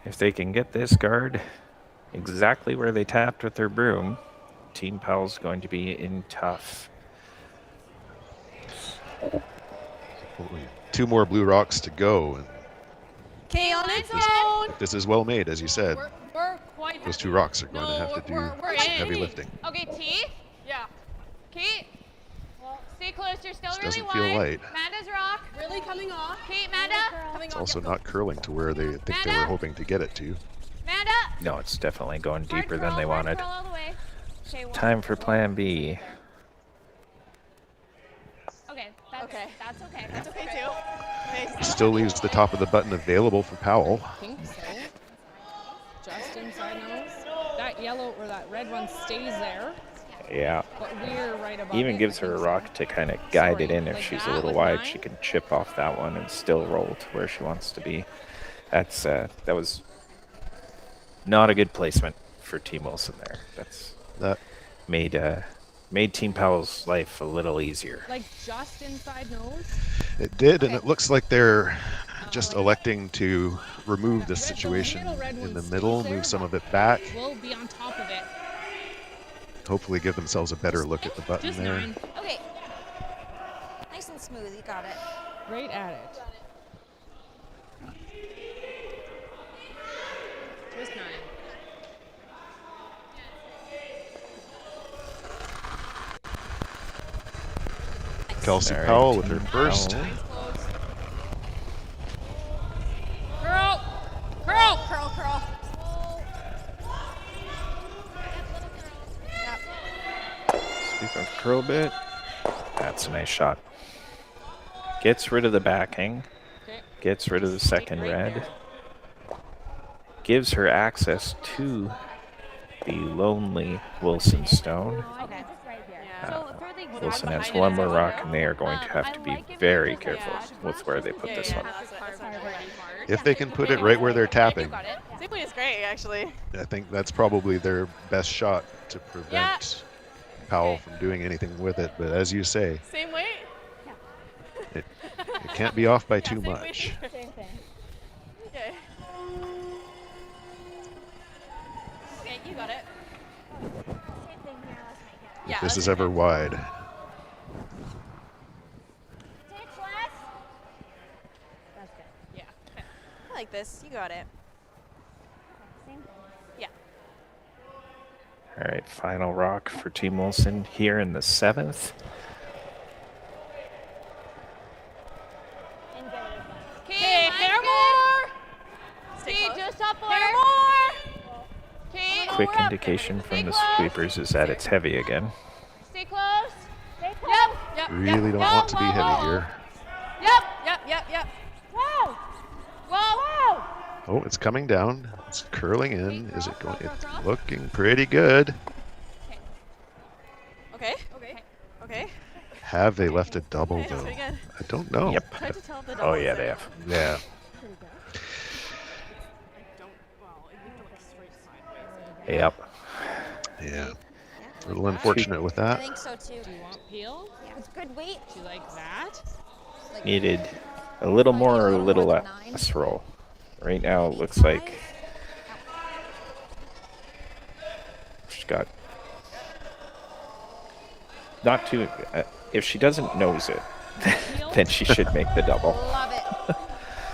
if they can get this guard exactly where they tapped with their broom, Team Powell's going to be in tough. Only 2 more blue rocks to go. Okay, on its own. If this is well made, as you said, We're quite those 2 rocks are going to have to do we're some in. heavy lifting. Okay, T. Yeah. Kate. Stay close. You're still This really doesn't feel wide. light. Amanda's rock. Really coming off. Kate, Amanda. Coming It's off. also not curling to where they think they were hoping to get it to. Amanda. No, it's definitely going deeper than they Hard wanted. curl all the way. Okay, Time for plan B. Okay, that's okay. That's okay. That's okay too. Still leaves the top of the button available for Powell. I think so. Just inside nose. That yellow or that red one stays there. Yeah. But we're right above Even it. gives her a rock to kind of guide it in. If she's a little wide, she can chip off that one and still roll to where she wants to be. That's that was not a good placement for Team Wilson there. That made Team Powell's life a little easier. Like just inside nose. It did, and it looks like they're just electing to remove this situation in the middle, move some of it back, We'll be on top of it. hopefully give themselves a better look at the button Just there. 9. Okay. Nice and smooth. You got it. Right at it. Just 9. Kelsey All right, Powell with her Team first. Powell. Curl! Curl! Curl, curl. Speak of curl bit. That's a nice shot. Gets rid of the backing. Gets rid of the second red. Gives her access to the lonely Wilson stone. Okay. Wilson has one more rock, and they are going to have to be very careful with where they put this one. If they can put it right where they're tapping, Safely is great, actually. I think that's probably their best shot to prevent Powell from doing anything with it. But as you say, Same weight? it can't be off by too much. Same thing. Okay. Okay, you got it. If this is ever wide. That's good. Yeah. Okay. I like this. You got it. Yeah. All right, final rock for Team Wilson here in the 7th. Okay, hair more. Stay Just up hair more. Okay. Quick indication from the sweepers is that it's heavy again. Stay close. Stay close. Yep. Really don't want to be heavy here. Yep. Whoa. Whoa. Oh, it's coming down. It's curling in. Is it going? It's looking pretty good. Okay. Have they left a double Okay, that's though? pretty good. I don't know. Yep. Hard to tell if the Oh double yeah, is they there. have. Yeah. Yep. Yeah. A little unfortunate with I that. think so too. Do you want peel? Yeah, it's good weight. Do you like that? Needed a little more or a little less roll. Right now it looks like she's got not too. If she doesn't nose it, then she should make the double. Love it.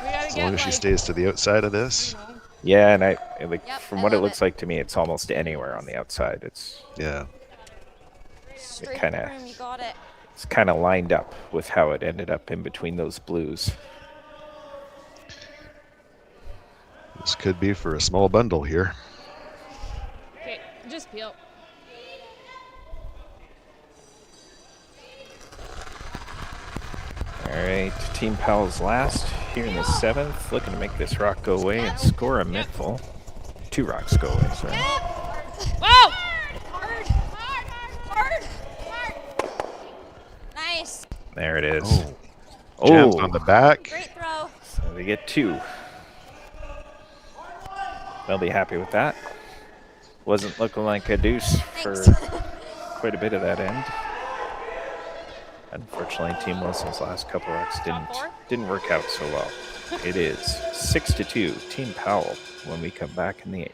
As long as she stays to the outside of this. Yeah, and I like Yep, from I what it love looks it. like to me, it's almost anywhere on the outside. It's Yeah. Straight kinda- room, you got it. it's kind of lined up with how it ended up in between those blues. This could be for a small bundle here. Okay, just peel. All right, Team Powell's last here in the 7th, looking to make this rock go away and score a mittful. 2 rocks go away, sorry. Whoa! Hard. Nice. There it is. Oh. Jams on the back. Great throw. So they get 2. They'll be happy with that. Wasn't looking like a deuce for quite a bit of that end. Unfortunately, Team Wilson's last couple rocks didn't work out so well. It is 6-2, Team Powell, when we come back in the 8th.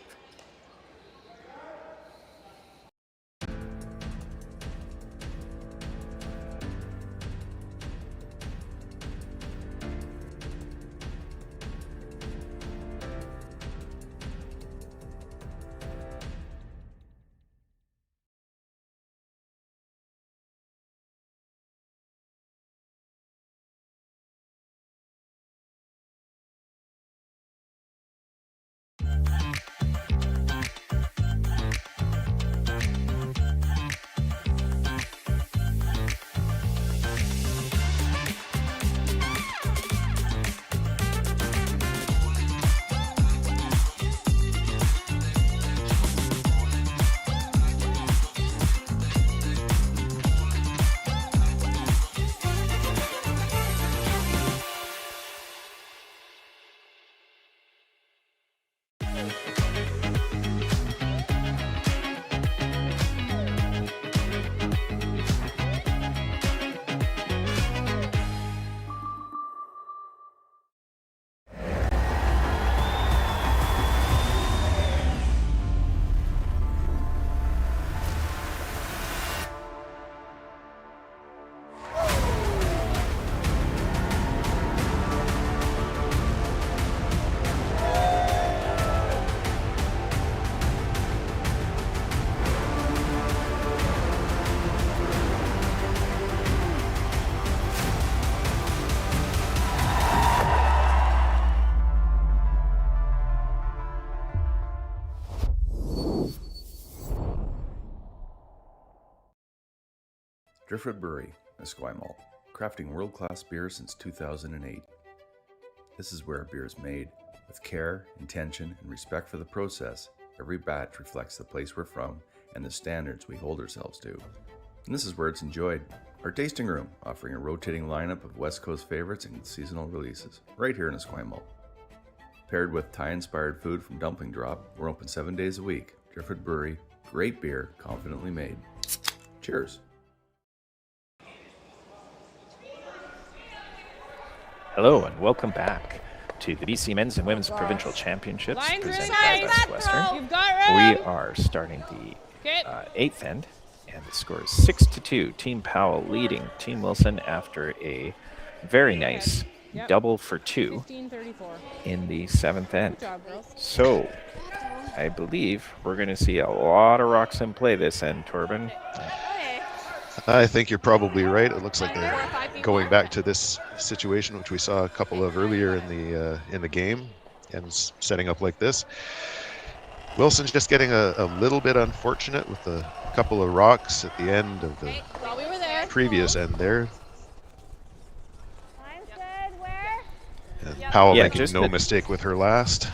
Driftwood Brewery, Esquimalt, crafting world-class beer since 2008. This is where beer is made. With care, intention, and respect for the process, every batch reflects the place we're from and the standards we hold ourselves to. And this is where it's enjoyed. Our tasting room, offering a rotating lineup of West Coast favorites and seasonal releases, right here in Esquimalt. Paired with Thai-inspired food from Dumpling Drop, we're open 7 days a week. Driftwood Brewery, great beer, confidently made. Cheers. Hello and welcome back to the BC Men's and Women's Provincial Championships presented by Best Western. We are starting the 8th end, and the score is 6-2. Team Powell leading Team Wilson after a very nice double for 2 in the 7th end. So I believe we're going to see a lot of rocks in play this end, Torben. I think you're probably right. It looks like they're going back to this situation, which we saw a couple of earlier in the game, and setting up like this. Wilson's just getting a little bit unfortunate with a couple of rocks at the end of the previous end there. And Powell making no mistake with her last.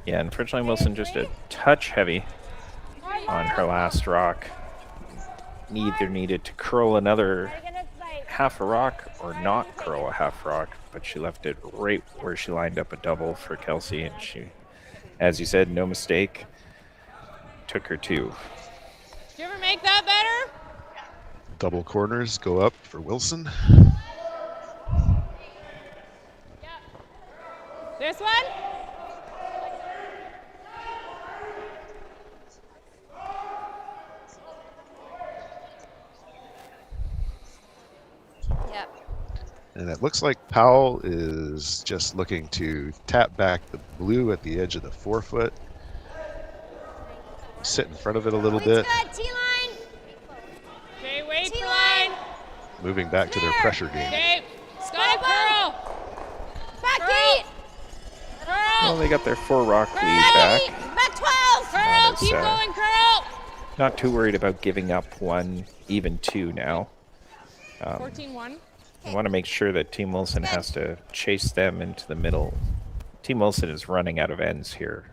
Yeah, unfortunately Wilson just a touch heavy on her last rock. Either needed to curl another half a rock or not curl a half rock, but she left it right where she lined up a double for Kelsey, and she, as you said, no mistake, took her 2. Did you ever make that better? Double corners go up for Wilson. This one? Yep. And it looks like Powell is just looking to tap back the blue at the edge of the 4-foot. Sit in front of it a little bit. Good, T-line. Okay, wait for line. Moving back to their pressure game. Okay, Scott, curl. Back gate. Well, they got their 4-rock lead back. Back 12. Curl, keep going, curl. Not too worried about giving up 1, even 2 now. 14-1. I want to make sure that Team Wilson has to chase them into the middle. Team Wilson is running out of ends here.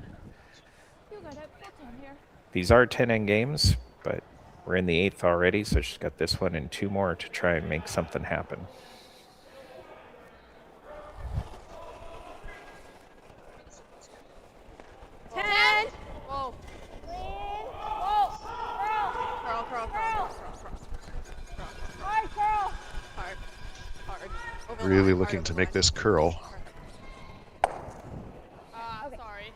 These are 10-end games, but we're in the 8th already, so she's got this one and 2 more to try and make something happen. really looking to make this curl. Sorry.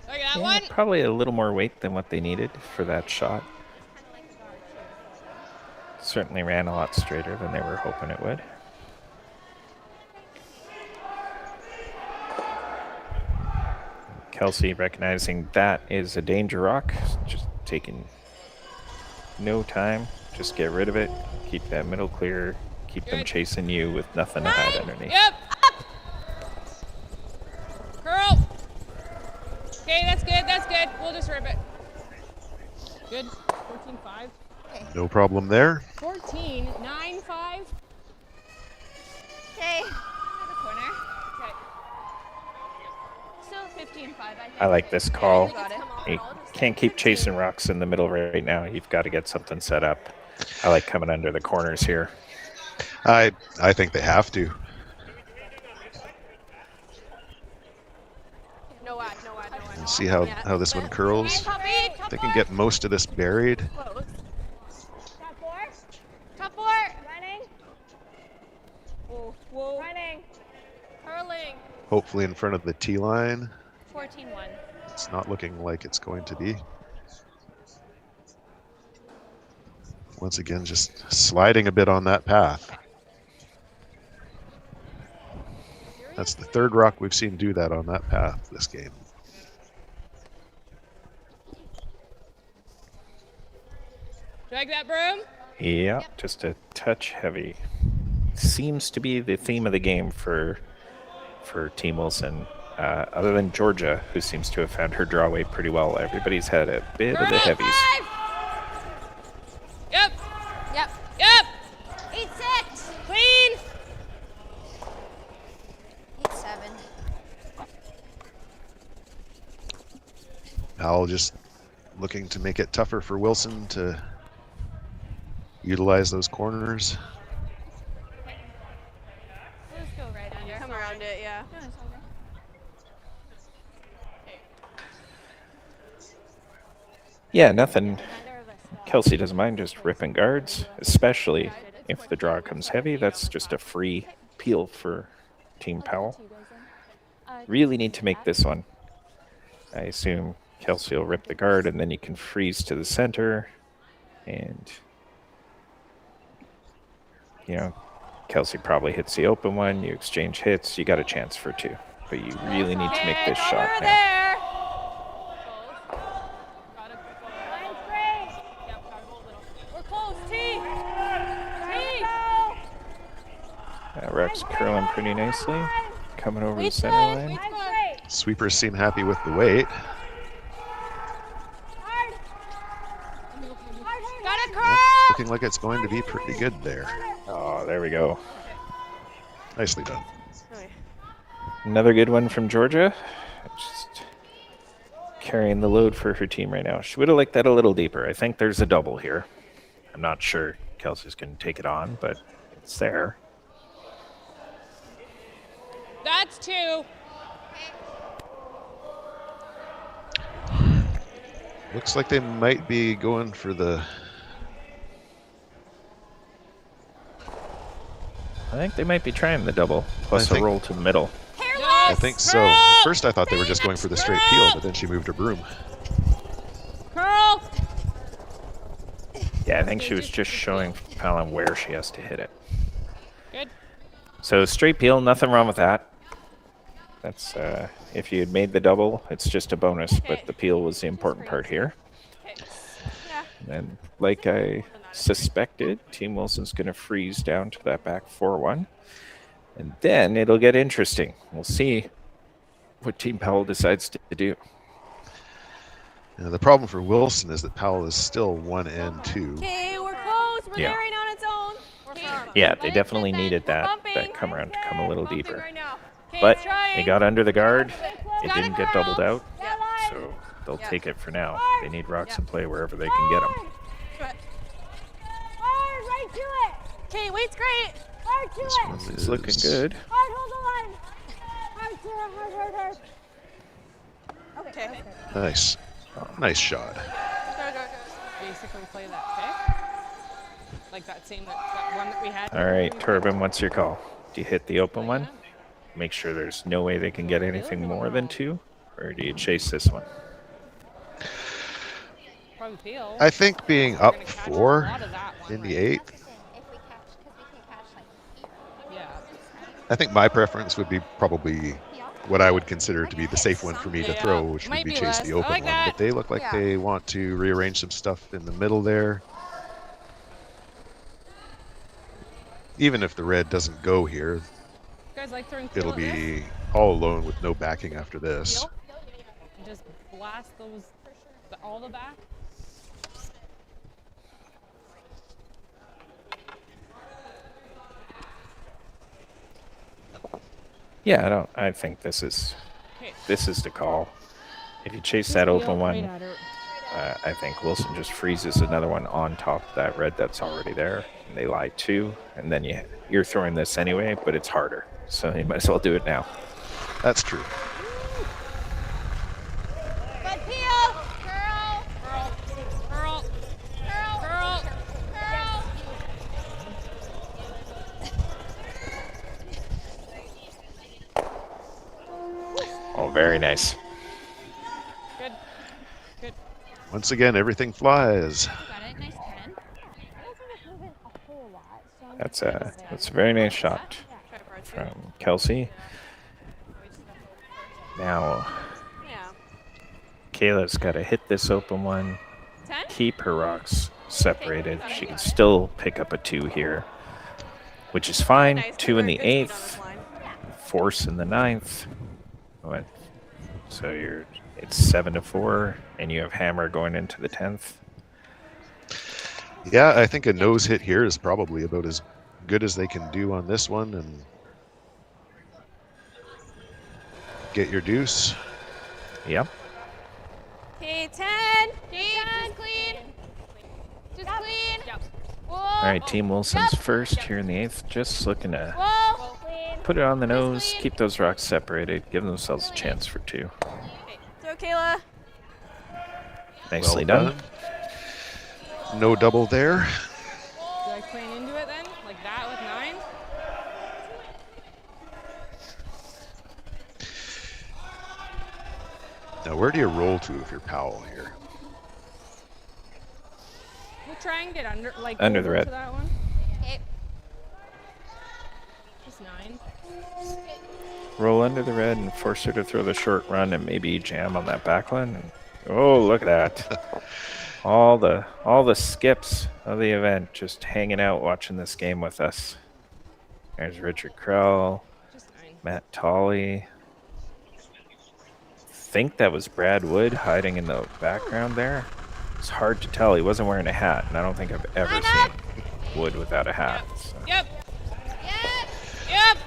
Yeah, probably a little more weight than what they needed for that shot. Certainly ran a lot straighter than they were hoping it would. Kelsey recognizing that is a danger rock, just taking no time, just get rid of it, keep that middle clear, keep them chasing you with nothing to hide underneath. Yep. Up. Curl. Okay, that's good. That's good. We'll just rip it. Good. 14-5. Okay. No problem there. 14-9-5. Okay. The corner. Okay. Still 15-5, I think. I like this call. Yeah, got it. You can't keep chasing rocks in the middle right now. You've got to get something set up. I like coming under the corners here. I think they have to. No ad. And see how this one curls. They can get most of this buried. Top 4. Running. Whoa. Running. Curling. Hopefully in front of the tee line. 14-1. It's not looking like it's going to be. Once again, just sliding a bit on that path. That's the third rock we've seen do that on that path this game. Drag that broom. Yeah, just a touch heavy. Seems to be the theme of the game for Team Wilson. Other than Georgia, who seems to have found her draw weight pretty well. Everybody's had a bit of the heavies. Yep. 8-6. Clean. 8-7. Powell just looking to make it tougher for Wilson to utilize those corners. Let's go right under. Come around it, yeah. Yeah, nothing. Kelsey doesn't mind just ripping guards, especially if the draw comes heavy. That's just a free peel for Team Powell. Really need to make this one. I assume Kelsey will rip the guard, and then you can freeze to the center. And, you know, Kelsey probably hits the open one. You exchange hits. You got a chance for 2. But you really need to make this shot now. Rex curling pretty nicely. Coming over the center line. Sweepers seem happy with the weight. Looking like it's going to be pretty good there. Oh, there we go. Nicely done. Another good one from Georgia. Just carrying the load for her team right now. She would have liked that a little deeper. I think there's a double here. I'm not sure Kelsey's going to take it on, but it's there. That's 2. Looks like they might be going for the... I think they might be trying the double, plus a roll to the middle. I think so. At first I thought they were just going for the straight peel, but then she moved her broom. Curl. Yeah, I think she was just showing Fallon where she has to hit it. Good. So straight peel, nothing wrong with that. That's if you had made the double, it's just a bonus, but the peel was the important part here. And like I suspected, Team Wilson's going to freeze down to that back 4-1. And then it'll get interesting. We'll see what Team Powell decides to do. The problem for Wilson is that Powell is still 1 and 2. Okay, we're close. We're layering on its own. Yeah, they definitely needed that come around to come a little deeper. But they got under the guard. It didn't get doubled out, so they'll take it for now. They need rocks in play wherever they can get them. Hard, right to it. Okay, weight's great. Hard to it. It's looking good. Hard, hold the line. Hard to it, hard. Okay. Nice. Nice shot. Basically play that Like that same that one that we had. All right, Turbin, what's your call? Do you hit the open one? Make sure there's no way they can get anything more than 2? Or do you chase this one? Probably feel. I think being up 4 in the 8th. Yeah. I think my preference would be probably what I would consider to be the safe one for me to throw, which would be chase the open one. But they look like they want to rearrange some stuff in the middle there. Even if the red doesn't go here, You guys like throwing it'll be all alone with no backing after this. Just blast those all the back. Yeah, I think this is the call. If you chase that open one, I think Wilson just freezes another one on top of that red that's already there. And they lie 2, and then you're throwing this anyway, but it's harder. So you might as well do it now. That's true. Good peel. Curl. Curl. Curl. Curl. Curl. Oh, very nice. Good. Good. Once again, everything flies. Got it. Nice 10. That's a very nice shot from Kelsey. Now, Kayla's got to hit this open one, keep her rocks separated. She can still pick up a 2 here, which is fine. 2 in the 8th, force in the 9th. So it's 7-4, and you have hammer going into the 10th. Yeah, I think a nose hit here is probably about as good as they can do on this one, and get your deuce. Yep. Okay, 10. Just clean. Just clean. Whoa. All right, Team Wilson's first here in the 8th, just looking to Whoa. put it on the nose, keep those rocks separated, give themselves a chance for 2. Throw Kayla. Nicely Well done. No double there. Do I clean into it then? Like that with 9? Now, where do you roll to if you're Powell here? We'll try and get under Under the over red. to that one. Okay. Just 9. Roll under the red and force her to throw the short run and maybe jam on that back one. And, oh, look at that. all the skips of the event just hanging out watching this game with us. There's Richard Krell, Matt Tolley. I think that was Brad Wood hiding in the background there. It's hard to tell. He wasn't wearing a hat, and I don't think I've ever seen Wood without a hat. So. Yep. Yep.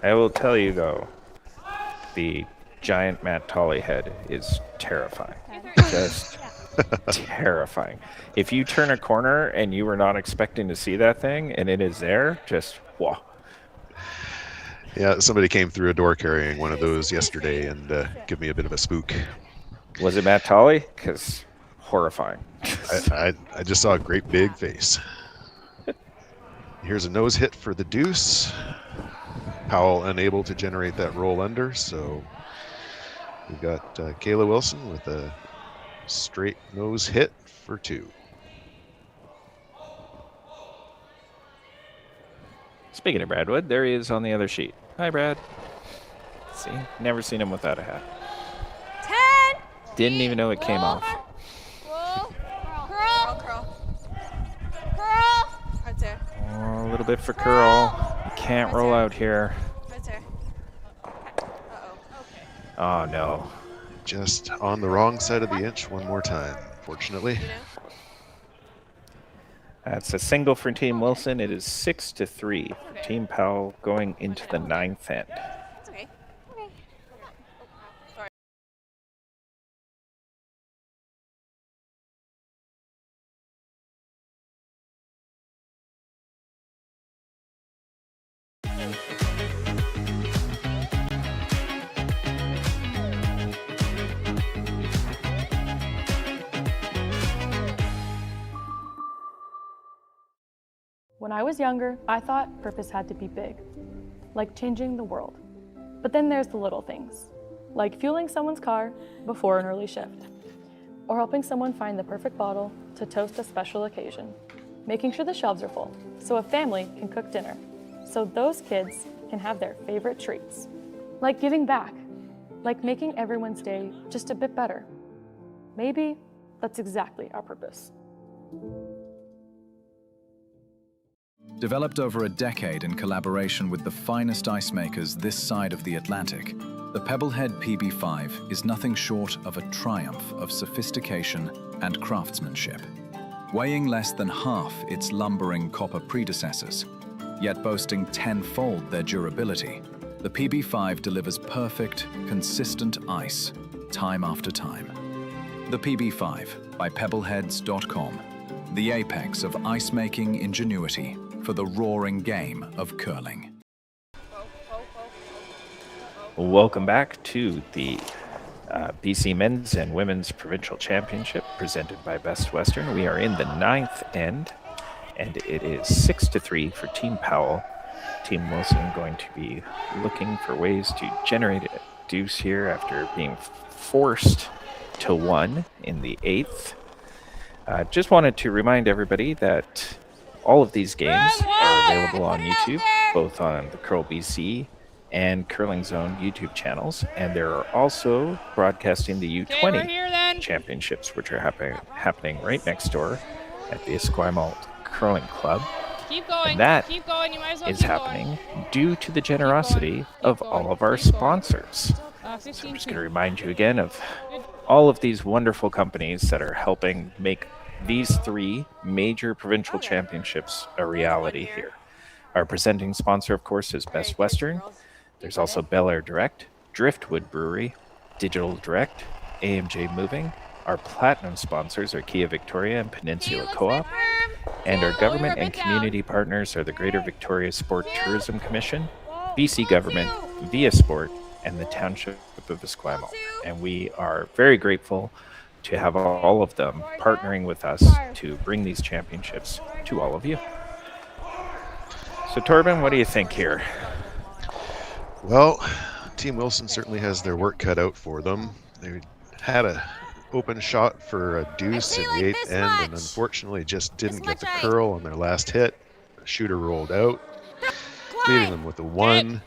I will tell you, though, the giant Matt Tolley head is terrifying. Just terrifying. If you turn a corner and you were not expecting to see that thing, and it is there, just whoa. Yeah, somebody came through a door carrying one of those yesterday and give me a bit of a spook. Was it Matt Tolley? Because horrifying. I just saw a great big face. Here's a nose hit for the deuce. Powell unable to generate that roll under, so we've got Kayla Wilson with a straight nose hit for 2. Speaking of Brad Wood, there he is on the other sheet. Hi, Brad. See, never seen him without a hat. 10. Didn't even know it came off. Whoa. Curl. Right there. Oh, a little bit for curl. You can't roll out here. Right there. Oh, no. Just on the wrong side of the inch one more time, fortunately. That's a single for Team Wilson. It is 6-3 for Team Powell going into the 9th end. It's okay. When I was younger, I thought purpose had to be big, like changing the world. But then there's the little things, like fueling someone's car before an early shift, or helping someone find the perfect bottle to toast a special occasion, making sure the shelves are full so a family can cook dinner, so those kids can have their favorite treats, like giving back, like making everyone's day just a bit better. Maybe that's exactly our purpose. Developed over a decade in collaboration with the finest ice makers this side of the Atlantic, the Pebblehead PB5 is nothing short of a triumph of sophistication and craftsmanship. Weighing less than half its lumbering copper predecessors, yet boasting tenfold their durability, the PB5 delivers perfect, consistent ice, time after time. The PB5 by Pebbleheads.com, the apex of ice-making ingenuity for the roaring game of curling. Welcome back to the BC Men's and Women's Provincial Championship presented by Best Western. We are in the 9th end, and it is 6-3 for Team Powell. Team Wilson going to be looking for ways to generate a deuce here after being forced to 1 in the 8th. Just wanted to remind everybody that all of these games are available on YouTube, both on the Curl BC and Curling Zone YouTube channels, and they're also broadcasting the U20 championships, which are happening right next door at the Esquimalt Curling Club. Keep going. And that Keep going. You might as well is keep happening due to the generosity of all of our sponsors. So I'm just going to remind you again of all of these wonderful companies that are helping make these 3 major provincial championships a reality here. Our presenting sponsor, of course, is Best Western. There's also Bel Air Direct, Driftwood Brewery, Digital Direct, AMJ Moving. Our platinum sponsors are Kia Victoria and Peninsula Co-op. And our government and community partners are the Greater Victoria Sport Tourism Commission, BC Government, Via Sport, and the Township of Esquimalt. And we are very grateful to have all of them partnering with us to bring these championships to all of you. So Torben, what do you think here? Well, Team Wilson certainly has their work cut out for them. They had a open shot for a deuce in the 8th end and unfortunately just didn't get the curl on their last hit. The shooter rolled out, leaving them with a 1.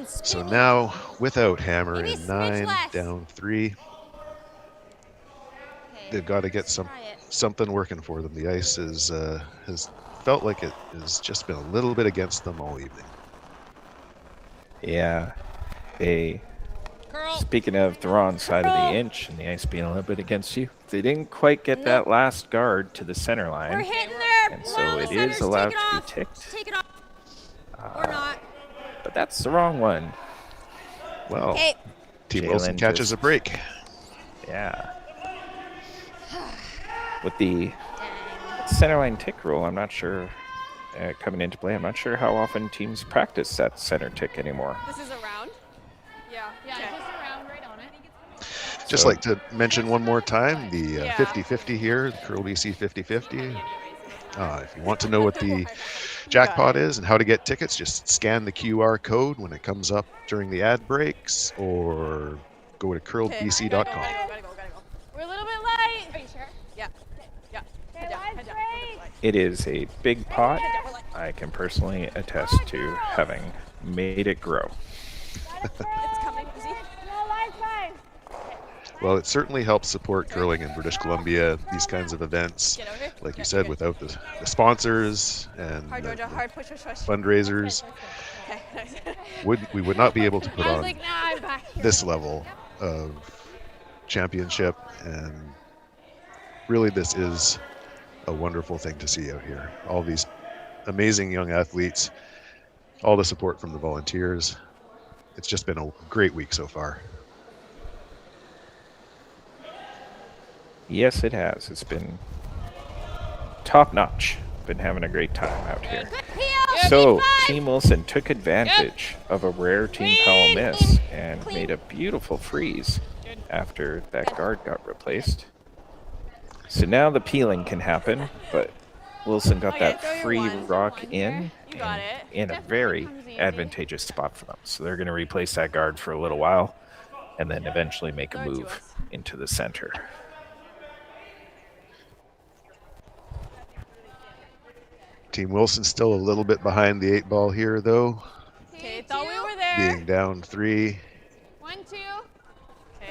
So now, without hammer in 9, down 3, they've got to get something working for them. The ice has felt like it has just been a little bit against them all evening. Yeah. Speaking of the wrong side of the inch and the ice being a little bit against you, they didn't quite get that last guard to the center line. We're hitting there. And so it is allowed to be ticked. Take it off. Or not. But that's the wrong one. Well, Team Wilson catches a break. Yeah. With the centerline tick rule, I'm not sure, coming into play, I'm not sure how often teams practice that center tick anymore. This is a round? Yeah. Yeah, just a round right on it. Just like to mention one more time, the 50-50 here, the Curl BC 50-50. If you want to know what the jackpot is and how to get tickets, just scan the QR code when it comes up during the ad breaks or go to curlbc.com. Gotta go. We're a little bit light. Are you sure? Yeah. Head down. It is a big pot. I can personally attest to having made it grow. It's coming. Easy. No, line's fine. Well, it certainly helps support curling in British Columbia, these kinds of events. Like you said, without the sponsors and the fundraisers, we would not be able to put on this level of championship. And really, this is a wonderful thing to see out here. All these amazing young athletes, all the support from the volunteers. It's just been a great week so far. Yes, it has. It's been top notch. Been having a great time out here. So Team Wilson took advantage of a rare Team Powell miss and made a beautiful freeze after that guard got replaced. So now the peeling can happen, but Wilson got Okay, that throw your free one. rock in, You got it. in a very advantageous spot for them. So they're going to replace that guard for a little while and then eventually make a move into the center. Team Wilson still a little bit behind the 8 ball here, though. Okay, thought we were there. Being down 3. 1, 2.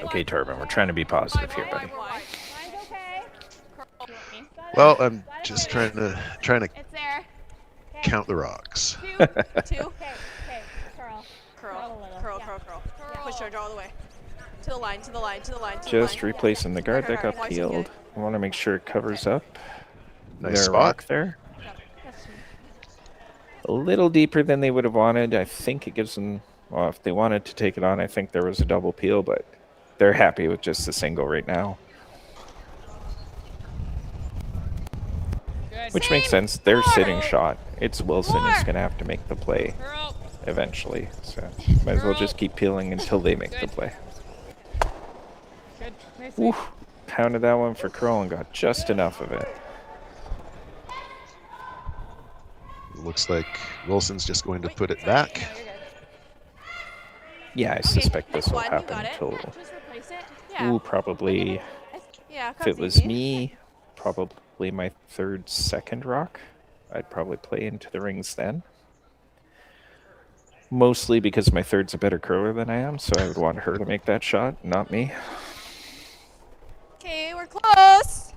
Okay, Turbin, we're trying to be positive here, buddy. Well, I'm just trying to It's there. count the rocks. 2. Okay, curl. Curl. Push Georgia all the way. To the line, to the line, to the line, to the Just line. replacing the guard that got Watch it peeled. get- I want to make sure it covers up. Nice their spot. rock there. A little deeper than they would have wanted. I think it gives them, well, if they wanted to take it on, I think there was a double peel, but they're happy with just the single right now. Which makes sense. They're sitting shot. It's Wilson who's going to have to make the play eventually. So might as well just keep peeling until they make the play. Oof. Pounded that one for curl and got just enough of it. Looks like Wilson's just going to put it back. Yeah, I suspect this will one, you happen got it. until... Just replace it. Yeah. Ooh, probably... Yeah, If it was me, probably my third, second rock. I'd probably play into the rings then. Mostly because my third's a better curler than I am, so I would want her to make that shot, not me. Okay, we're close.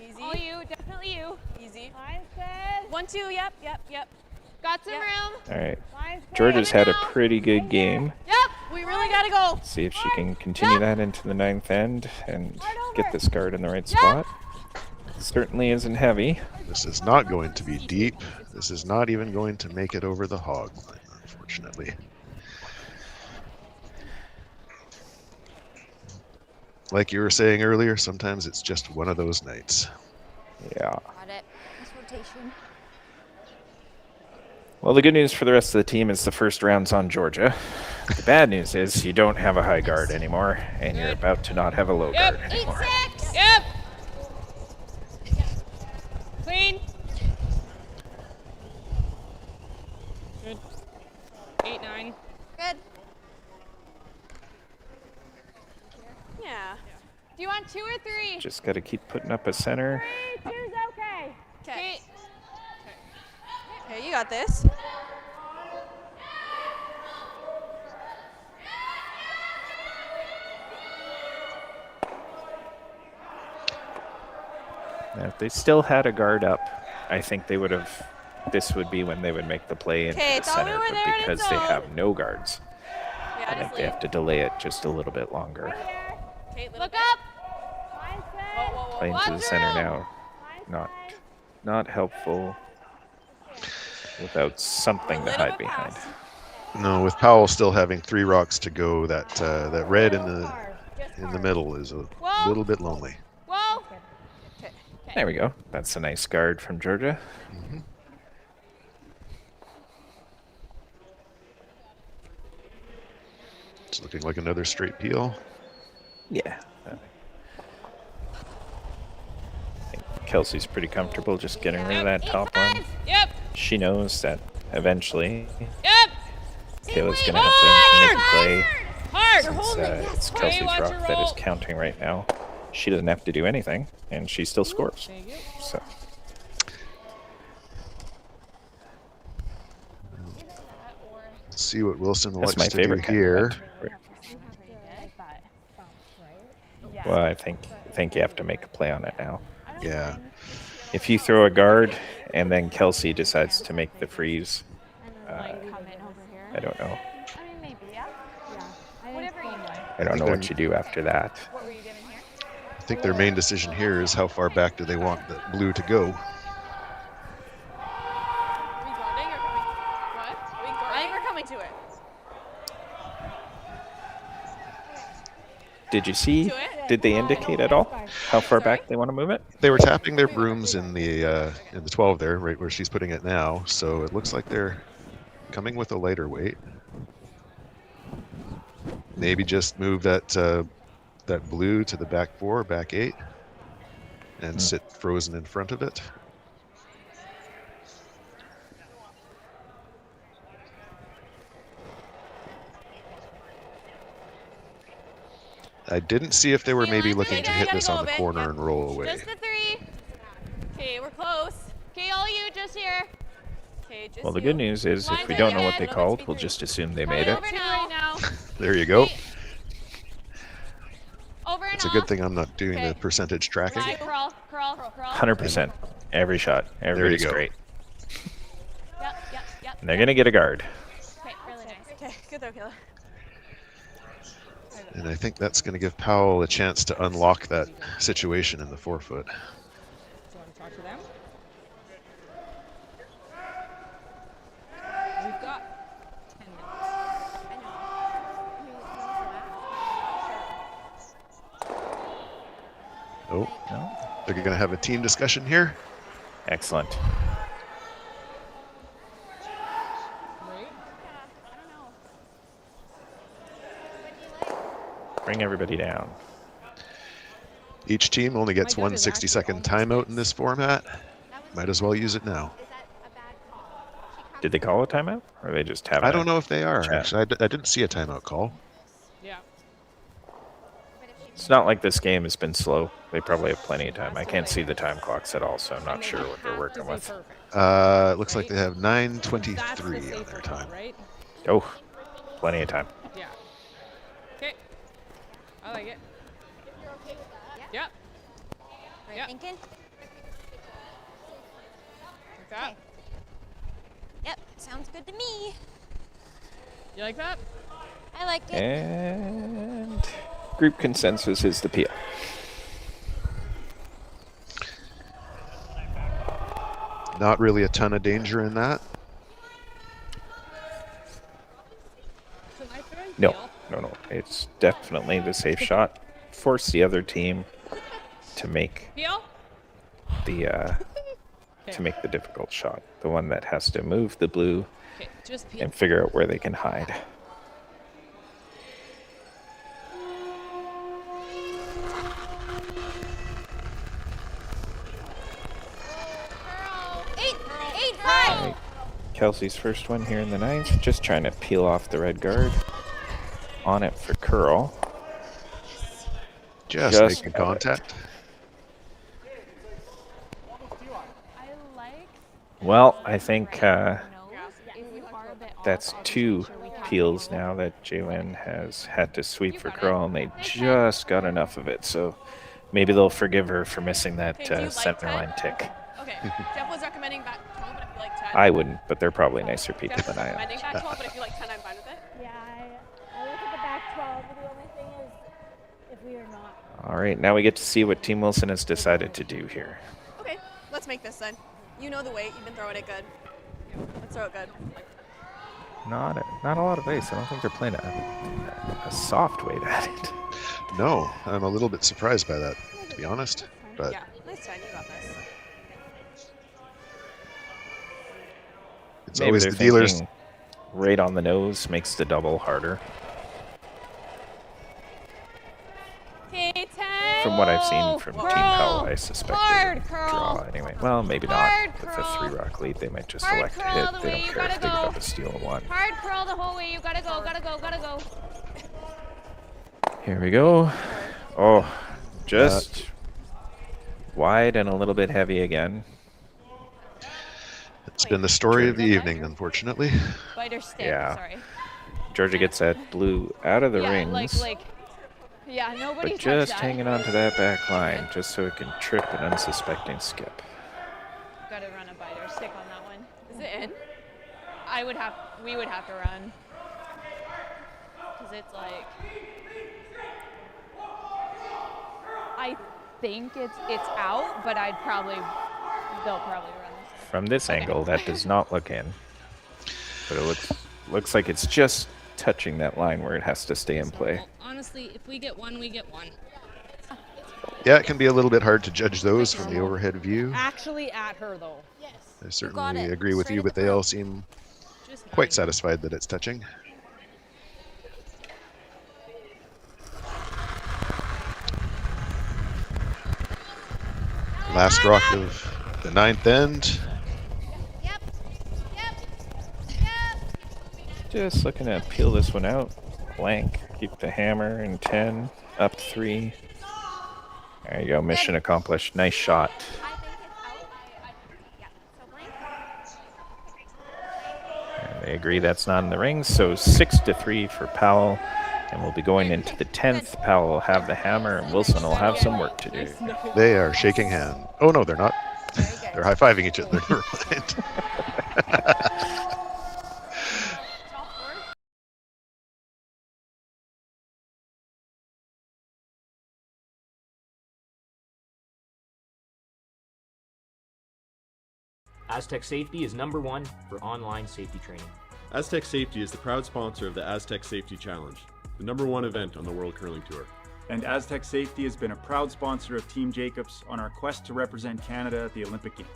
Easy. All you, definitely you. Easy. Line says. 1, 2, yep. Got some room. All right. Georgia's had a pretty good game. Yep, we really gotta go. See if she can continue that into the 9th end and get this guard in the right spot. Certainly isn't heavy. This is not going to be deep. This is not even going to make it over the hog line, unfortunately. Like you were saying earlier, sometimes it's just one of those nights. Yeah. Got it. Nice rotation. Well, the good news for the rest of the team is the first round's on Georgia. The bad news is you don't have a high guard anymore, and you're about to not have a low guard anymore. 8-6. Yep. Clean. Good. 8-9. Good. Yeah. Do you want 2 or 3? Just got to keep putting up a center. 3, 2's okay. Okay. Okay, you got this. Now, if they still had a guard up, I think they would have. This would be when they would make the play into the thought we center, were but there in because its they own. have no guards, Yeah, I think they have to delay it just a little bit longer. Okay, Look up. Line says. Play into the center now. Not helpful without something to hide behind. No, with Powell still having 3 rocks to go, that that red in the middle is a little bit lonely. Whoa. There we go. That's a nice guard from Georgia. It's looking like another straight peel. Yeah. I think Kelsey's pretty comfortable just getting rid of that top one. Yep. She knows that eventually Yep. Kayla's going to have to make a play. Hard. Since it's Kelsey's rock that is counting right now. She doesn't have to do anything, and she still scores. So. Let's see what Wilson That's likes my to favorite do here. Well, I think you have to make a play on it now. Yeah. If you throw a guard and then Kelsey decides to make the freeze, I don't know. I don't know what you do after that. I think their main decision here is how far back do they want the blue to go. I think we're coming to it. Did you see? Did they indicate at all how far back they want to move it? They were tapping their brooms in the 12 there, right where she's putting it now. So it looks like they're coming with a lighter weight. Maybe just move that that blue to the back 4, back 8, and sit frozen in front of it. I didn't see if they were maybe Kayla, looking to you hit gotta this go on a the bit. corner Yep. and roll away. Just the 3. Okay, we're close. Okay, all you just here. Okay, just Well, the you. good news is if we don't know what they called, we'll just assume they made it. Over now. There you go. Over and It's a good thing I'm not doing the percentage tracking. Right, crawl. 100%. Every shot. Everybody's go. great. Yep. And they're going to get a guard. Okay, really nice. Okay, good though, Kayla. And I think that's going to give Powell a chance to unlock that situation in the 4-foot. Do you want to talk to them? We've got 10 minutes. Oh, no. They're going to have a team discussion here. Excellent. Bring everybody down. Each team only gets one 60-second timeout in this format. Might as well use it now. Did they call a timeout? Or are they just having I don't know if they are. chat? Actually, I didn't see a timeout call. Yeah. It's not like this game has been slow. They probably have plenty of time. I can't see the time clocks at all, so I'm not sure what they're working with. It looks like they have 9:23 on their time. Right? Oh, plenty of time. Yeah. Okay. I like it. You're okay with that? Yep. Right, thinking? Like that. Yep, sounds good to me. You like that? I like it. And group consensus is the PL. Not really a ton of danger in that. No. It's definitely the safe shot. Force the other team to make the difficult shot. The one that has to move the blue and figure out where they can hide. Right. Kelsey's first one here in the 9th. Just trying to peel off the red guard. On it for curl. Just making contact. Well, I think that's 2 peels now that Jalen has had to sweep for curl, and they just got enough of it. So maybe they'll forgive her for missing that center line tick. Okay, Jeff was recommending back 12, but if you like 10. I wouldn't, but they're probably nicer people Jeff than was I am. recommending back 12, but if you like 10, I'm fine with it. Yeah, I look at the back 12, but the only thing is if we are not. All right, now we get to see what Team Wilson has decided to do here. Okay, let's make this then. You know the weight, you've been throwing it good. Let's throw it good. Not a lot of ice. I don't think they're playing a soft weight at it. No, I'm a little bit surprised by that, to be honest. But Yeah, nice time, you got this. it's Maybe always they're the dealers. thinking right on the nose makes the double harder. Okay, 10. From what I've seen from Team Powell, I suspect Hard they would draw anyway. Well, maybe not. With a 3-rock lead, they might just elect to hit. They don't care if they give up a steal of 1. Hard curl the whole way. You gotta go, gotta go. Here we go. Oh, just wide and a little bit heavy again. It's been the story of the evening, unfortunately. Biter stick, Yeah. sorry. Georgia gets that blue out of the rings. Yeah, nobody But just hanging on to that back line, just so it can trip an unsuspecting skip. Gotta run a biter stick on that one. Is it in? We would have to run. Cause it's like, I think it's out, but they'll probably run this. From this angle, that does not look in. But it looks like it's just touching that line where it has to stay in play. Honestly, if we get 1, we get 1. Yeah, it can be a little bit hard to judge those from the overhead view. Actually at her, though. Yes. I certainly agree with you, but they all seem quite satisfied that it's touching. Last rock of the 9th end. Just looking to peel this one out. Blank. Keep the hammer in 10. Up 3. There you go. Mission accomplished. Nice shot. And they agree that's not in the ring, so 6-3 for Powell. And we'll be going into the 10th. Powell will have the hammer, and Wilson will have some work to do. They are shaking hands. Oh, no, they're not. They're high-fiving each other. Never mind. Aztec Safety is #1 for online safety training. Aztec Safety is the proud sponsor of the Aztec Safety Challenge, the #1 event on the World Curling Tour. And Aztec Safety has been a proud sponsor of Team Jacobs on our quest to represent Canada at the Olympic Games.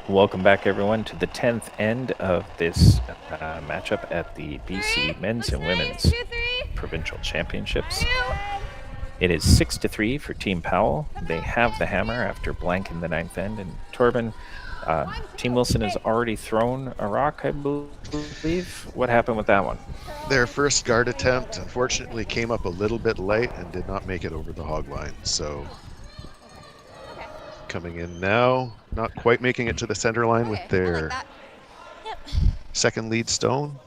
Welcome back, everyone, to the 10th end of this matchup at the BC Men's and Women's Provincial Championships. It is 6-3 for Team Powell. They have the hammer after blanking the 9th end. And Torben, Team Wilson has already thrown a rock, I believe. What happened with that one? Their first guard attempt, unfortunately, came up a little bit light and did not make it over the hog line. So coming in now, not quite making it to the center line with their second lead stone.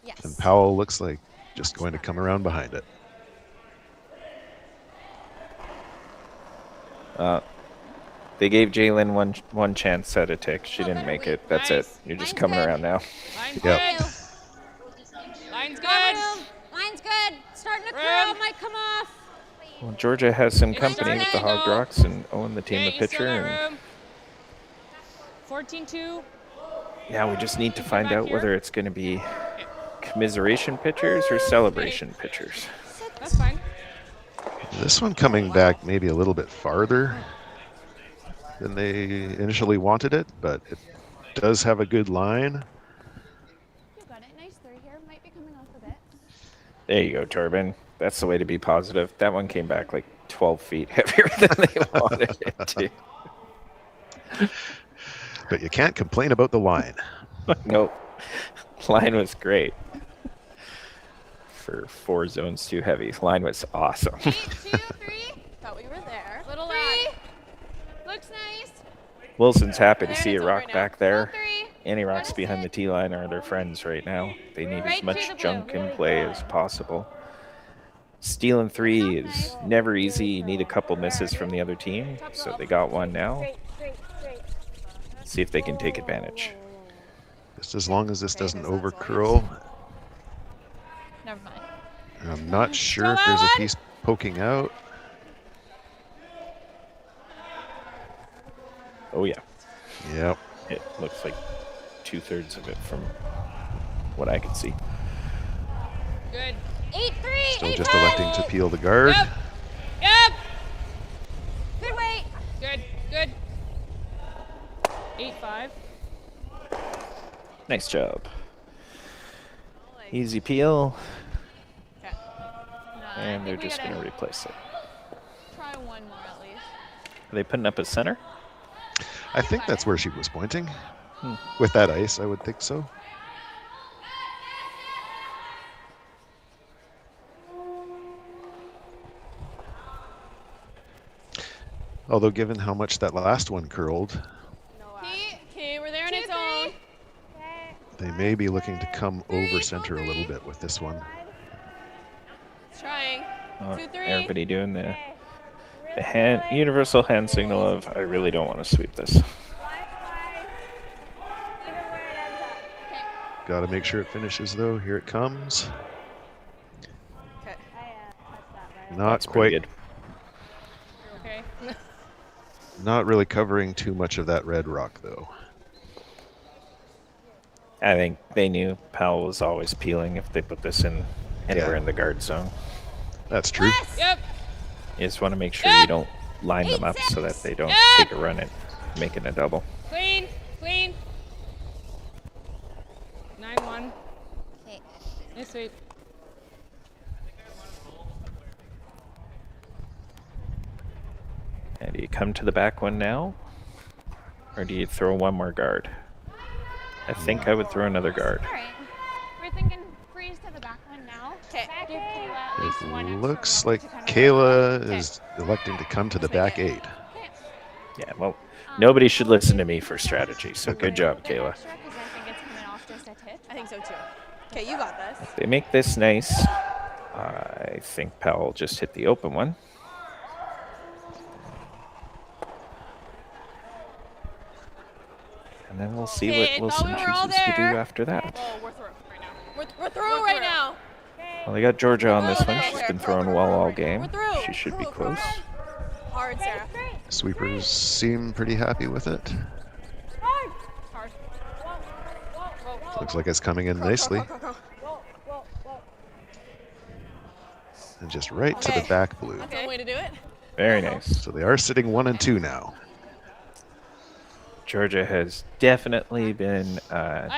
Yes. And Powell looks like just going to come around behind it. They gave Jalen one chance at a tick. She didn't make it. That's it. You're just coming around now. Line's Yep. good. Line's good. Line's good. Starting to curl. Might come off. Well, Georgia has some company with the Hogged Rocks and Owen, the team of pitcher. And 14-2. yeah, we just need to find out whether it's going to be commiseration pitchers or celebration pitchers. That's fine. This one coming back maybe a little bit farther than they initially wanted it, but it does have a good line. You got it. Nice three here. Might be coming off a bit. There you go, Torben. That's the way to be positive. That one came back like 12 feet heavier than they wanted it to. But you can't complain about the line. Nope. Line was great. For 4 zones too heavy. Line was awesome. 8, 2, 3. Thought we were there. Little 3. lad. Looks nice. Wilson's happy to see a it's rock over now. back there. 3. Any rocks behind the tee line are their friends right now. They need Right as to much the junk blue. in play as possible. Stealing 3 is never easy. You need a couple misses from the other team. So they got one now. See if they can take advantage. Just as long as this doesn't over curl. Never mind. I'm not sure if there's a piece poking out. Oh, yeah. Yep. It looks like 2/3 of it from what I can see. Good. 8-3. Still just electing to peel the guard. Yep. Yep. Good weight. Good. Good. 8-5. Nice job. Easy peel. And they're just going to replace it. Try one more at least. Are they putting up a center? I think that's where she was pointing. With that ice, I would think so. Although given how much that last one curled, Okay, we're there on its own. they may be looking to come over center a little bit with this one. Trying. Oh, 2, 3. everybody doing the universal hand signal of, I really don't want to sweep this. Got to make sure it finishes though. Here it comes. Okay. Not That's pretty quite. good. Okay. Not really covering too much of that red rock though. I think they knew Powell was always peeling if they put this in anywhere in the guard zone. That's true. Yep. You just want to make sure you don't line them up so that they don't take a run at making a double. Clean. 9-1. Okay. Nice sweep. And do you come to the back one now? Or do you throw one more guard? I think I would throw another guard. All right. We're thinking freeze to the back one now. Okay. Give Kayla at least one extra Looks round like to kind of Kayla is electing to come to the back 8. Yeah, well, nobody should listen to me for strategy, so good job, Kayla. extra because I think it's coming off just a tip. I think so too. Okay, you got this. They make this nice. I think Powell just hit the open one. And then we'll see what Wilson chooses to do after that. Oh, we're through right now. We're through right now. Well, they got Georgia on this one. She's been throwing well all game. She should be close. Hard, Sarah. Sweepers seem pretty happy with it. Hard. Looks like it's coming in nicely. And just right to the back blue. That's one way to do it. Very nice. So they are sitting 1 and 2 now. Georgia has definitely been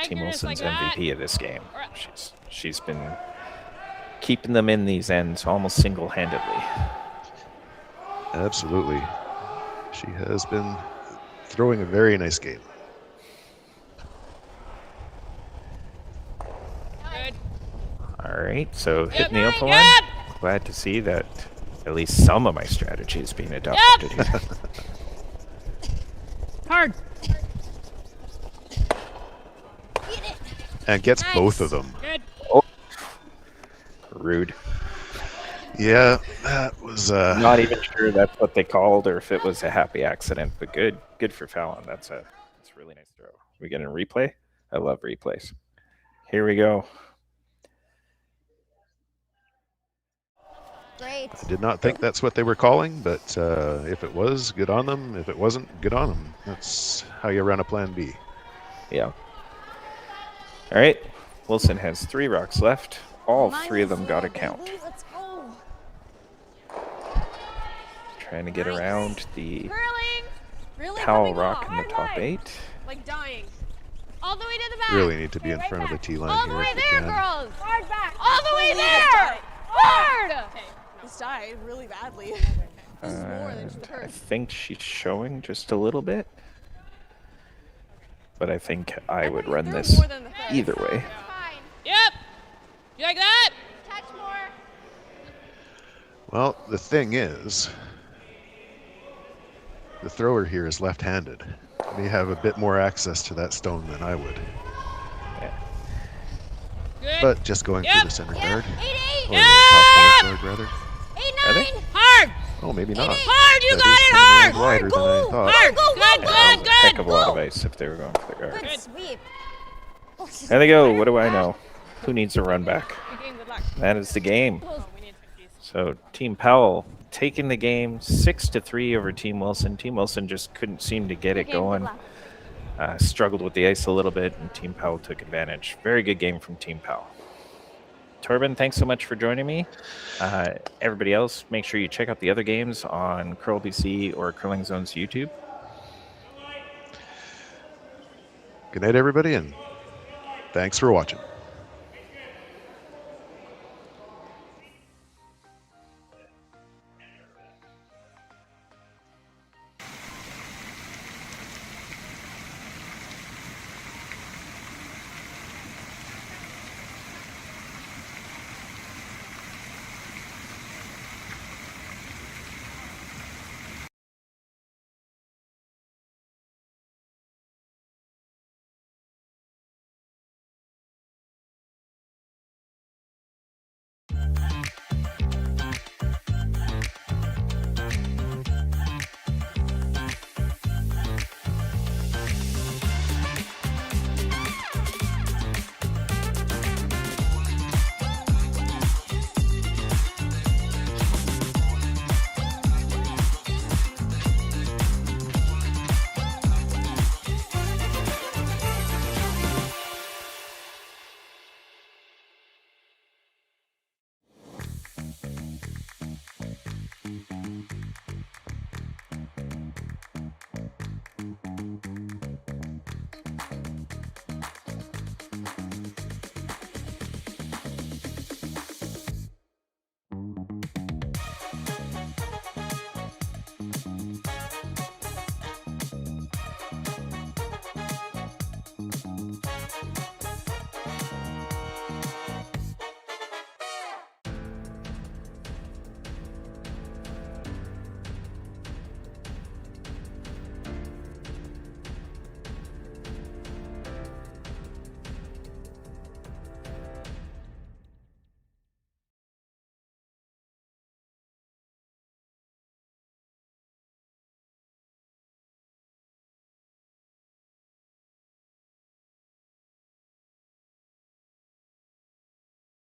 Team Wilson's MVP of this game. She's been keeping them in these ends almost single-handedly. Absolutely. She has been throwing a very nice game. Good. All right, so hitting the open one. Glad to see that at least some of my strategy is being adopted here. Hard. And gets both of them. Good. Oh. Rude. Yeah, that was... Not even sure that's what they called or if it was a happy accident, but good for Fallon. That's a really nice throw. We get a replay? I love replays. Here we go. Great. I did not think that's what they were calling, but if it was, good on them. If it wasn't, good on them. That's how you run a plan B. Yeah. All right. Wilson has 3 rocks left. All 3 of them got a count. Let's go. Trying to get around the Really Powell coming rock off. in the top 8. Like dying. All the way to the back. Really need to be in front of the T line All here the way if they there, can. girls. Hard back. All the way there. Hard. Okay. This died really badly. This is more than just the I hurt. think she's showing just a little bit. But I think I would run this either way. Yep. You like that? Touch more. Well, the thing is, the thrower here is left-handed. May have a bit more access to that stone than I would. Good. But just going for the center guard. 8-8. Or the top guard, rather. 8-9. Hard. Oh, maybe not. Hard. You That got is it. coming Hard. around wider than I thought. Hard. Good. Heck of a lot of ice if they were going for the guard. Good sweep. There they go. What do I know? Who needs a run back? Good luck. That is the game. So Team Powell taking the game 6-3 over Team Wilson. Team Wilson just couldn't seem to get it going. Struggled with the ice a little bit, and Team Powell took advantage. Very good game from Team Powell. Torben, thanks so much for joining me. Everybody else, make sure you check out the other games on Curl BC or Curling Zone's YouTube. Good night, everybody, and Thanks for watching.